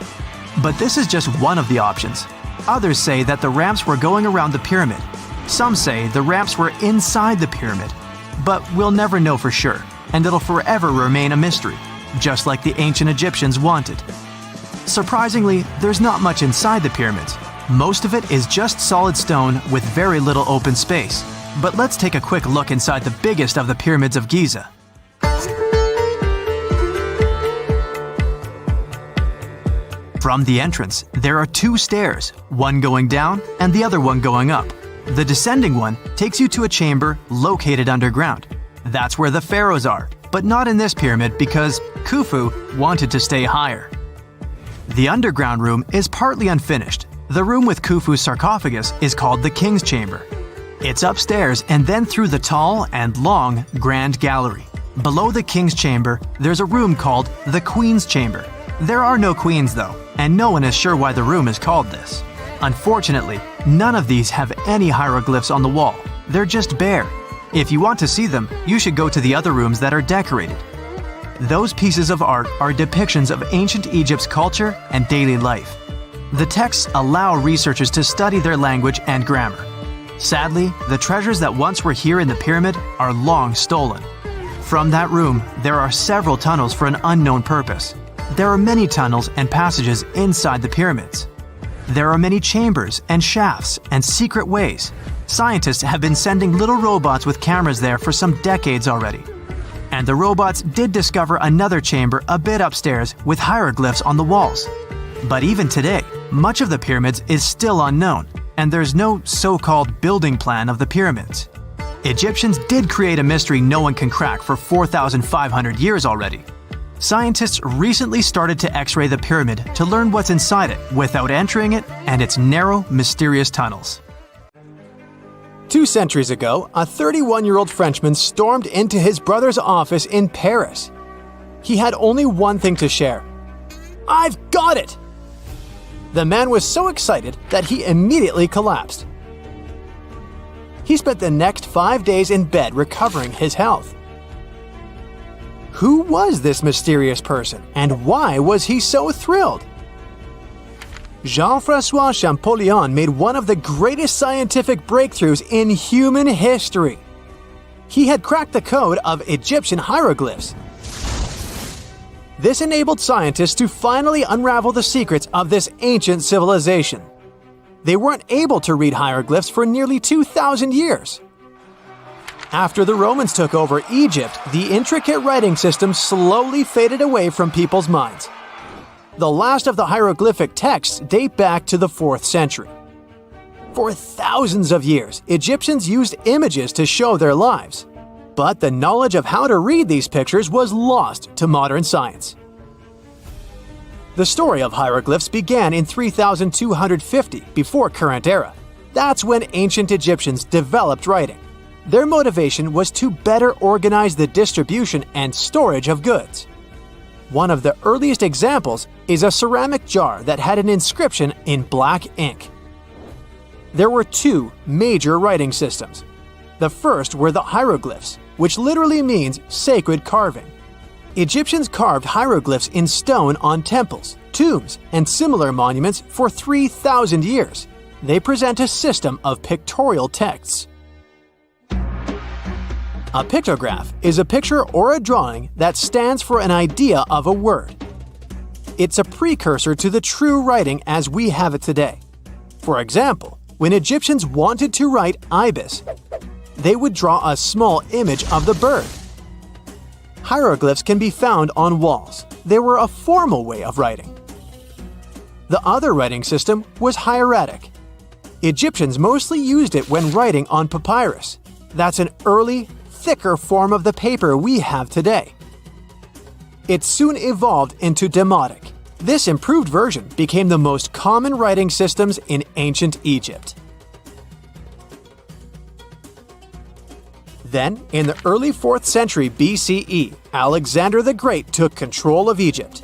Speaker 2: But this is just one of the options. Others say that the ramps were going around the pyramid. Some say the ramps were inside the pyramid. But we'll never know for sure, and it'll forever remain a mystery, just like the ancient Egyptians wanted. Surprisingly, there's not much inside the pyramids. Most of it is just solid stone with very little open space. But let's take a quick look inside the biggest of the pyramids of Giza. From the entrance, there are 2 stairs, one going down and the other one going up. The descending one takes you to a chamber located underground. That's where the pharaohs are, but not in this pyramid because Khufu wanted to stay higher. The underground room is partly unfinished. The room with Khufu's sarcophagus is called the King's Chamber. It's upstairs and then through the tall and long Grand Gallery. Below the King's Chamber, there's a room called the Queen's Chamber. There are no queens though, and no one is sure why the room is called this. Unfortunately, none of these have any hieroglyphs on the wall. They're just bare. If you want to see them, you should go to the other rooms that are decorated. Those pieces of art are depictions of ancient Egypt's culture and daily life. The texts allow researchers to study their language and grammar. Sadly, the treasures that once were here in the pyramid are long stolen. From that room, there are several tunnels for an unknown purpose. There are many tunnels and passages inside the pyramids. There are many chambers and shafts and secret ways. Scientists have been sending little robots with cameras there for some decades already. And the robots did discover another chamber a bit upstairs with hieroglyphs on the walls. But even today, much of the pyramids is still unknown, and there's no so-called building plan of the pyramids. Egyptians did create a mystery no one can crack for 4,500 years already. Scientists recently started to X-ray the pyramid to learn what's inside it without entering it and its narrow, mysterious tunnels. 2 centuries ago, a 31-year-old Frenchman stormed into his brother's office in Paris. He had only one thing to share. "I've got it!" The man was so excited that he immediately collapsed. He spent the next 5 days in bed recovering his health. Who was this mysterious person, and why was he so thrilled? Jean-François Champollion made one of the greatest scientific breakthroughs in human history. He had cracked the code of Egyptian hieroglyphs. This enabled scientists to finally unravel the secrets of this ancient civilization. They weren't able to read hieroglyphs for nearly 2,000 years. After the Romans took over Egypt, the intricate writing system slowly faded away from people's minds. The last of the hieroglyphic texts date back to the 4th century. For thousands of years, Egyptians used images to show their lives. But the knowledge of how to read these pictures was lost to modern science. The story of hieroglyphs began in 3250 before current era. That's when ancient Egyptians developed writing. Their motivation was to better organize the distribution and storage of goods. One of the earliest examples is a ceramic jar that had an inscription in black ink. There were 2 major writing systems. The first were the hieroglyphs, which literally means sacred carving. Egyptians carved hieroglyphs in stone on temples, tombs, and similar monuments for 3,000 years. They present a system of pictorial texts. A pictograph is a picture or a drawing that stands for an idea of a word. It's a precursor to the true writing as we have it today. For example, when Egyptians wanted to write ibis, they would draw a small image of the bird. hieroglyphs can be found on walls. They were a formal way of writing. The other writing system was hieratic. Egyptians mostly used it when writing on papyrus. That's an early, thicker form of the paper we have today. It soon evolved into demotic. This improved version became the most common writing systems in ancient Egypt. Then, in the early 4th century BCE, Alexander the Great took control of Egypt.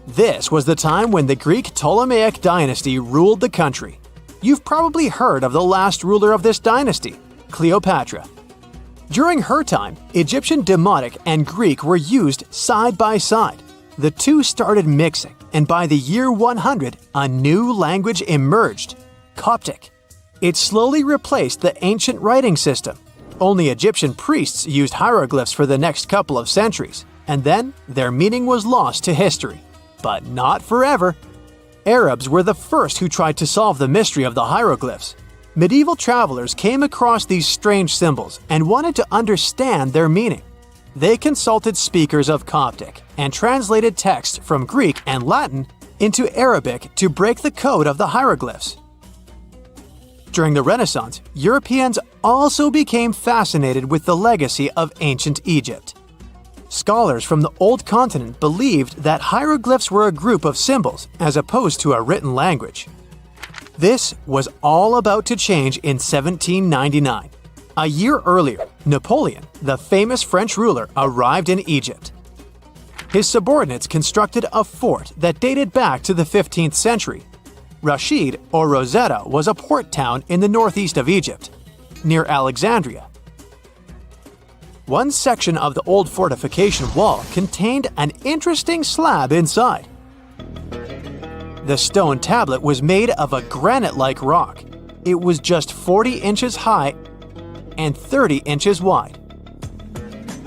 Speaker 2: This was the time when the Greek Ptolemaic dynasty ruled the country. You've probably heard of the last ruler of this dynasty, Cleopatra. During her time, Egyptian Demotic and Greek were used side by side. The two started mixing, and by the year 100, a new language emerged, Coptic. It slowly replaced the ancient writing system. Only Egyptian priests used hieroglyphs for the next couple of centuries, and then their meaning was lost to history. But not forever. Arabs were the first who tried to solve the mystery of the hieroglyphs. Medieval travelers came across these strange symbols and wanted to understand their meaning. They consulted speakers of Coptic and translated text from Greek and Latin into Arabic to break the code of the hieroglyphs. During the Renaissance, Europeans also became fascinated with the legacy of ancient Egypt. Scholars from the Old Continent believed that hieroglyphs were a group of symbols as opposed to a written language. This was all about to change in 1799. A year earlier, Napoleon, the famous French ruler, arrived in Egypt. His subordinates constructed a fort that dated back to the 15th century. Rashid, or Rosetta, was a port town in the northeast of Egypt, near Alexandria. One section of the old fortification wall contained an interesting slab inside. The stone tablet was made of a granite-like rock. It was just 40 inches high and 30 inches wide.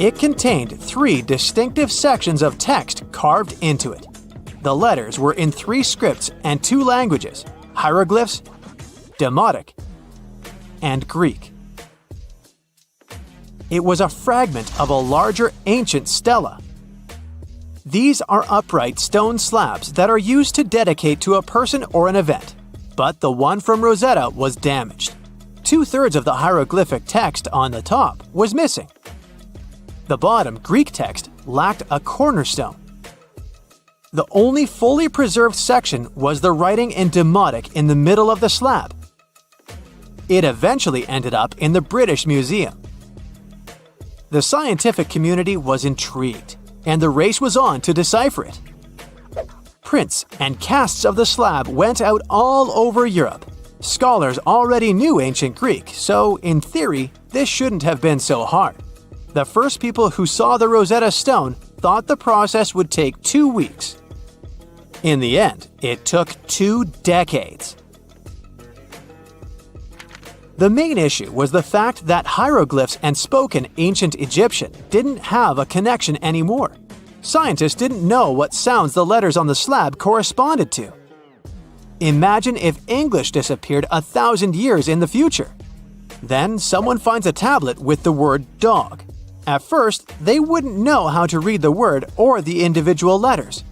Speaker 2: It contained 3 distinctive sections of text carved into it. The letters were in 3 scripts and 2 languages: hieroglyphs, Demotic, and Greek. It was a fragment of a larger ancient stela. These are upright stone slabs that are used to dedicate to a person or an event, but the one from Rosetta was damaged. 2/3 of the hieroglyphic text on the top was missing. The bottom Greek text lacked a cornerstone. The only fully preserved section was the writing in Demotic in the middle of the slab. It eventually ended up in the British Museum. The scientific community was intrigued, and the race was on to decipher it. Prints and casts of the slab went out all over Europe. Scholars already knew ancient Greek, so in theory, this shouldn't have been so hard. The first people who saw the Rosetta Stone thought the process would take 2 weeks. In the end, it took 2 decades. The main issue was the fact that hieroglyphs and spoken ancient Egyptian didn't have a connection anymore. Scientists didn't know what sounds the letters on the slab corresponded to. Imagine if English disappeared 1,000 years in the future. Then someone finds a tablet with the word dog. At first, they wouldn't know how to read the word or the individual letters.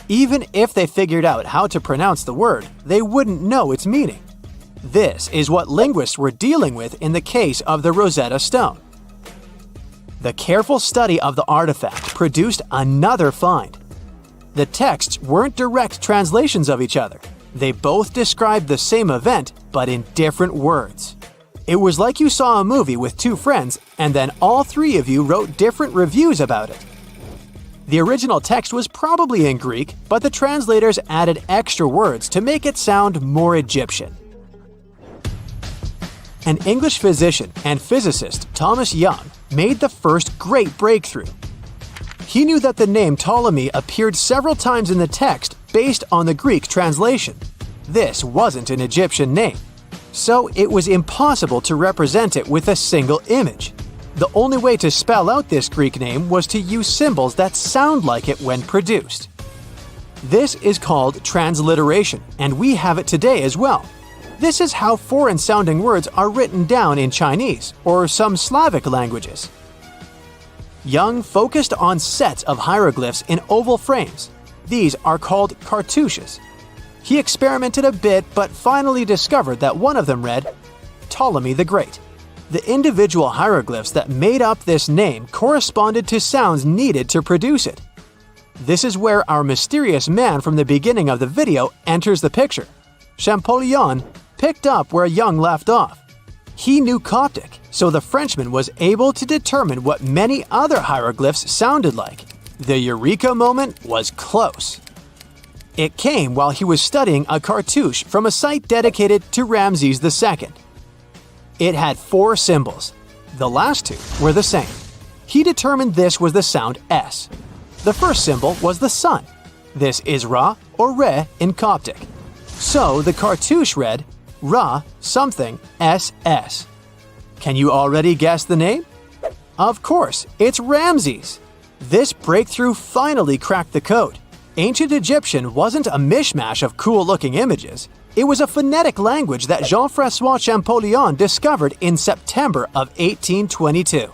Speaker 2: Even if they figured out how to pronounce the word, they wouldn't know its meaning. This is what linguists were dealing with in the case of the Rosetta Stone. The careful study of the artifact produced another find. The texts weren't direct translations of each other. They both described the same event, but in different words. It was like you saw a movie with 2 friends, and then all 3 of you wrote different reviews about it. The original text was probably in Greek, but the translators added extra words to make it sound more Egyptian. An English physician and physicist, Thomas Young, made the first great breakthrough. He knew that the name Ptolemy appeared several times in the text based on the Greek translation. This wasn't an Egyptian name, so it was impossible to represent it with a single image. The only way to spell out this Greek name was to use symbols that sound like it when produced. This is called transliteration, and we have it today as well. This is how foreign-sounding words are written down in Chinese or some Slavic languages. Young focused on sets of hieroglyphs in oval frames. These are called cartouches. He experimented a bit but finally discovered that one of them read, Ptolemy the Great. The individual hieroglyphs that made up this name corresponded to sounds needed to produce it. This is where our mysterious man from the beginning of the video enters the picture. Champollion picked up where Young left off. He knew Coptic, so the Frenchman was able to determine what many other hieroglyphs sounded like. The eureka moment was close. It came while he was studying a cartouche from a site dedicated to Ramses II. It had 4 symbols. The last 2 were the same. He determined this was the sound S. The first symbol was the sun. This is Ra or Re in Coptic. So the cartouche read Ra something SS. Can you already guess the name? Of course, it's Ramses. This breakthrough finally cracked the code. Ancient Egyptian wasn't a mishmash of cool-looking images. It was a phonetic language that Jean-François Champollion discovered in September of 1822.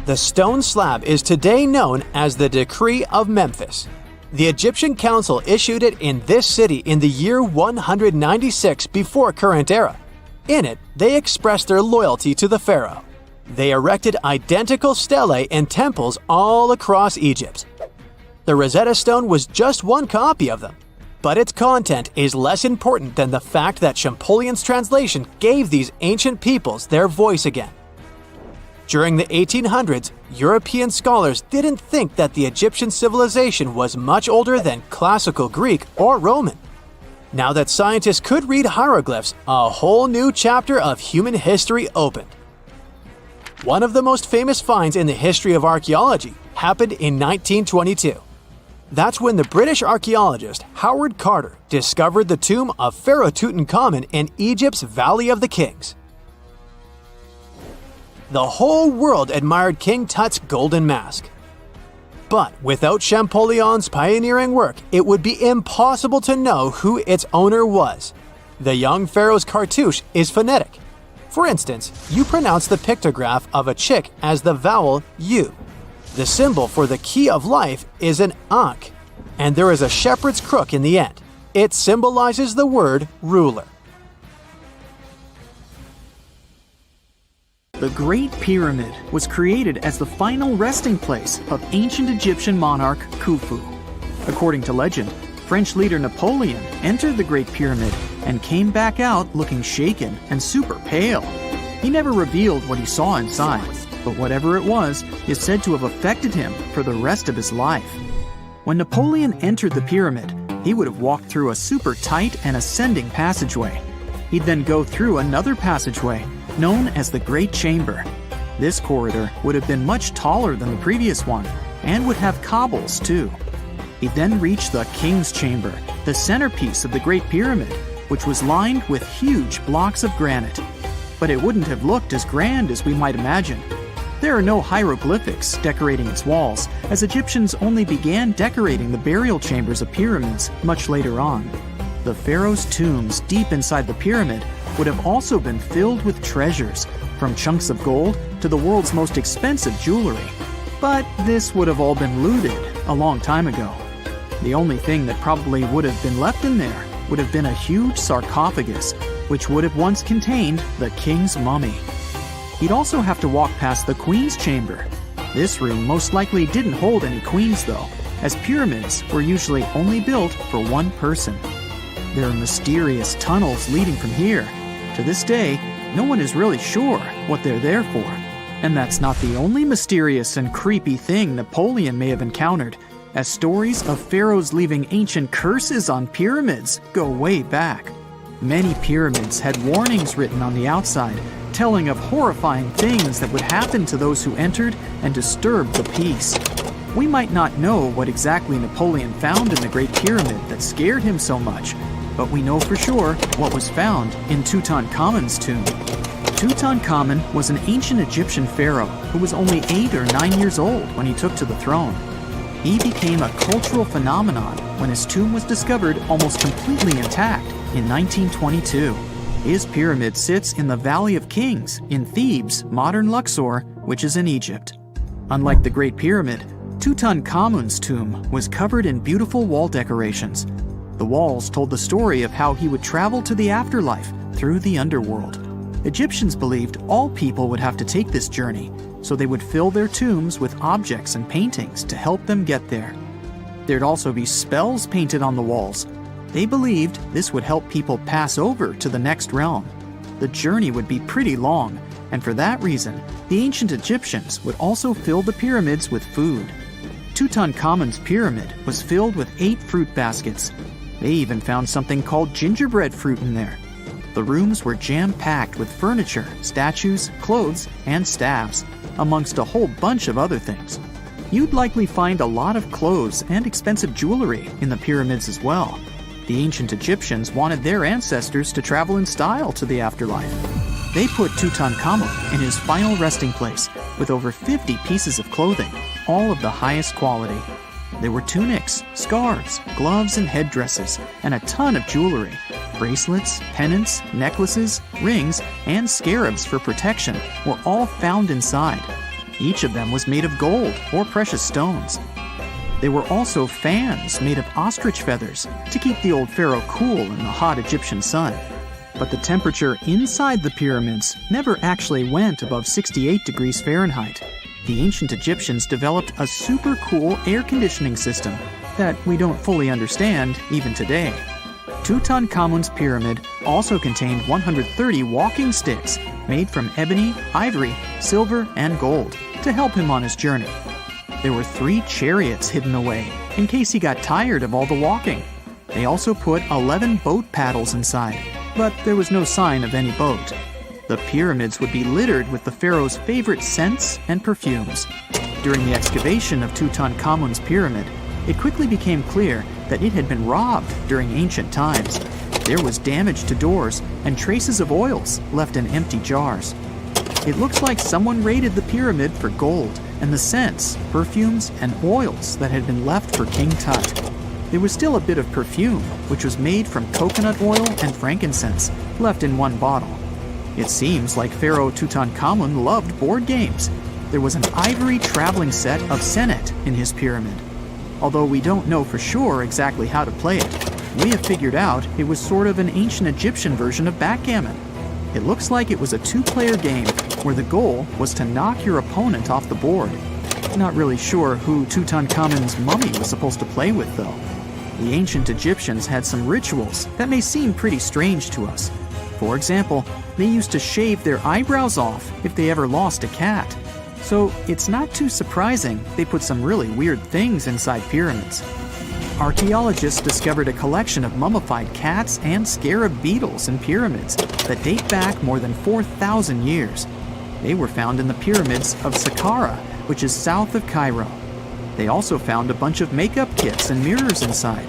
Speaker 2: The stone slab is today known as the Decree of Memphis. The Egyptian Council issued it in this city in the year 196 before current era. In it, they expressed their loyalty to the pharaoh. They erected identical stelae and temples all across Egypt. The Rosetta Stone was just one copy of them, but its content is less important than the fact that Champollion's translation gave these ancient peoples their voice again. During the 1800s, European scholars didn't think that the Egyptian civilization was much older than classical Greek or Roman. Now that scientists could read hieroglyphs, a whole new chapter of human history opened. One of the most famous finds in the history of archaeology happened in 1922. That's when the British archaeologist Howard Carter discovered the tomb of Pharaoh Tutankhamun in Egypt's Valley of the Kings. The whole world admired King Tut's golden mask. But without Champollion's pioneering work, it would be impossible to know who its owner was. The young pharaoh's cartouche is phonetic. For instance, you pronounce the pictograph of a chick as the vowel U. The symbol for the key of life is an ankh, and there is a shepherd's crook in the end. It symbolizes the word ruler.
Speaker 4: The Great Pyramid was created as the final resting place of ancient Egyptian monarch Khufu. According to legend, French leader Napoleon entered the Great Pyramid and came back out looking shaken and super pale. He never revealed what he saw inside, but whatever it was is said to have affected him for the rest of his life. When Napoleon entered the pyramid, he would have walked through a super tight and ascending passageway. He'd then go through another passageway, known as the Great Chamber. This corridor would have been much taller than the previous one, and would have cobbles too. He'd then reach the King's Chamber, the centerpiece of the Great Pyramid, which was lined with huge blocks of granite. But it wouldn't have looked as grand as we might imagine. There are no hieroglyphics decorating its walls, as Egyptians only began decorating the burial chambers of pyramids much later on. The pharaoh's tombs deep inside the pyramid would have also been filled with treasures, from chunks of gold to the world's most expensive jewelry. But this would have all been looted a long time ago. The only thing that probably would have been left in there would have been a huge sarcophagus, which would have once contained the king's mummy. He'd also have to walk past the queen's chamber. This room most likely didn't hold any queens though, as pyramids were usually only built for one person. There are mysterious tunnels leading from here. To this day, no one is really sure what they're there for. And that's not the only mysterious and creepy thing Napoleon may have encountered, as stories of pharaohs leaving ancient curses on pyramids go way back. Many pyramids had warnings written on the outside, telling of horrifying things that would happen to those who entered and disturbed the peace. We might not know what exactly Napoleon found in the Great Pyramid that scared him so much, but we know for sure what was found in Tutankhamun's tomb. Tutankhamun was an ancient Egyptian pharaoh who was only 8 or 9 years old when he took to the throne. He became a cultural phenomenon when his tomb was discovered almost completely intact in 1922. His pyramid sits in the Valley of Kings in Thebes, modern Luxor, which is in Egypt. Unlike the Great Pyramid, Tutankhamun's tomb was covered in beautiful wall decorations. The walls told the story of how he would travel to the afterlife through the underworld. Egyptians believed all people would have to take this journey, so they would fill their tombs with objects and paintings to help them get there. There'd also be spells painted on the walls. They believed this would help people pass over to the next realm. The journey would be pretty long, and for that reason, the ancient Egyptians would also fill the pyramids with food. Tutankhamun's pyramid was filled with 8 fruit baskets. They even found something called gingerbread fruit in there. The rooms were jam-packed with furniture, statues, clothes, and staffs, amongst a whole bunch of other things. You'd likely find a lot of clothes and expensive jewelry in the pyramids as well. The ancient Egyptians wanted their ancestors to travel in style to the afterlife. They put Tutankhamun in his final resting place with over 50 pieces of clothing, all of the highest quality. There were tunics, scarves, gloves, and headdresses, and a ton of jewelry. Bracelets, pendants, necklaces, rings, and scarabs for protection were all found inside. Each of them was made of gold or precious stones. There were also fans made of ostrich feathers to keep the old pharaoh cool in the hot Egyptian sun. But the temperature inside the pyramids never actually went above 68 degrees Fahrenheit. The ancient Egyptians developed a super cool air conditioning system that we don't fully understand even today. Tutankhamun's pyramid also contained 130 walking sticks made from ebony, ivory, silver, and gold to help him on his journey. There were 3 chariots hidden away in case he got tired of all the walking. They also put 11 boat paddles inside, but there was no sign of any boat. The pyramids would be littered with the pharaoh's favorite scents and perfumes. During the excavation of Tutankhamun's pyramid, it quickly became clear that it had been robbed during ancient times. There was damage to doors and traces of oils left in empty jars. It looks like someone raided the pyramid for gold and the scents, perfumes, and oils that had been left for King Tut. There was still a bit of perfume, which was made from coconut oil and frankincense, left in one bottle. It seems like Pharaoh Tutankhamun loved board games. There was an ivory traveling set of senet in his pyramid. Although we don't know for sure exactly how to play it, we have figured out it was sort of an ancient Egyptian version of backgammon. It looks like it was a 2-player game where the goal was to knock your opponent off the board. Not really sure who Tutankhamun's mummy was supposed to play with, though. The ancient Egyptians had some rituals that may seem pretty strange to us. For example, they used to shave their eyebrows off if they ever lost a cat. So it's not too surprising they put some really weird things inside pyramids. Archaeologists discovered a collection of mummified cats and scarab beetles in pyramids that date back more than 4,000 years. They were found in the pyramids of Saqqara, which is south of Cairo. They also found a bunch of makeup kits and mirrors inside.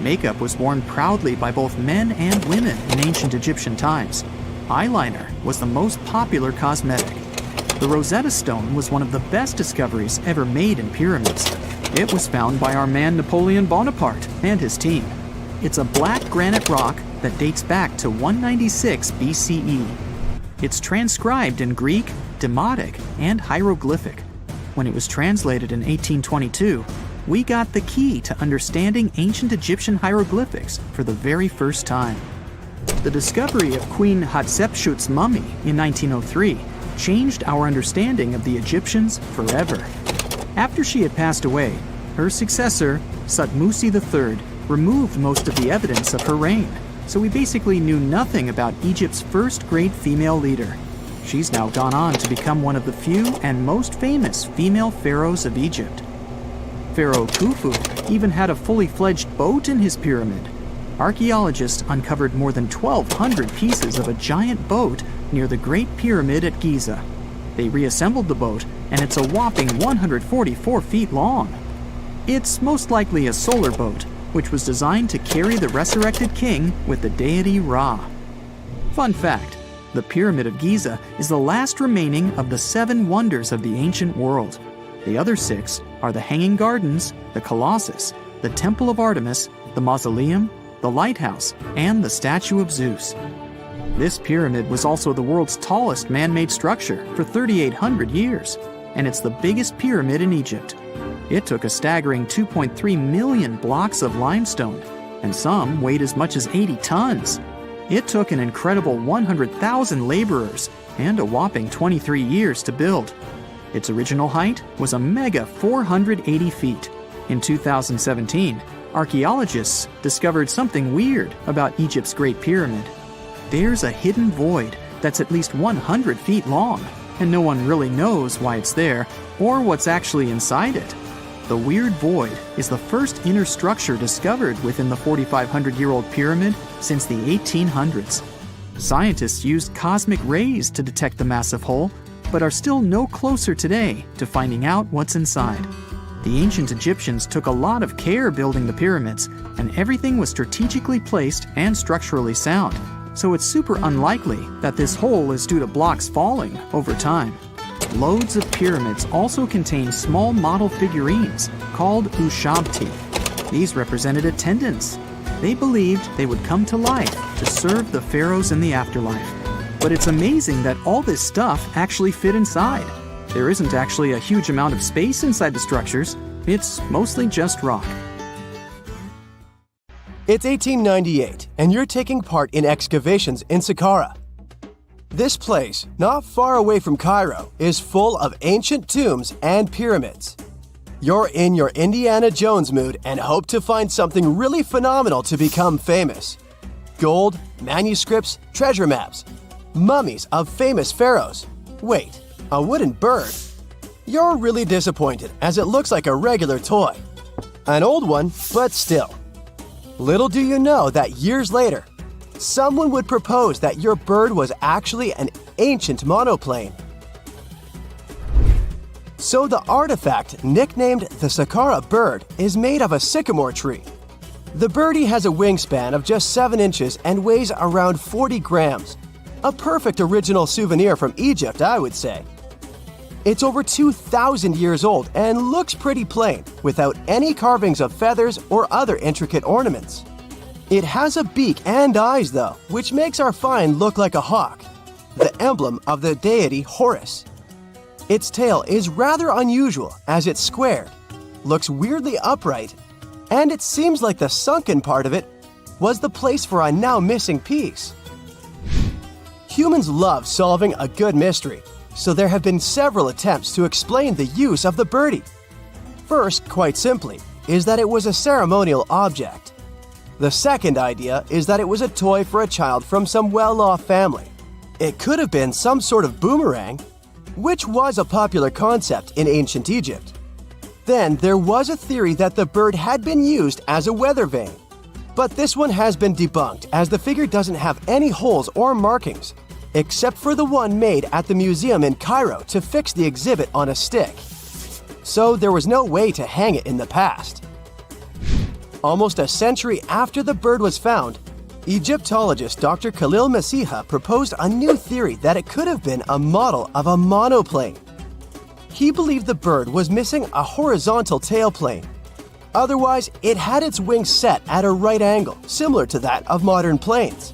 Speaker 4: Makeup was worn proudly by both men and women in ancient Egyptian times. Eyeliner was the most popular cosmetic. The Rosetta Stone was one of the best discoveries ever made in pyramids. It was found by our man Napoleon Bonaparte and his team. It's a black granite rock that dates back to 196 BCE. It's transcribed in Greek, Demotic, and hieroglyphic. When it was translated in 1822, we got the key to understanding ancient Egyptian hieroglyphics for the very first time. The discovery of Queen Hatshepsut's mummy in 1903 changed our understanding of the Egyptians forever. After she had passed away, her successor, Thutmose III, removed most of the evidence of her reign, so we basically knew nothing about Egypt's first great female leader. She's now gone on to become one of the few and most famous female pharaohs of Egypt. Pharaoh Khufu even had a fully fledged boat in his pyramid. Archaeologists uncovered more than 1,200 pieces of a giant boat near the Great Pyramid at Giza. They reassembled the boat, and it's a whopping 144 feet long. It's most likely a solar boat, which was designed to carry the resurrected king with the deity Ra. Fun fact, the Pyramid of Giza is the last remaining of the 7 wonders of the ancient world. The other 6 are the Hanging Gardens, the Colossus, the Temple of Artemis, the Mausoleum, the Lighthouse, and the Statue of Zeus. This pyramid was also the world's tallest man-made structure for 3,800 years, and it's the biggest pyramid in Egypt. It took a staggering 2.3 million blocks of limestone, and some weighed as much as 80 tons. It took an incredible 100,000 laborers and a whopping 23 years to build. Its original height was a mega 480 feet. In 2017, archaeologists discovered something weird about Egypt's Great Pyramid. There's a hidden void that's at least 100 feet long, and no one really knows why it's there or what's actually inside it. The weird void is the first inner structure discovered within the 4,500-year-old pyramid since the 1800s. Scientists used cosmic rays to detect the massive hole, but are still no closer today to finding out what's inside. The ancient Egyptians took a lot of care building the pyramids, and everything was strategically placed and structurally sound, so it's super unlikely that this hole is due to blocks falling over time. Loads of pyramids also contain small model figurines called ushabti. These represented attendants. They believed they would come to life to serve the pharaohs in the afterlife. But it's amazing that all this stuff actually fit inside. There isn't actually a huge amount of space inside the structures. It's mostly just rock.
Speaker 5: It's 1898, and you're taking part in excavations in Saqqara. This place, not far away from Cairo, is full of ancient tombs and pyramids. You're in your Indiana Jones mood and hope to find something really phenomenal to become famous. Gold, manuscripts, treasure maps, mummies of famous pharaohs. Wait, a wooden bird? You're really disappointed as it looks like a regular toy. An old one, but still. Little do you know that years later, someone would propose that your bird was actually an ancient monoplane. So the artifact, nicknamed the Saqqara bird, is made of a sycamore tree. The birdie has a wingspan of just 7 inches and weighs around 40 grams. A perfect original souvenir from Egypt, I would say. It's over 2,000 years old and looks pretty plain, without any carvings of feathers or other intricate ornaments. It has a beak and eyes, though, which makes our find look like a hawk, the emblem of the deity Horus. Its tail is rather unusual as it's squared, looks weirdly upright, and it seems like the sunken part of it was the place for a now missing piece. Humans love solving a good mystery, so there have been several attempts to explain the use of the birdie. First, quite simply, is that it was a ceremonial object. The second idea is that it was a toy for a child from some well-off family. It could have been some sort of boomerang, which was a popular concept in ancient Egypt. Then there was a theory that the bird had been used as a weather vane. But this one has been debunked as the figure doesn't have any holes or markings, except for the one made at the museum in Cairo to fix the exhibit on a stick. So there was no way to hang it in the past. Almost a century after the bird was found, Egyptologist Dr. Khalil Masiha proposed a new theory that it could have been a model of a monoplane. He believed the bird was missing a horizontal tailplane. Otherwise, it had its wings set at a right angle, similar to that of modern planes.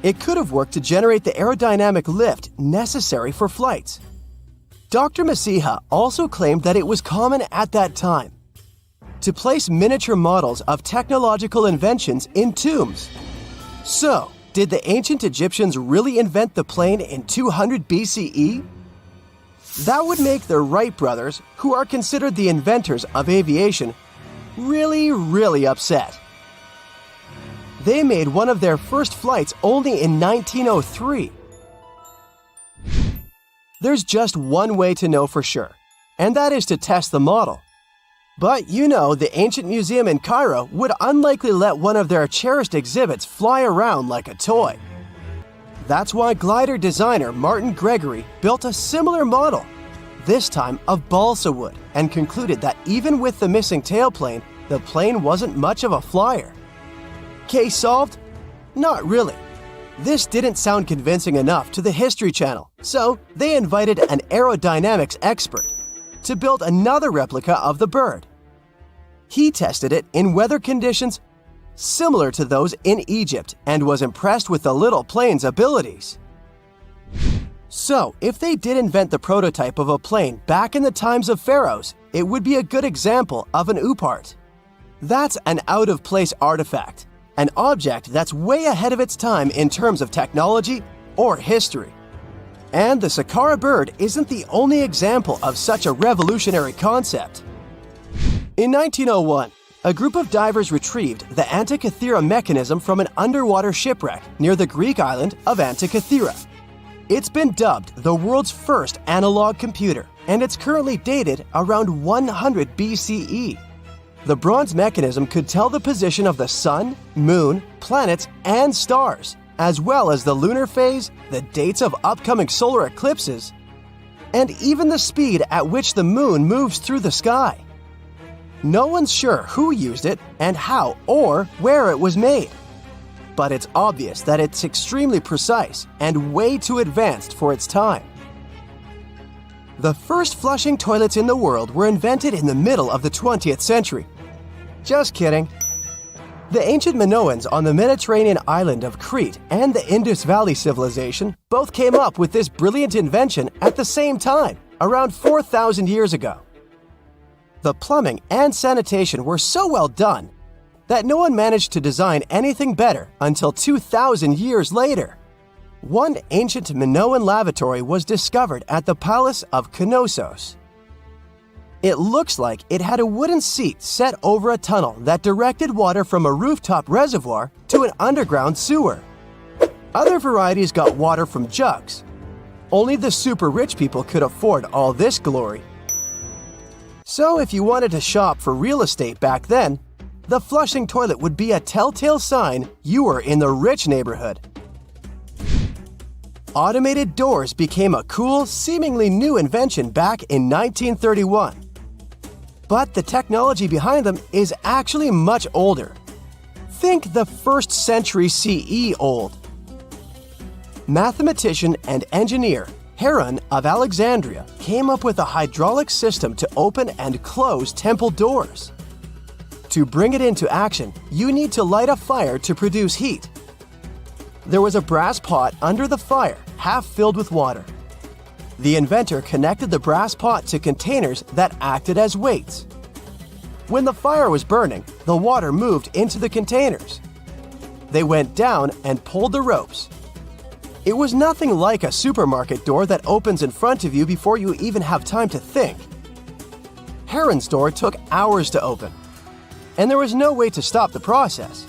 Speaker 5: It could have worked to generate the aerodynamic lift necessary for flights. Dr. Masiha also claimed that it was common at that time to place miniature models of technological inventions in tombs. So, did the ancient Egyptians really invent the plane in 200 BCE? That would make the Wright brothers, who are considered the inventors of aviation, really upset. They made one of their first flights only in 1903. There's just one way to know for sure, and that is to test the model. But you know, the ancient museum in Cairo would unlikely let one of their cherished exhibits fly around like a toy. That's why glider designer Martin Gregory built a similar model, this time of balsa wood, and concluded that even with the missing tailplane, the plane wasn't much of a flyer. Case solved? Not really. This didn't sound convincing enough to the History Channel, so they invited an aerodynamics expert to build another replica of the bird. He tested it in weather conditions similar to those in Egypt, and was impressed with the little plane's abilities. So, if they did invent the prototype of a plane back in the times of pharaohs, it would be a good example of an oupart. That's an out-of-place artifact, an object that's way ahead of its time in terms of technology or history. And the Saqqara bird isn't the only example of such a revolutionary concept. In 1901, a group of divers retrieved the Antikythera mechanism from an underwater shipwreck near the Greek island of Antikythera. It's been dubbed the world's first analog computer, and it's currently dated around 100 BCE. The bronze mechanism could tell the position of the sun, moon, planets, and stars, as well as the lunar phase, the dates of upcoming solar eclipses, and even the speed at which the moon moves through the sky. No one's sure who used it and how or where it was made. But it's obvious that it's extremely precise and way too advanced for its time. The first flushing toilets in the world were invented in the middle of the 20th century. Just kidding. The ancient Minoans on the Mediterranean island of Crete and the Indus Valley civilization both came up with this brilliant invention at the same time, around 4,000 years ago. The plumbing and sanitation were so well done that no one managed to design anything better until 2,000 years later. One ancient Minoan lavatory was discovered at the Palace of Knossos. It looks like it had a wooden seat set over a tunnel that directed water from a rooftop reservoir to an underground sewer. Other varieties got water from jugs. Only the super rich people could afford all this glory. So if you wanted to shop for real estate back then, the flushing toilet would be a telltale sign you were in the rich neighborhood. Automated doors became a cool, seemingly new invention back in 1931. But the technology behind them is actually much older. Think the 1st century CE old. Mathematician and engineer Heron of Alexandria came up with a hydraulic system to open and close temple doors. To bring it into action, you need to light a fire to produce heat. There was a brass pot under the fire, half filled with water. The inventor connected the brass pot to containers that acted as weights. When the fire was burning, the water moved into the containers. They went down and pulled the ropes. It was nothing like a supermarket door that opens in front of you before you even have time to think. Heron's door took hours to open, and there was no way to stop the process.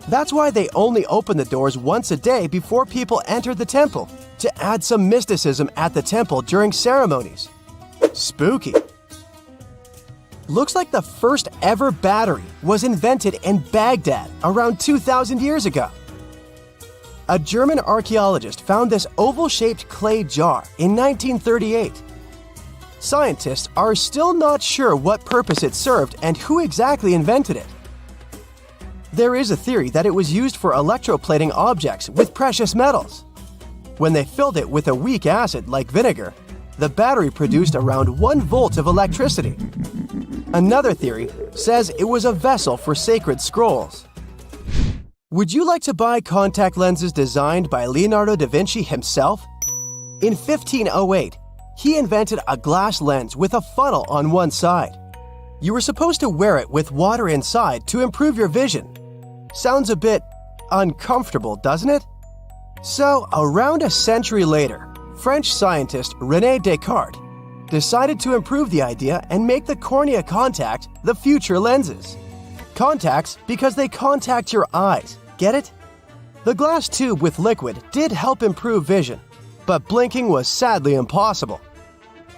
Speaker 5: That's why they only opened the doors once a day before people entered the temple, to add some mysticism at the temple during ceremonies. Spooky. Looks like the first ever battery was invented in Baghdad around 2,000 years ago. A German archaeologist found this oval-shaped clay jar in 1938. Scientists are still not sure what purpose it served and who exactly invented it. There is a theory that it was used for electroplating objects with precious metals. When they filled it with a weak acid like vinegar, the battery produced around 1 volt of electricity. Another theory says it was a vessel for sacred scrolls. Would you like to buy contact lenses designed by Leonardo da Vinci himself? In 1508, he invented a glass lens with a funnel on one side. You were supposed to wear it with water inside to improve your vision. Sounds a bit uncomfortable, doesn't it? So, around a century later, French scientist René Descartes decided to improve the idea and make the cornea contact the future lenses. Contacts because they contact your eyes, get it? The glass tube with liquid did help improve vision, but blinking was sadly impossible.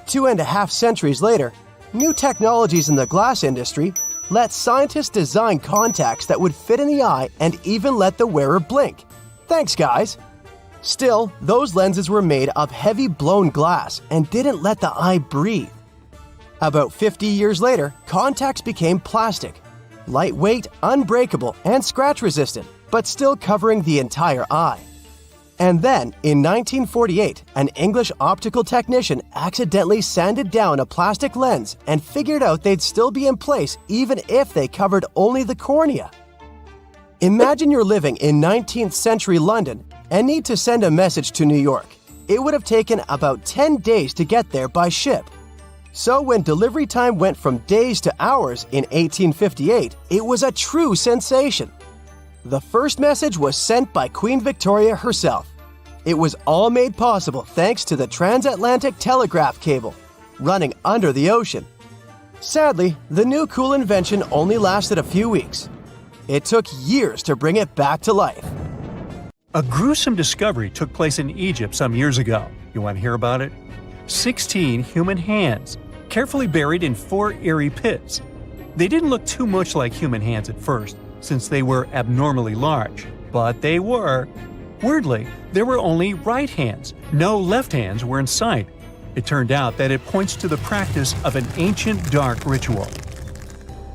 Speaker 5: 2.5 centuries later, new technologies in the glass industry let scientists design contacts that would fit in the eye and even let the wearer blink. Thanks, guys! Still, those lenses were made of heavy blown glass and didn't let the eye breathe. About 50 years later, contacts became plastic, lightweight, unbreakable, and scratch-resistant, but still covering the entire eye. And then, in 1948, an English optical technician accidentally sanded down a plastic lens and figured out they'd still be in place even if they covered only the cornea. Imagine you're living in 19th century London and need to send a message to New York. It would have taken about 10 days to get there by ship. So when delivery time went from days to hours in 1858, it was a true sensation. The first message was sent by Queen Victoria herself. It was all made possible thanks to the transatlantic telegraph cable, running under the ocean. Sadly, the new cool invention only lasted a few weeks. It took years to bring it back to life.
Speaker 1: A gruesome discovery took place in Egypt some years ago. You want to hear about it? 16 human hands, carefully buried in 4 eerie pits. They didn't look too much like human hands at first, since they were abnormally large, but they were. Weirdly, there were only right hands. No left hands were in sight. It turned out that it points to the practice of an ancient dark ritual.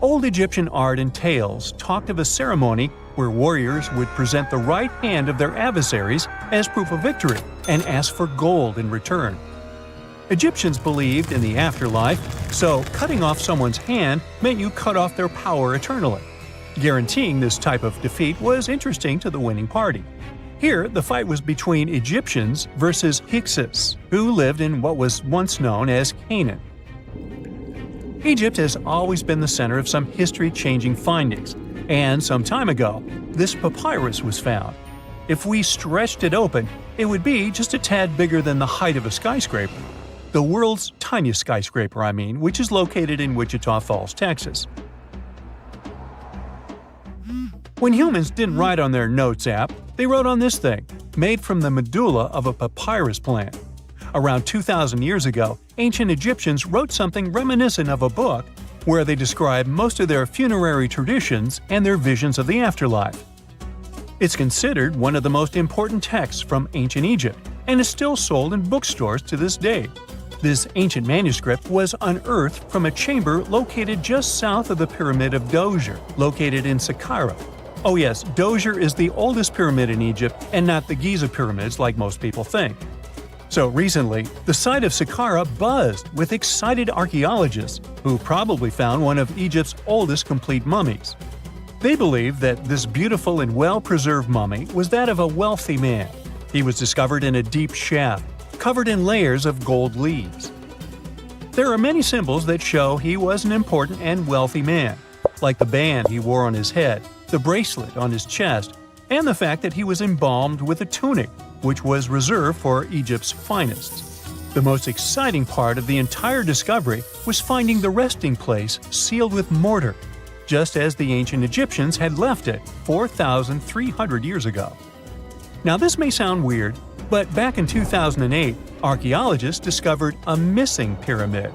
Speaker 1: Old Egyptian art and tales talked of a ceremony where warriors would present the right hand of their adversaries as proof of victory and ask for gold in return. Egyptians believed in the afterlife, so cutting off someone's hand meant you cut off their power eternally. Guaranteeing this type of defeat was interesting to the winning party. Here, the fight was between Egyptians versus Hyksos, who lived in what was once known as Canaan. Egypt has always been the center of some history-changing findings, and some time ago, this papyrus was found. If we stretched it open, it would be just a tad bigger than the height of a skyscraper. The world's tiniest skyscraper, which is located in Wichita Falls, Texas. When humans didn't write on their notes app, they wrote on this thing, made from the medulla of a papyrus plant. Around 2,000 years ago, ancient Egyptians wrote something reminiscent of a book where they describe most of their funerary traditions and their visions of the afterlife. It's considered one of the most important texts from ancient Egypt and is still sold in bookstores to this day. This ancient manuscript was unearthed from a chamber located just south of the Pyramid of Djoser, located in Saqqara. Oh yes, Djoser is the oldest pyramid in Egypt and not the Giza pyramids like most people think. So recently, the site of Saqqara buzzed with excited archaeologists who probably found one of Egypt's oldest complete mummies. They believe that this beautiful and well-preserved mummy was that of a wealthy man. He was discovered in a deep shaft, covered in layers of gold leaves. There are many symbols that show he was an important and wealthy man, like the band he wore on his head, the bracelet on his chest, and the fact that he was embalmed with a tunic, which was reserved for Egypt's finest. The most exciting part of the entire discovery was finding the resting place sealed with mortar, just as the ancient Egyptians had left it 4,300 years ago. Now this may sound weird, but back in 2008, archaeologists discovered a missing pyramid.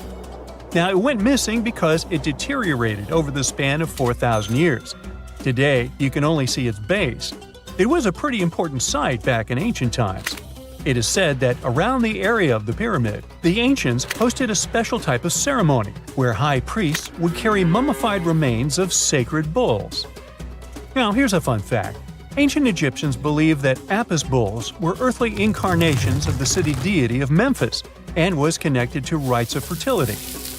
Speaker 1: Now it went missing because it deteriorated over the span of 4,000 years. Today, you can only see its base. It was a pretty important site back in ancient times. It is said that around the area of the pyramid, the ancients hosted a special type of ceremony where high priests would carry mummified remains of sacred bulls. Now, here's a fun fact. Ancient Egyptians believed that Apis bulls were earthly incarnations of the city deity of Memphis and was connected to rites of fertility.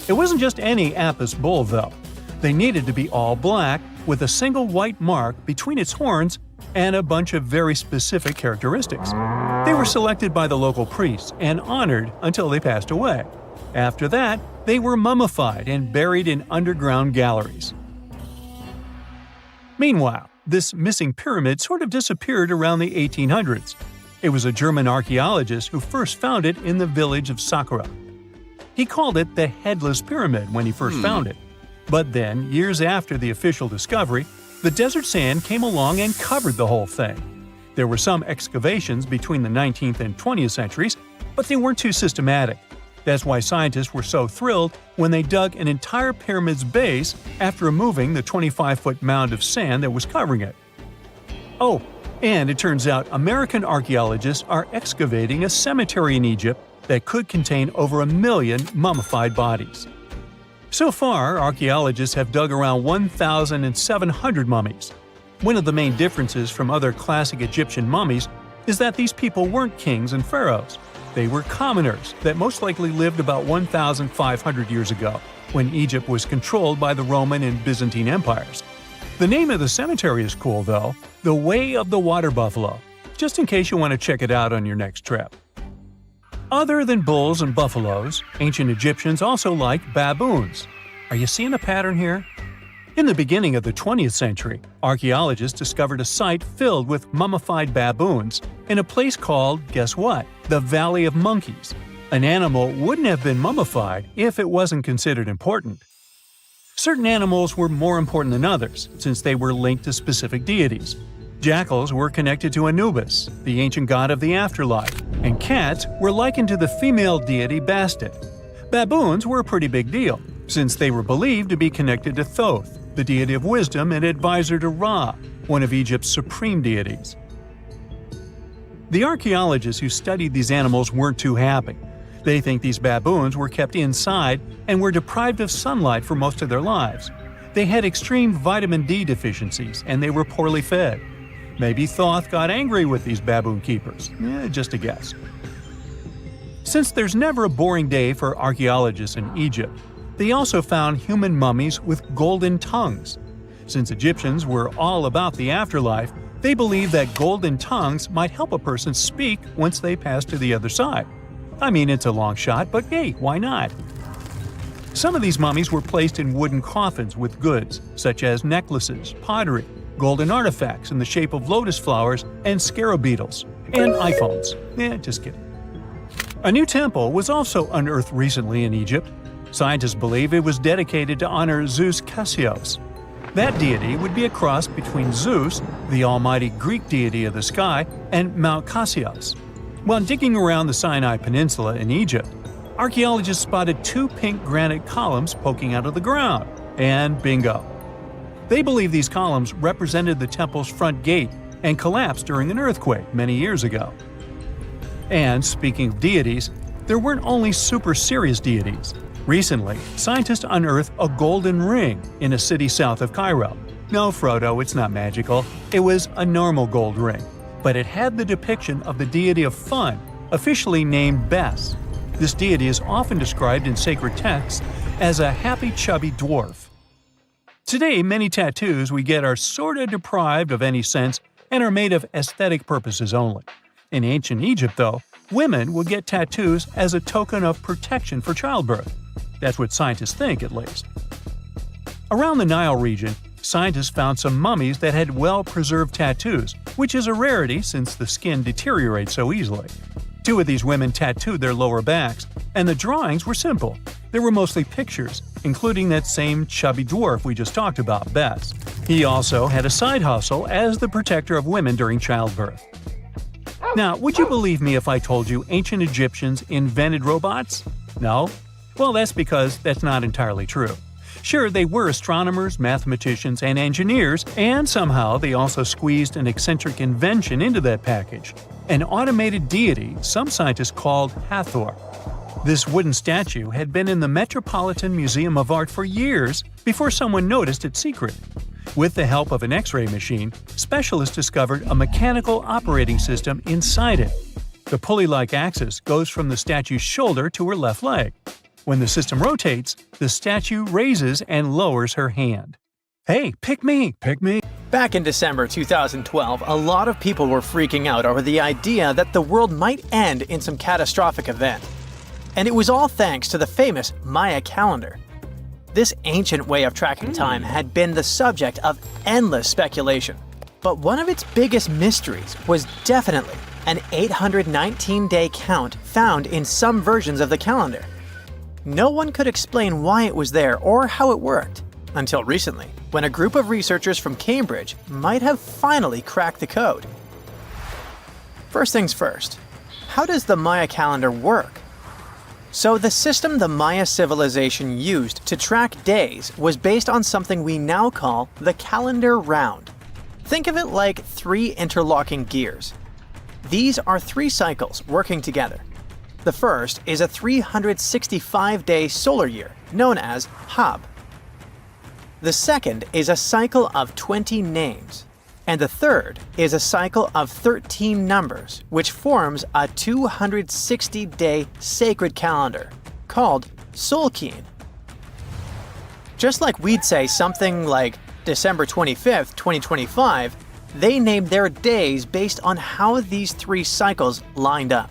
Speaker 1: It wasn't just any Apis bull, though. They needed to be all black, with a single white mark between its horns and a bunch of very specific characteristics. They were selected by the local priests and honored until they passed away. After that, they were mummified and buried in underground galleries. Meanwhile, this missing pyramid sort of disappeared around the 1800s. It was a German archaeologist who first found it in the village of Saqqara. He called it the Headless Pyramid when he first found it. But then, years after the official discovery, the desert sand came along and covered the whole thing. There were some excavations between the 19th and 20th centuries, but they weren't too systematic. That's why scientists were so thrilled when they dug an entire pyramid's base after removing the 25-foot mound of sand that was covering it. Oh, and it turns out American archaeologists are excavating a cemetery in Egypt that could contain over 1 million mummified bodies. So far, archaeologists have dug around 1,700 mummies. One of the main differences from other classic Egyptian mummies is that these people weren't kings and pharaohs. They were commoners that most likely lived about 1,500 years ago, when Egypt was controlled by the Roman and Byzantine empires. The name of the cemetery is cool though, the Way of the Water Buffalo, just in case you want to check it out on your next trip. Other than bulls and buffaloes, ancient Egyptians also liked baboons. Are you seeing a pattern here? In the beginning of the 20th century, archaeologists discovered a site filled with mummified baboons in a place called, guess what, the Valley of Monkeys. An animal wouldn't have been mummified if it wasn't considered important. Certain animals were more important than others, since they were linked to specific deities. Jackals were connected to Anubis, the ancient god of the afterlife, and cats were likened to the female deity Bastet. Baboons were a pretty big deal, since they were believed to be connected to Thoth, the deity of wisdom and advisor to Ra, one of Egypt's supreme deities. The archaeologists who studied these animals weren't too happy. They think these baboons were kept inside and were deprived of sunlight for most of their lives. They had extreme vitamin D deficiencies and they were poorly fed. Maybe Thoth got angry with these baboon keepers. Just a guess. Since there's never a boring day for archaeologists in Egypt, they also found human mummies with golden tongues. Since Egyptians were all about the afterlife, they believed that golden tongues might help a person speak once they pass to the other side. I mean, it's a long shot, but hey, why not? Some of these mummies were placed in wooden coffins with goods, such as necklaces, pottery, golden artifacts in the shape of lotus flowers and scarab beetles, and iPhones. Just kidding. A new temple was also unearthed recently in Egypt. Scientists believe it was dedicated to honor Zeus Cassios. That deity would be a cross between Zeus, the almighty Greek deity of the sky, and Mount Cassios. While digging around the Sinai Peninsula in Egypt, archaeologists spotted 2 pink granite columns poking out of the ground, and bingo. They believe these columns represented the temple's front gate and collapsed during an earthquake many years ago. And speaking of deities, there weren't only super serious deities. Recently, scientists unearthed a golden ring in a city south of Cairo. No, Frodo, it's not magical. It was a normal gold ring, but it had the depiction of the deity of fun, officially named Bes. This deity is often described in sacred texts as a happy chubby dwarf. Today, many tattoos we get are sorta deprived of any sense and are made of aesthetic purposes only. In ancient Egypt, though, women would get tattoos as a token of protection for childbirth. That's what scientists think, at least. Around the Nile region, scientists found some mummies that had well-preserved tattoos, which is a rarity since the skin deteriorates so easily. 2 of these women tattooed their lower backs, and the drawings were simple. They were mostly pictures, including that same chubby dwarf we just talked about, Bes. He also had a side hustle as the protector of women during childbirth. Now, would you believe me if I told you ancient Egyptians invented robots? No? Well, that's because that's not entirely true. Sure, they were astronomers, mathematicians, and engineers, and somehow they also squeezed an eccentric invention into that package – an automated deity some scientists called Hathor. This wooden statue had been in the Metropolitan Museum of Art for years before someone noticed its secret. With the help of an X-ray machine, specialists discovered a mechanical operating system inside it. The pulley-like axis goes from the statue's shoulder to her left leg. When the system rotates, the statue raises and lowers her hand. Hey, pick me, pick me.
Speaker 2: Back in December 2012, a lot of people were freaking out over the idea that the world might end in some catastrophic event. And it was all thanks to the famous Maya calendar. This ancient way of tracking time had been the subject of endless speculation. But one of its biggest mysteries was definitely an 819-day count found in some versions of the calendar. No one could explain why it was there or how it worked, until recently, when a group of researchers from Cambridge might have finally cracked the code. First things first, how does the Maya calendar work? So the system the Maya civilization used to track days was based on something we now call the calendar round. Think of it like 3 interlocking gears. These are 3 cycles working together. The first is a 365-day solar year, known as Hab. The second is a cycle of 20 names. And the third is a cycle of 13 numbers, which forms a 260-day sacred calendar, called Solkine. Just like we'd say something like December 25th, 2025, they named their days based on how these 3 cycles lined up.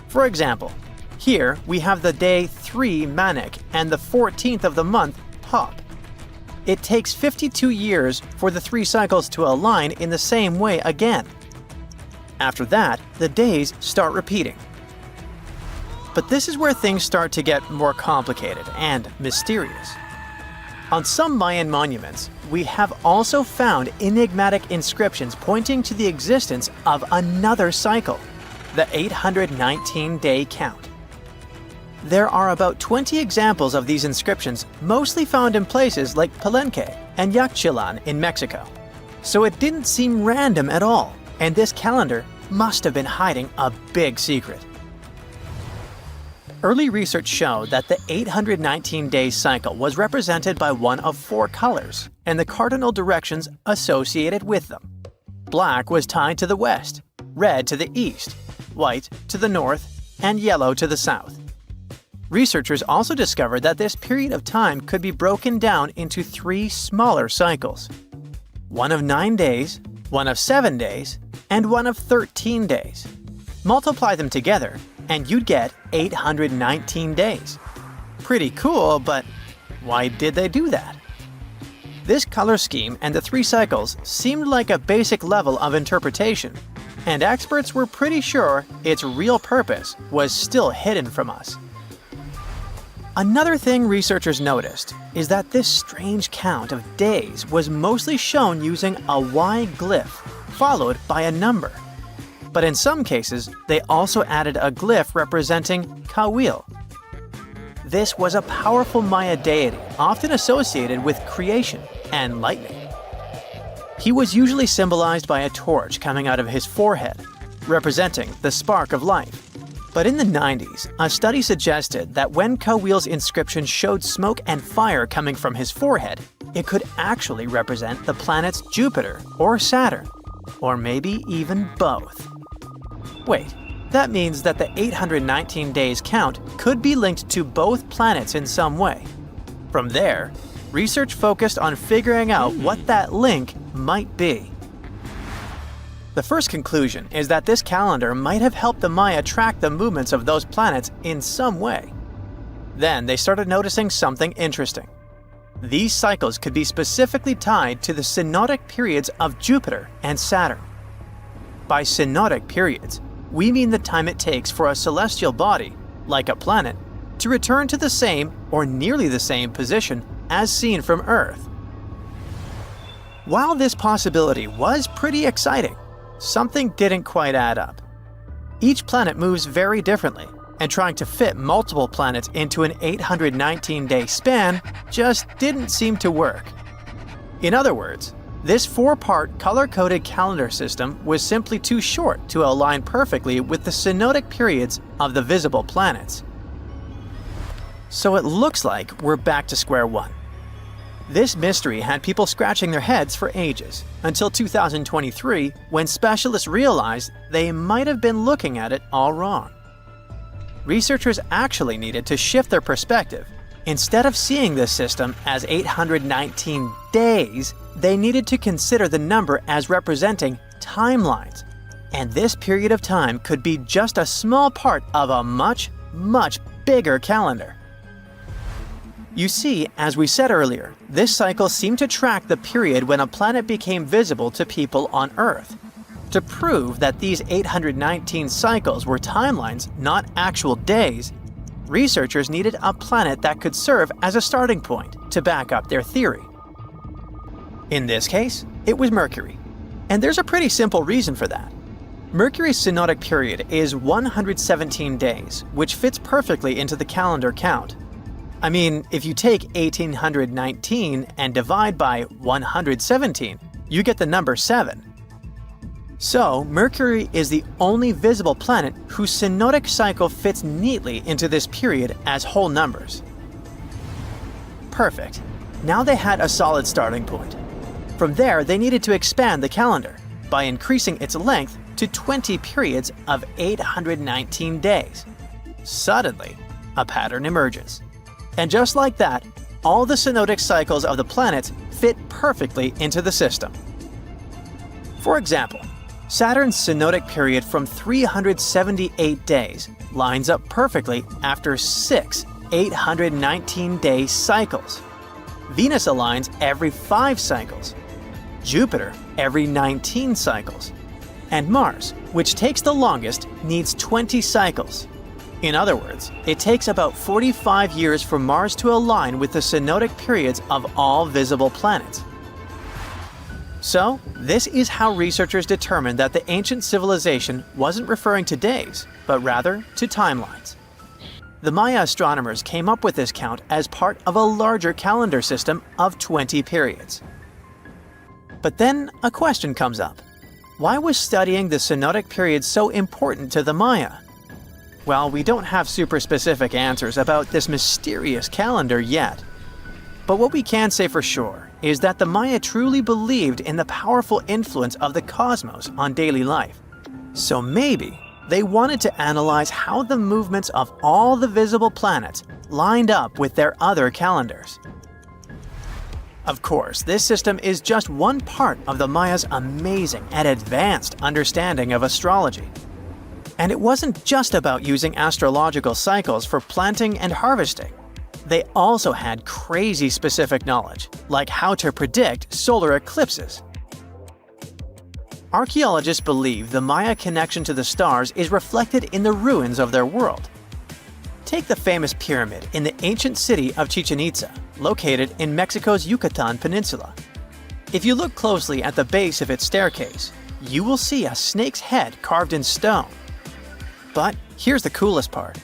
Speaker 2: For example, here we have the day 3 Manic and the 14th of the month Hop. It takes 52 years for the 3 cycles to align in the same way again. After that, the days start repeating. But this is where things start to get more complicated and mysterious. On some Mayan monuments, we have also found enigmatic inscriptions pointing to the existence of another cycle, the 819-day count. There are about 20 examples of these inscriptions, mostly found in places like Palenque and Yaxchilan in Mexico. So it didn't seem random at all, and this calendar must have been hiding a big secret. Early research showed that the 819-day cycle was represented by one of 4 colors and the cardinal directions associated with them. Black was tied to the west, red to the east, white to the north, and yellow to the south. Researchers also discovered that this period of time could be broken down into 3 smaller cycles: one of 9 days, one of 7 days, and one of 13 days. Multiply them together, and you'd get 819 days. Pretty cool, but why did they do that? This color scheme and the 3 cycles seemed like a basic level of interpretation, and experts were pretty sure its real purpose was still hidden from us. Another thing researchers noticed is that this strange count of days was mostly shown using a Y glyph followed by a number. But in some cases, they also added a glyph representing Kawil. This was a powerful Maya deity often associated with creation and lightning. He was usually symbolized by a torch coming out of his forehead, representing the spark of life. But in the 90s, a study suggested that when Kawil's inscription showed smoke and fire coming from his forehead, it could actually represent the planets Jupiter or Saturn, or maybe even both. Wait, that means that the 819 days count could be linked to both planets in some way. From there, research focused on figuring out what that link might be. The first conclusion is that this calendar might have helped the Maya track the movements of those planets in some way. Then they started noticing something interesting. These cycles could be specifically tied to the synodic periods of Jupiter and Saturn. By synodic periods, we mean the time it takes for a celestial body, like a planet, to return to the same or nearly the same position as seen from Earth. While this possibility was pretty exciting, something didn't quite add up. Each planet moves very differently, and trying to fit multiple planets into an 819-day span just didn't seem to work. In other words, this 4-part color-coded calendar system was simply too short to align perfectly with the synodic periods of the visible planets. So it looks like we're back to square one. This mystery had people scratching their heads for ages, until 2023, when specialists realized they might have been looking at it all wrong. Researchers actually needed to shift their perspective. Instead of seeing this system as 819 days, they needed to consider the number as representing timelines. And this period of time could be just a small part of a much, much bigger calendar. You see, as we said earlier, this cycle seemed to track the period when a planet became visible to people on Earth. To prove that these 819 cycles were timelines, not actual days, researchers needed a planet that could serve as a starting point to back up their theory. In this case, it was Mercury. And there's a pretty simple reason for that. Mercury's synodic period is 117 days, which fits perfectly into the calendar count. I mean, if you take 1819 and divide by 117, you get the number 7. So, Mercury is the only visible planet whose synodic cycle fits neatly into this period as whole numbers. Perfect. Now they had a solid starting point. From there, they needed to expand the calendar by increasing its length to 20 periods of 819 days. Suddenly, a pattern emerges. And just like that, all the synodic cycles of the planets fit perfectly into the system. For example, Saturn's synodic period from 378 days lines up perfectly after 6 819-day cycles. Venus aligns every 5 cycles, Jupiter every 19 cycles, and Mars, which takes the longest, needs 20 cycles. In other words, it takes about 45 years for Mars to align with the synodic periods of all visible planets. So, this is how researchers determined that the ancient civilization wasn't referring to days, but rather to timelines. The Maya astronomers came up with this count as part of a larger calendar system of 20 periods. But then a question comes up. Why was studying the synodic periods so important to the Maya? Well, we don't have super specific answers about this mysterious calendar yet. But what we can say for sure is that the Maya truly believed in the powerful influence of the cosmos on daily life. So maybe they wanted to analyze how the movements of all the visible planets lined up with their other calendars. Of course, this system is just one part of the Maya's amazing and advanced understanding of astrology. And it wasn't just about using astrological cycles for planting and harvesting. They also had crazy specific knowledge, like how to predict solar eclipses. Archaeologists believe the Maya connection to the stars is reflected in the ruins of their world. Take the famous pyramid in the ancient city of Chichen Itza, located in Mexico's Yucatan Peninsula. If you look closely at the base of its staircase, you will see a snake's head carved in stone. But here's the coolest part.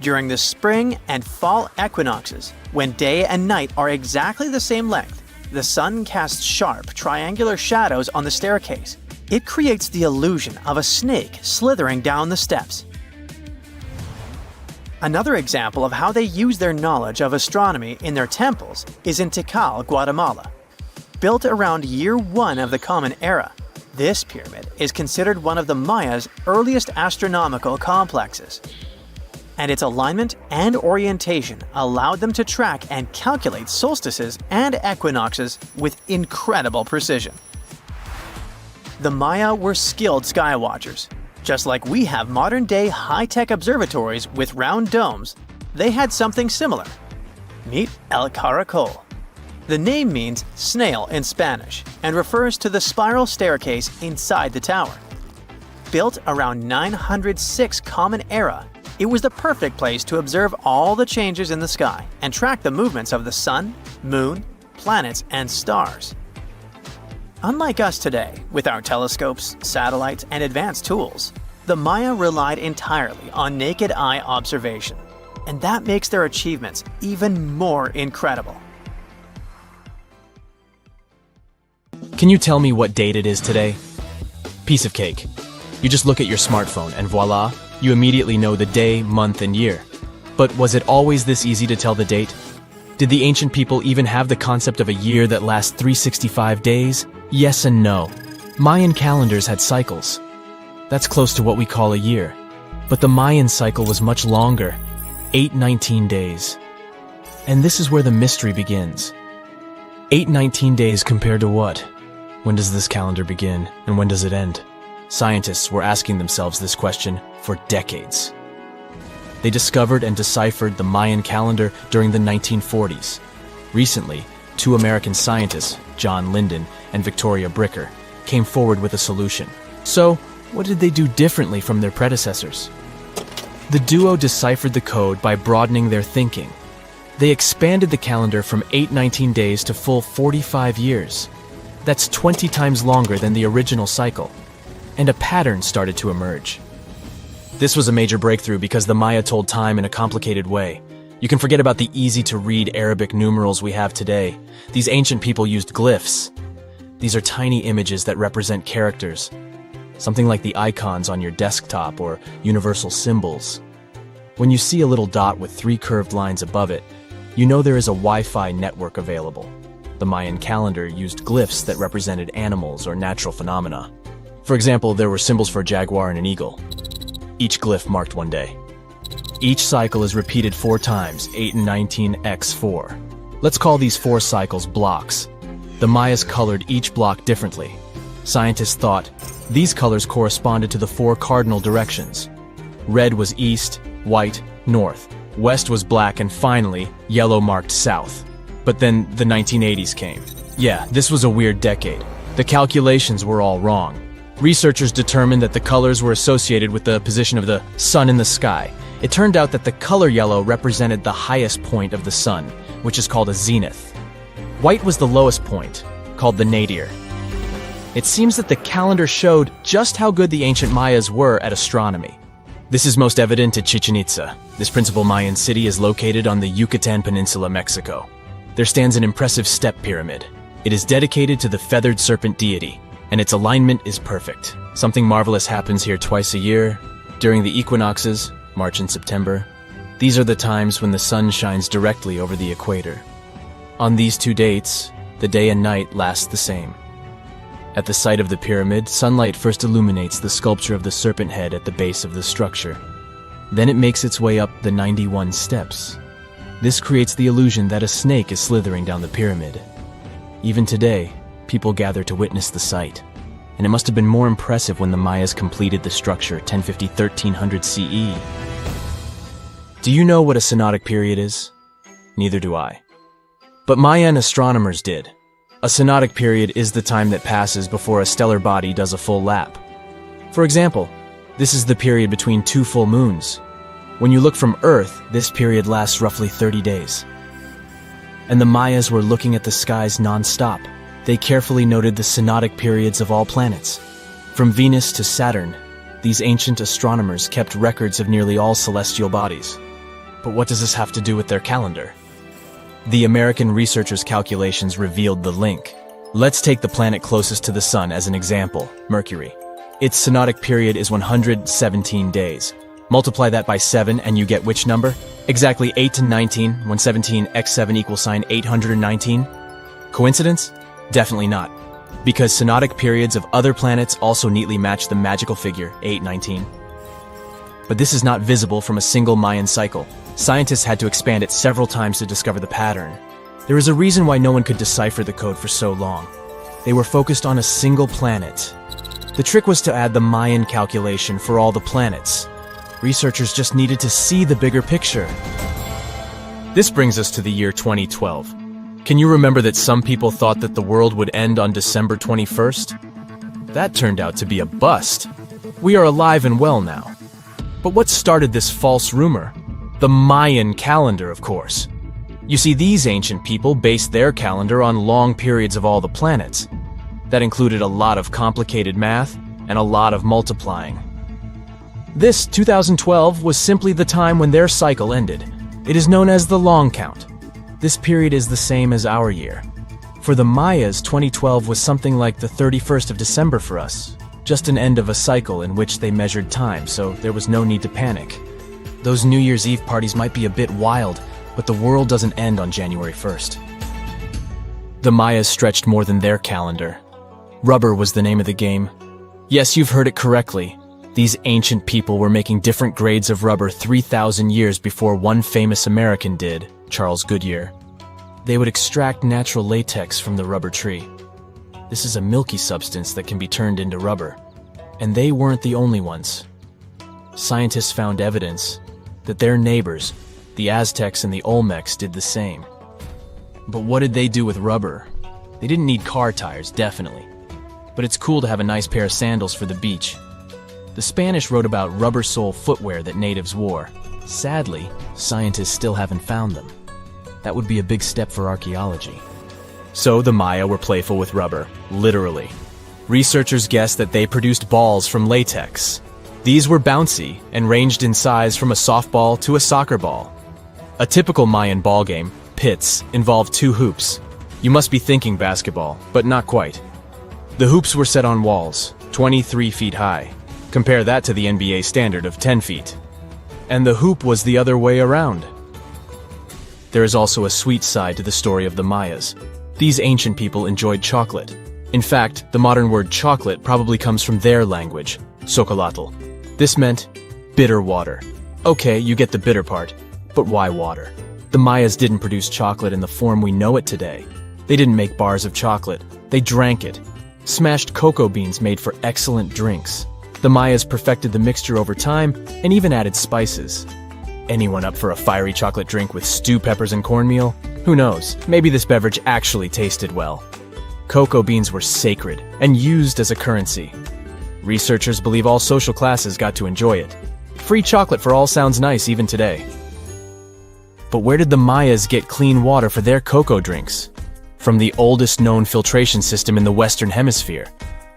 Speaker 2: During the spring and fall equinoxes, when day and night are exactly the same length, the sun casts sharp, triangular shadows on the staircase. It creates the illusion of a snake slithering down the steps. Another example of how they use their knowledge of astronomy in their temples is in Tikal, Guatemala. Built around year 1 of the Common Era, this pyramid is considered one of the Maya's earliest astronomical complexes. And its alignment and orientation allowed them to track and calculate solstices and equinoxes with incredible precision. The Maya were skilled skywatchers. Just like we have modern-day high-tech observatories with round domes, they had something similar. Meet El Caracol. The name means snail in Spanish and refers to the spiral staircase inside the tower. Built around 906 Common Era, it was the perfect place to observe all the changes in the sky and track the movements of the sun, moon, planets, and stars. Unlike us today, with our telescopes, satellites, and advanced tools, the Maya relied entirely on naked eye observation, and that makes their achievements even more incredible.
Speaker 3: Can you tell me what date it is today? Piece of cake. You just look at your smartphone and voila, you immediately know the day, month, and year. But was it always this easy to tell the date? Did the ancient people even have the concept of a year that lasts 365 days? Yes and no. Mayan calendars had cycles. That's close to what we call a year. But the Mayan cycle was much longer, 819 days. And this is where the mystery begins. 819 days compared to what? When does this calendar begin, and when does it end? Scientists were asking themselves this question for decades. They discovered and deciphered the Mayan calendar during the 1940s. Recently, 2 American scientists, John Linden and Victoria Bricker, came forward with a solution. So, what did they do differently from their predecessors? The duo deciphered the code by broadening their thinking. They expanded the calendar from 819 days to full 45 years. That's 20 times longer than the original cycle. And a pattern started to emerge. This was a major breakthrough because the Maya told time in a complicated way. You can forget about the easy-to-read Arabic numerals we have today. These ancient people used glyphs. These are tiny images that represent characters, something like the icons on your desktop or universal symbols. When you see a little dot with 3 curved lines above it, you know there is a Wi-Fi network available. The Mayan calendar used glyphs that represented animals or natural phenomena. For example, there were symbols for a jaguar and an eagle. Each glyph marked one day. Each cycle is repeated 4 times, 8 and 19 x 4. Let's call these 4 cycles blocks. The Mayas colored each block differently. Scientists thought these colors corresponded to the 4 cardinal directions. Red was east, white, north. West was black, and finally, yellow marked south. But then the 1980s came. Yeah, this was a weird decade. The calculations were all wrong. Researchers determined that the colors were associated with the position of the sun in the sky. It turned out that the color yellow represented the highest point of the sun, which is called a zenith. White was the lowest point, called the nadir. It seems that the calendar showed just how good the ancient Mayas were at astronomy. This is most evident at Chichen Itza. This principal Mayan city is located on the Yucatan Peninsula, Mexico. There stands an impressive step pyramid. It is dedicated to the feathered serpent deity, and its alignment is perfect. Something marvelous happens here twice a year, during the equinoxes, March and September. These are the times when the sun shines directly over the equator. On these 2 dates, the day and night last the same. At the site of the pyramid, sunlight first illuminates the sculpture of the serpent head at the base of the structure. Then it makes its way up the 91 steps. This creates the illusion that a snake is slithering down the pyramid. Even today, people gather to witness the sight. And it must have been more impressive when the Mayas completed the structure 1050-1300 CE. Do you know what a synodic period is? Neither do I. But Mayan astronomers did. A synodic period is the time that passes before a stellar body does a full lap. For example, this is the period between 2 full moons. When you look from Earth, this period lasts roughly 30 days. And the Mayas were looking at the skies non-stop. They carefully noted the synodic periods of all planets. From Venus to Saturn, these ancient astronomers kept records of nearly all celestial bodies. But what does this have to do with their calendar? The American researchers' calculations revealed the link. Let's take the planet closest to the sun as an example, Mercury. Its synodic period is 117 days. Multiply that by 7 and you get which number? Exactly 8 to 19, when 17 x 7 equals sign 819. Coincidence? Definitely not. Because synodic periods of other planets also neatly match the magical figure 819. But this is not visible from a single Mayan cycle. Scientists had to expand it several times to discover the pattern. There is a reason why no one could decipher the code for so long. They were focused on a single planet. The trick was to add the Mayan calculation for all the planets. Researchers just needed to see the bigger picture. This brings us to the year 2012. Can you remember that some people thought that the world would end on December 21st? That turned out to be a bust. We are alive and well now. But what started this false rumor? The Mayan calendar, of course. You see, these ancient people based their calendar on long periods of all the planets. That included a lot of complicated math and a lot of multiplying. This 2012 was simply the time when their cycle ended. It is known as the long count. This period is the same as our year. For the Mayas, 2012 was something like the 31st of December for us. Just an end of a cycle in which they measured time, so there was no need to panic. Those New Year's Eve parties might be a bit wild, but the world doesn't end on January 1st. The Mayas stretched more than their calendar. Rubber was the name of the game. Yes, you've heard it correctly. These ancient people were making different grades of rubber 3,000 years before one famous American did, Charles Goodyear. They would extract natural latex from the rubber tree. This is a milky substance that can be turned into rubber. And they weren't the only ones. Scientists found evidence that their neighbors, the Aztecs and the Olmecs, did the same. But what did they do with rubber? They didn't need car tires, definitely. But it's cool to have a nice pair of sandals for the beach. The Spanish wrote about rubber sole footwear that natives wore. Sadly, scientists still haven't found them. That would be a big step for archaeology. So the Maya were playful with rubber, literally. Researchers guessed that they produced balls from latex. These were bouncy and ranged in size from a softball to a soccer ball. A typical Mayan ball game, pits, involved 2 hoops. You must be thinking basketball, but not quite. The hoops were set on walls, 23 feet high. Compare that to the NBA standard of 10 feet. And the hoop was the other way around. There is also a sweet side to the story of the Mayas. These ancient people enjoyed chocolate. In fact, the modern word chocolate probably comes from their language, xocolotl. This meant bitter water. Okay, you get the bitter part, but why water? The Mayas didn't produce chocolate in the form we know it today. They didn't make bars of chocolate. They drank it. Smashed cocoa beans made for excellent drinks. The Mayas perfected the mixture over time and even added spices. Anyone up for a fiery chocolate drink with stew peppers and cornmeal? Who knows, maybe this beverage actually tasted well. Cocoa beans were sacred and used as a currency. Researchers believe all social classes got to enjoy it. Free chocolate for all sounds nice even today. But where did the Mayas get clean water for their cocoa drinks? From the oldest known filtration system in the Western Hemisphere.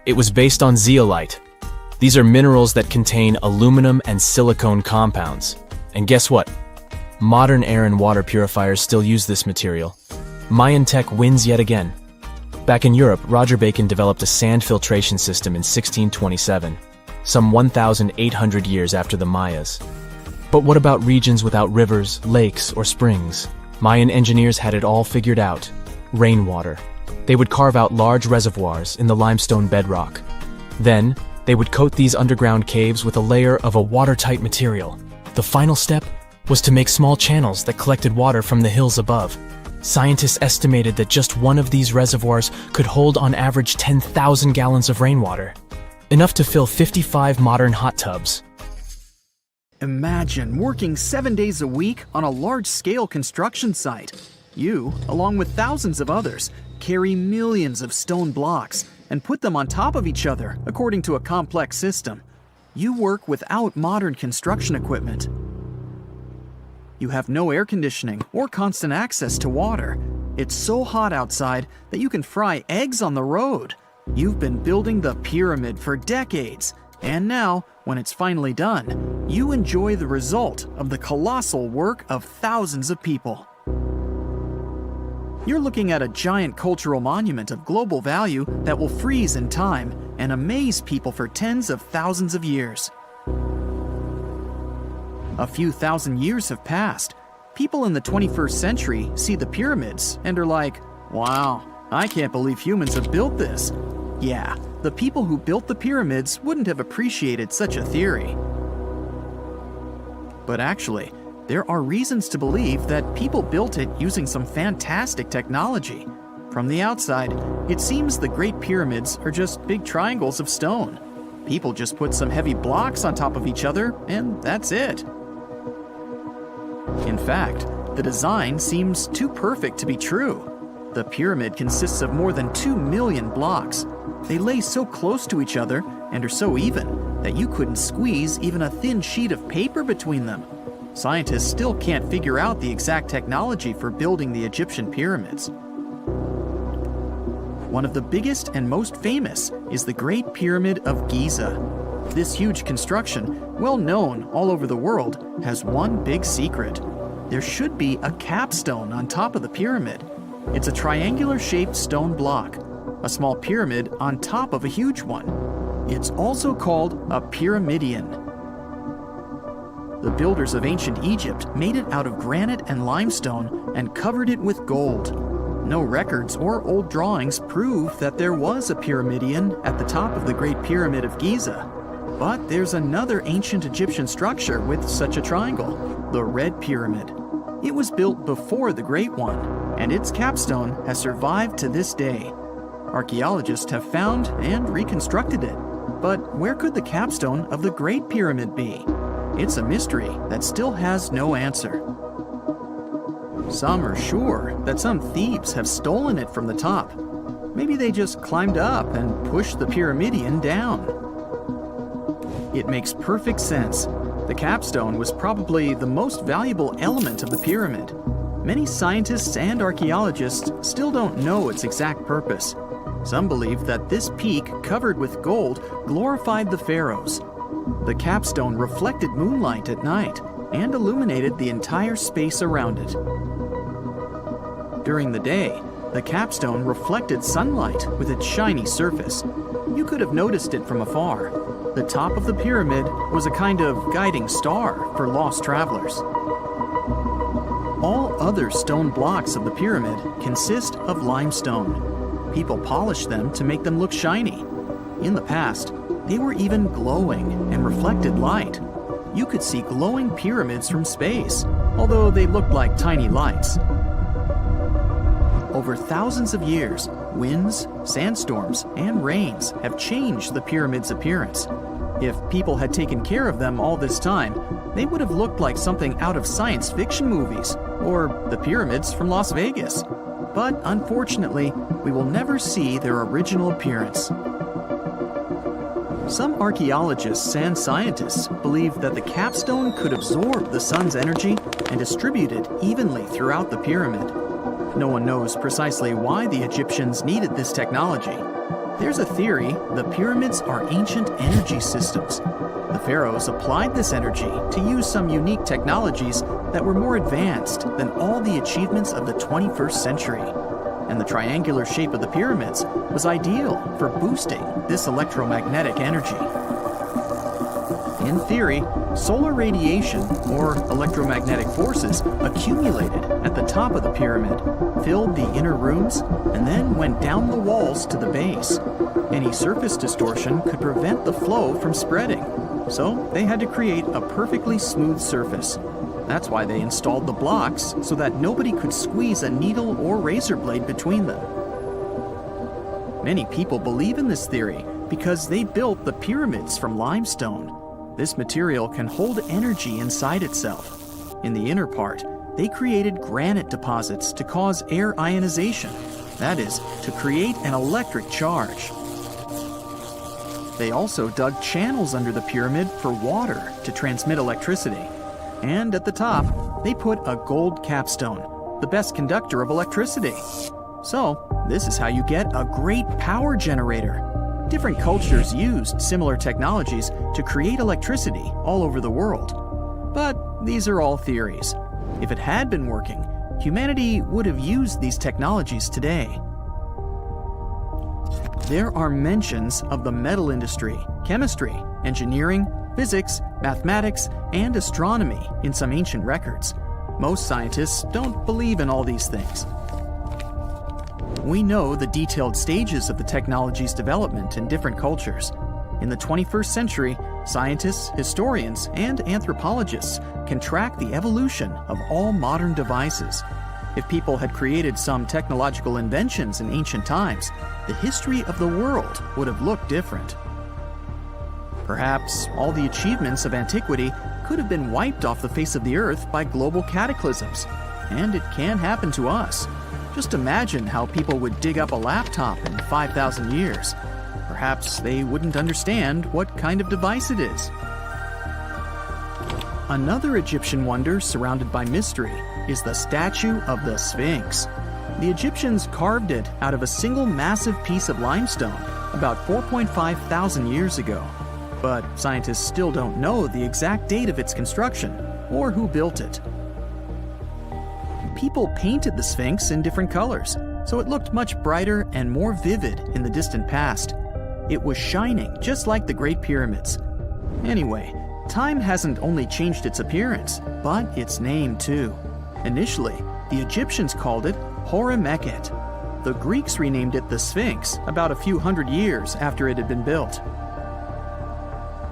Speaker 3: It was based on zeolite. These are minerals that contain aluminum and silicone compounds. And guess what? Modern air and water purifiers still use this material. Mayan tech wins yet again. Back in Europe, Roger Bacon developed a sand filtration system in 1627, some 1,800 years after the Mayas. But what about regions without rivers, lakes, or springs? Mayan engineers had it all figured out. Rainwater. They would carve out large reservoirs in the limestone bedrock. Then, they would coat these underground caves with a layer of a watertight material. The final step was to make small channels that collected water from the hills above. Scientists estimated that just one of these reservoirs could hold on average 10,000 gallons of rainwater, enough to fill 55 modern hot tubs.
Speaker 4: Imagine working 7 days a week on a large-scale construction site. You, along with thousands of others, carry millions of stone blocks and put them on top of each other according to a complex system. You work without modern construction equipment. You have no air conditioning or constant access to water. It's so hot outside that you can fry eggs on the road. You've been building the pyramid for decades, and now, when it's finally done, you enjoy the result of the colossal work of thousands of people. You're looking at a giant cultural monument of global value that will freeze in time and amaze people for tens of thousands of years. A few thousand years have passed. People in the 21st century see the pyramids and are like, wow, I can't believe humans have built this. Yeah, the people who built the pyramids wouldn't have appreciated such a theory. But actually, there are reasons to believe that people built it using some fantastic technology. From the outside, it seems the Great Pyramids are just big triangles of stone. People just put some heavy blocks on top of each other, and that's it. In fact, the design seems too perfect to be true. The pyramid consists of more than 2 million blocks. They lay so close to each other and are so even that you couldn't squeeze even a thin sheet of paper between them. Scientists still can't figure out the exact technology for building the Egyptian pyramids. One of the biggest and most famous is the Great Pyramid of Giza. This huge construction, well known all over the world, has one big secret. There should be a capstone on top of the pyramid. It's a triangular-shaped stone block, a small pyramid on top of a huge one. It's also called a pyramidion. The builders of ancient Egypt made it out of granite and limestone and covered it with gold. No records or old drawings prove that there was a pyramidion at the top of the Great Pyramid of Giza. But there's another ancient Egyptian structure with such a triangle, the Red Pyramid. It was built before the Great One, and its capstone has survived to this day. Archaeologists have found and reconstructed it. But where could the capstone of the Great Pyramid be? It's a mystery that still has no answer. Some are sure that some thieves have stolen it from the top. Maybe they just climbed up and pushed the pyramidion down. It makes perfect sense. The capstone was probably the most valuable element of the pyramid. Many scientists and archaeologists still don't know its exact purpose. Some believe that this peak covered with gold glorified the pharaohs. The capstone reflected moonlight at night and illuminated the entire space around it. During the day, the capstone reflected sunlight with its shiny surface. You could have noticed it from afar. The top of the pyramid was a kind of guiding star for lost travelers. All other stone blocks of the pyramid consist of limestone. People polished them to make them look shiny. In the past, they were even glowing and reflected light. You could see glowing pyramids from space. although they looked like tiny lights. Over thousands of years, winds, sandstorms, and rains have changed the pyramid's appearance. If people had taken care of them all this time, they would have looked like something out of science fiction movies, or the pyramids from Las Vegas. But unfortunately, we will never see their original appearance. Some archaeologists and scientists believe that the capstone could absorb the sun's energy and distribute it evenly throughout the pyramid. No one knows precisely why the Egyptians needed this technology. There's a theory the pyramids are ancient energy systems. The pharaohs applied this energy to use some unique technologies that were more advanced than all the achievements of the 21st century. And the triangular shape of the pyramids was ideal for boosting this electromagnetic energy. In theory, solar radiation, or electromagnetic forces, accumulated at the top of the pyramid, filled the inner rooms, and then went down the walls to the base. Any surface distortion could prevent the flow from spreading, so they had to create a perfectly smooth surface. That's why they installed the blocks so that nobody could squeeze a needle or razor blade between them. Many people believe in this theory because they built the pyramids from limestone. This material can hold energy inside itself. In the inner part, they created granite deposits to cause air ionization, that is, to create an electric charge. They also dug channels under the pyramid for water to transmit electricity. And at the top, they put a gold capstone, the best conductor of electricity. So, this is how you get a great power generator. Different cultures used similar technologies to create electricity all over the world. But these are all theories. If it had been working, humanity would have used these technologies today. There are mentions of the metal industry, chemistry, engineering, physics, mathematics, and astronomy in some ancient records. Most scientists don't believe in all these things. We know the detailed stages of the technology's development in different cultures. In the 21st century, scientists, historians, and anthropologists can track the evolution of all modern devices. If people had created some technological inventions in ancient times, the history of the world would have looked different. Perhaps all the achievements of antiquity could have been wiped off the face of the earth by global cataclysms, and it can happen to us. Just imagine how people would dig up a laptop in 5,000 years. Perhaps they wouldn't understand what kind of device it is. Another Egyptian wonder surrounded by mystery is the statue of the Sphinx. The Egyptians carved it out of a single massive piece of limestone about 4.5 thousand years ago. But scientists still don't know the exact date of its construction or who built it. People painted the Sphinx in different colors, so it looked much brighter and more vivid in the distant past. It was shining just like the Great Pyramids. Anyway, time hasn't only changed its appearance, but its name too. Initially, the Egyptians called it Hor-Mekhet. The Greeks renamed it the Sphinx about a few hundred years after it had been built.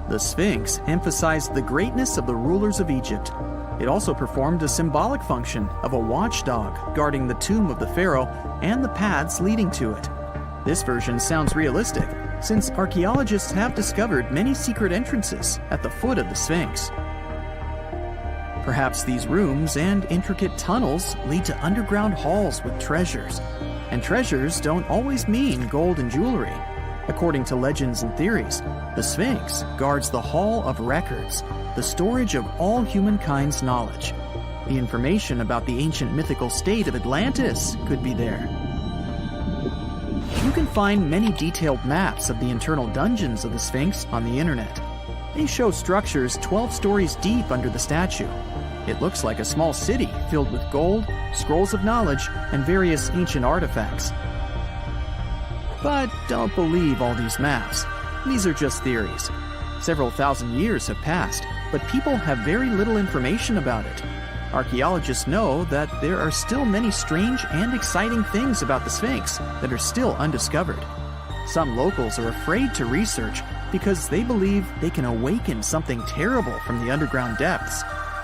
Speaker 4: The Sphinx emphasized the greatness of the rulers of Egypt. It also performed a symbolic function of a watchdog guarding the tomb of the pharaoh and the paths leading to it. This version sounds realistic, since archaeologists have discovered many secret entrances at the foot of the Sphinx. Perhaps these rooms and intricate tunnels lead to underground halls with treasures. And treasures don't always mean gold and jewelry. According to legends and theories, the Sphinx guards the Hall of Records, the storage of all humankind's knowledge. The information about the ancient mythical state of Atlantis could be there. You can find many detailed maps of the internal dungeons of the Sphinx on the internet. They show structures 12 stories deep under the statue. It looks like a small city filled with gold, scrolls of knowledge, and various ancient artifacts. But don't believe all these maps. These are just theories. Several thousand years have passed, but people have very little information about it. Archaeologists know that there are still many strange and exciting things about the Sphinx that are still undiscovered. Some locals are afraid to research because they believe they can awaken something terrible from the underground depths.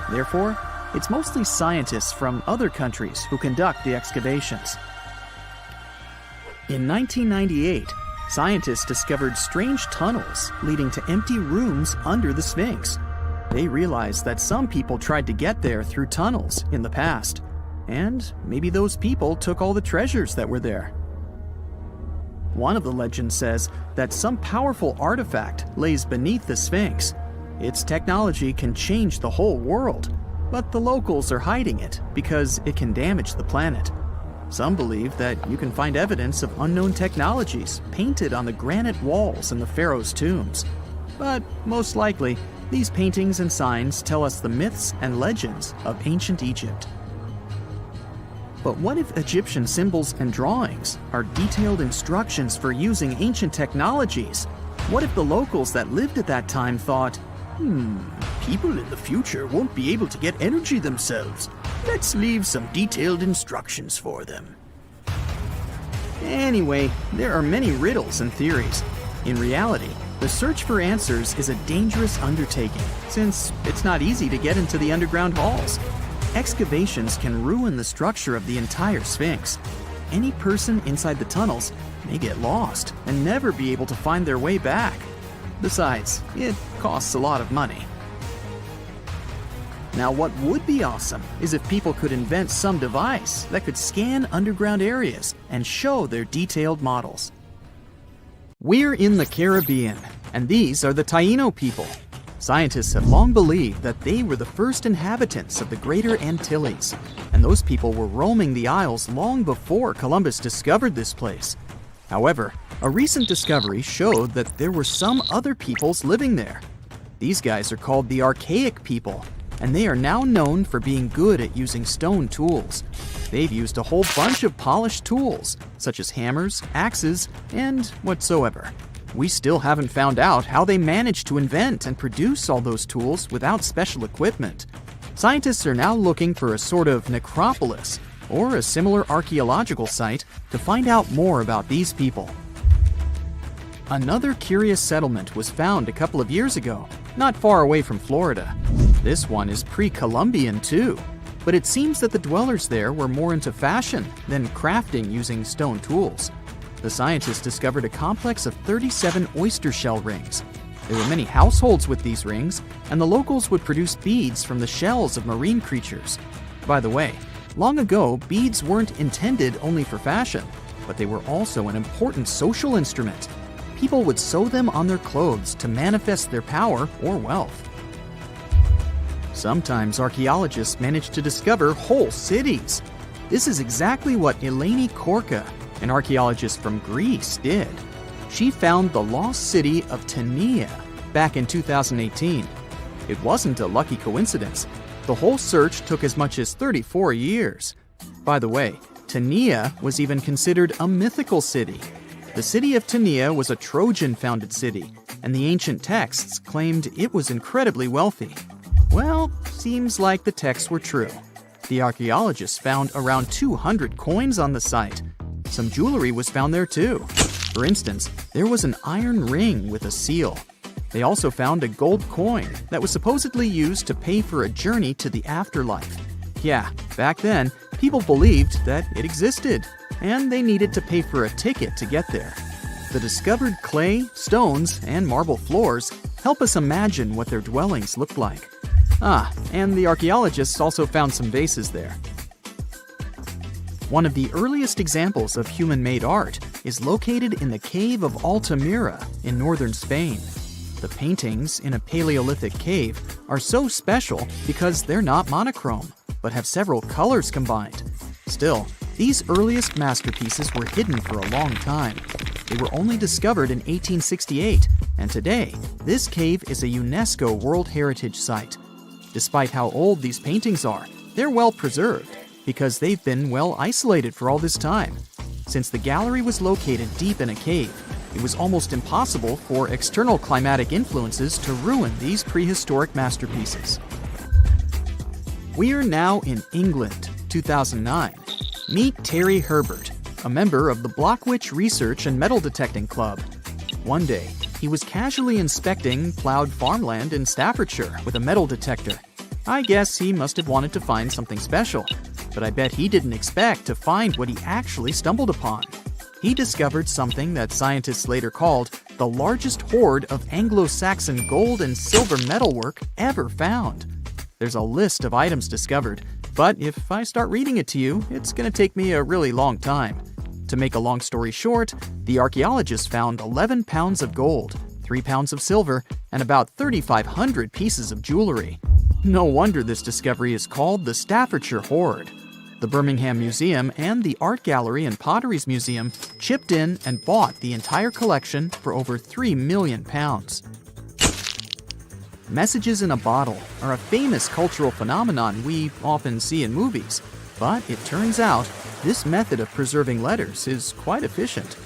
Speaker 4: Therefore, It's mostly scientists from other countries who conduct the excavations. In 1998, scientists discovered strange tunnels leading to empty rooms under the Sphinx. They realized that some people tried to get there through tunnels in the past, and maybe those people took all the treasures that were there. One of the legends says that some powerful artifact lays beneath the Sphinx. Its technology can change the whole world, but the locals are hiding it because it can damage the planet. Some believe that you can find evidence of unknown technologies painted on the granite walls in the pharaoh's tombs. But most likely, these paintings and signs tell us the myths and legends of ancient Egypt. But what if Egyptian symbols and drawings are detailed instructions for using ancient technologies? What if the locals that lived at that time thought, people in the future won't be able to get energy themselves. Let's leave some detailed instructions for them. Anyway, there are many riddles and theories. In reality, the search for answers is a dangerous undertaking, since it's not easy to get into the underground halls. Excavations can ruin the structure of the entire Sphinx. Any person inside the tunnels may get lost and never be able to find their way back. Besides, it costs a lot of money. Now, what would be awesome is if people could invent some device that could scan underground areas and show their detailed models. We're in the Caribbean, and these are the Taino people. Scientists have long believed that they were the first inhabitants of the Greater Antilles, and those people were roaming the Isles long before Columbus discovered this place. However, a recent discovery showed that there were some other peoples living there. These guys are called the archaic people, and they are now known for being good at using stone tools. They've used a whole bunch of polished tools, such as hammers, axes, and whatsoever. We still haven't found out how they managed to invent and produce all those tools without special equipment. Scientists are now looking for a sort of necropolis or a similar archaeological site to find out more about these people. Another curious settlement was found a couple of years ago, not far away from Florida. This one is pre-Columbian too, but it seems that the dwellers there were more into fashion than crafting using stone tools. The scientists discovered a complex of 37 oyster shell rings. There were many households with these rings, and the locals would produce beads from the shells of marine creatures. By the way, long ago, beads weren't intended only for fashion, but they were also an important social instrument. People would sew them on their clothes to manifest their power or wealth. Sometimes archaeologists manage to discover whole cities. This is exactly what Eleni Korka, an archaeologist from Greece, did. She found the lost city of Tania back in 2018. It wasn't a lucky coincidence. The whole search took as much as 34 years. By the way, Tania was even considered a mythical city. The city of Tania was a Trojan-founded city, and the ancient texts claimed it was incredibly wealthy. Well, seems like the texts were true. The archaeologists found around 200 coins on the site. Some jewelry was found there too. For instance, there was an iron ring with a seal. They also found a gold coin that was supposedly used to pay for a journey to the afterlife. Yeah, back then, people believed that it existed, and they needed to pay for a ticket to get there. The discovered clay, stones, and marble floors help us imagine what their dwellings looked like. And the archaeologists also found some vases there. One of the earliest examples of human-made art is located in the cave of Altamira in northern Spain. The paintings in a Paleolithic cave are so special because they're not monochrome, but have several colors combined. Still, these earliest masterpieces were hidden for a long time. They were only discovered in 1868, and today, this cave is a UNESCO World Heritage Site. Despite how old these paintings are, they're well preserved because they've been well isolated for all this time. Since the gallery was located deep in a cave, it was almost impossible for external climatic influences to ruin these prehistoric masterpieces. We are now in England, 2009. Meet Terry Herbert, a member of the Blockwitch Research and Metal Detecting Club. One day, he was casually inspecting plowed farmland in Staffordshire with a metal detector. I guess he must have wanted to find something special, but I bet he didn't expect to find what he actually stumbled upon. He discovered something that scientists later called the largest hoard of Anglo-Saxon gold and silver metalwork ever found. There's a list of items discovered, but if I start reading it to you, it's going to take me a really long time. To make a long story short, the archaeologists found 11 pounds of gold, 3 pounds of silver, and about 3,500 pieces of jewelry. No wonder this discovery is called the Staffordshire Hoard. The Birmingham Museum and the Art Gallery and Potteries Museum chipped in and bought the entire collection for over £3 million. Messages in a bottle are a famous cultural phenomenon we often see in movies, but it turns out this method of preserving letters is quite efficient.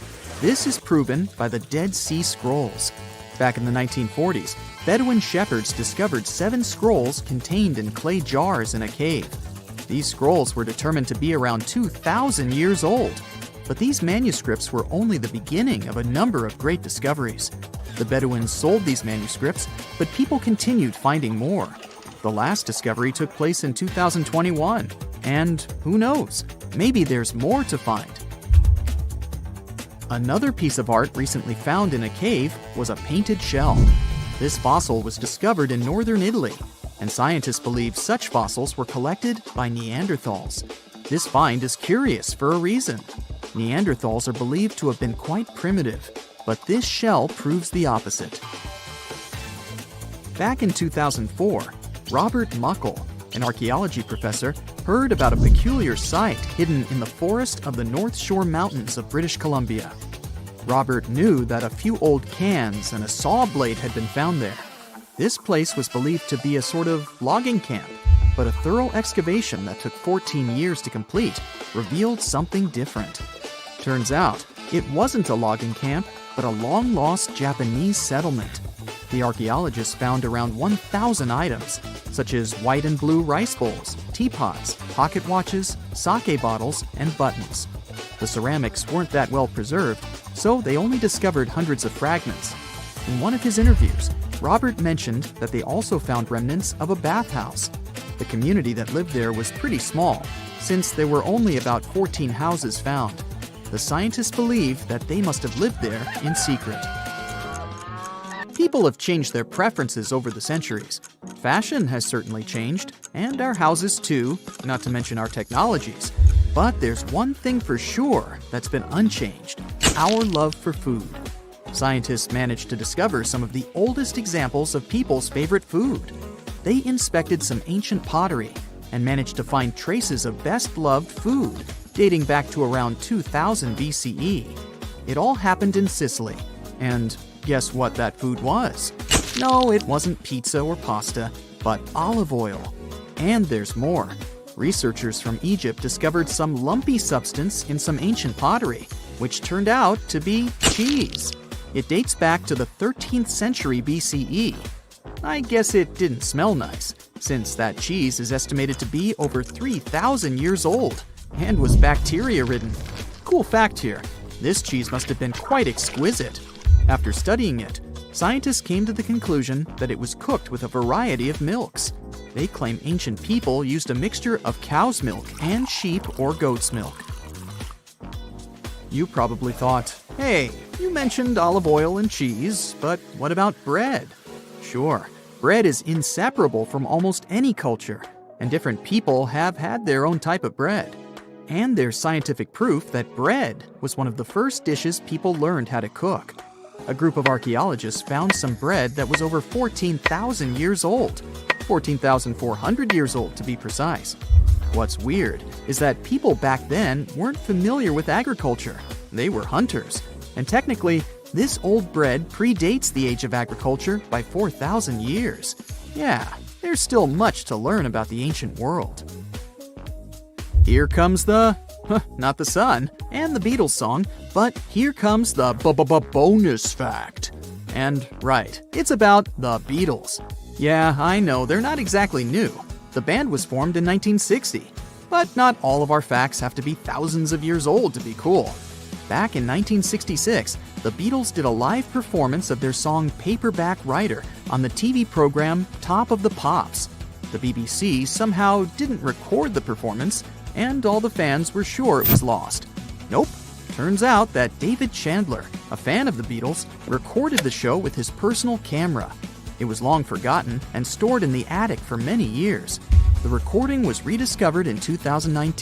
Speaker 4: This is proven by the Dead Sea Scrolls. Back in the 1940s, Bedouin shepherds discovered 7 scrolls contained in clay jars in a cave. These scrolls were determined to be around 2,000 years old. But these manuscripts were only the beginning of a number of great discoveries. The Bedouins sold these manuscripts, but people continued finding more. The last discovery took place in 2021, and who knows, maybe there's more to find. Another piece of art recently found in a cave was a painted shell. This fossil was discovered in northern Italy, and scientists believe such fossils were collected by Neanderthals. This find is curious for a reason. Neanderthals are believed to have been quite primitive, but this shell proves the opposite. Back in 2004, Robert Muckle, an archaeology professor, heard about a peculiar site hidden in the forest of the North Shore Mountains of British Columbia. Robert knew that a few old cans and a saw blade had been found there. This place was believed to be a sort of logging camp, but a thorough excavation that took 14 years to complete revealed something different. Turns out, it wasn't a logging camp, but a long-lost Japanese settlement. The archaeologists found around 1,000 items, such as white and blue rice bowls, teapots, pocket watches, sake bottles, and buttons. The ceramics weren't that well preserved, so they only discovered hundreds of fragments. In one of his interviews, Robert mentioned that they also found remnants of a bathhouse. The community that lived there was pretty small, since there were only about 14 houses found. The scientists believe that they must have lived there in secret. People have changed their preferences over the centuries. Fashion has certainly changed, and our houses too, not to mention our technologies. But there's one thing for sure that's been unchanged: our love for food. Scientists managed to discover some of the oldest examples of people's favorite food. They inspected some ancient pottery and managed to find traces of best-loved food dating back to around 2000 BCE. It all happened in Sicily, and guess what that food was? No, it wasn't pizza or pasta, but olive oil. And there's more. Researchers from Egypt discovered some lumpy substance in some ancient pottery, which turned out to be cheese. It dates back to the 13th century BCE. I guess it didn't smell nice, since that cheese is estimated to be over 3,000 years old and was bacteria-ridden. Cool fact here, this cheese must have been quite exquisite. After studying it, scientists came to the conclusion that it was cooked with a variety of milks. They claim ancient people used a mixture of cow's milk and sheep or goat's milk. You probably thought, hey, you mentioned olive oil and cheese, but what about bread? Sure, bread is inseparable from almost any culture, and different people have had their own type of bread. And there's scientific proof that bread was one of the first dishes people learned how to cook. A group of archaeologists found some bread that was over 14,000 years old, 14,400 years old to be precise. What's weird is that people back then weren't familiar with agriculture. They were hunters, and technically, this old bread predates the age of agriculture by 4,000 years. Yeah, there's still much to learn about the ancient world. Here comes not the sun, and the Beatles song, but here comes the bonus fact. And right, it's about the Beatles. Yeah, I know, they're not exactly new. The band was formed in 1960. But not all of our facts have to be thousands of years old to be cool. Back in 1966, the Beatles did a live performance of their song Paperback Writer on the TV program Top of the Pops. The BBC somehow didn't record the performance, and all the fans were sure it was lost. Nope. Turns out that David Chandler, a fan of the Beatles, recorded the show with his personal camera. It was long forgotten and stored in the attic for many years. The recording was rediscovered in 2019.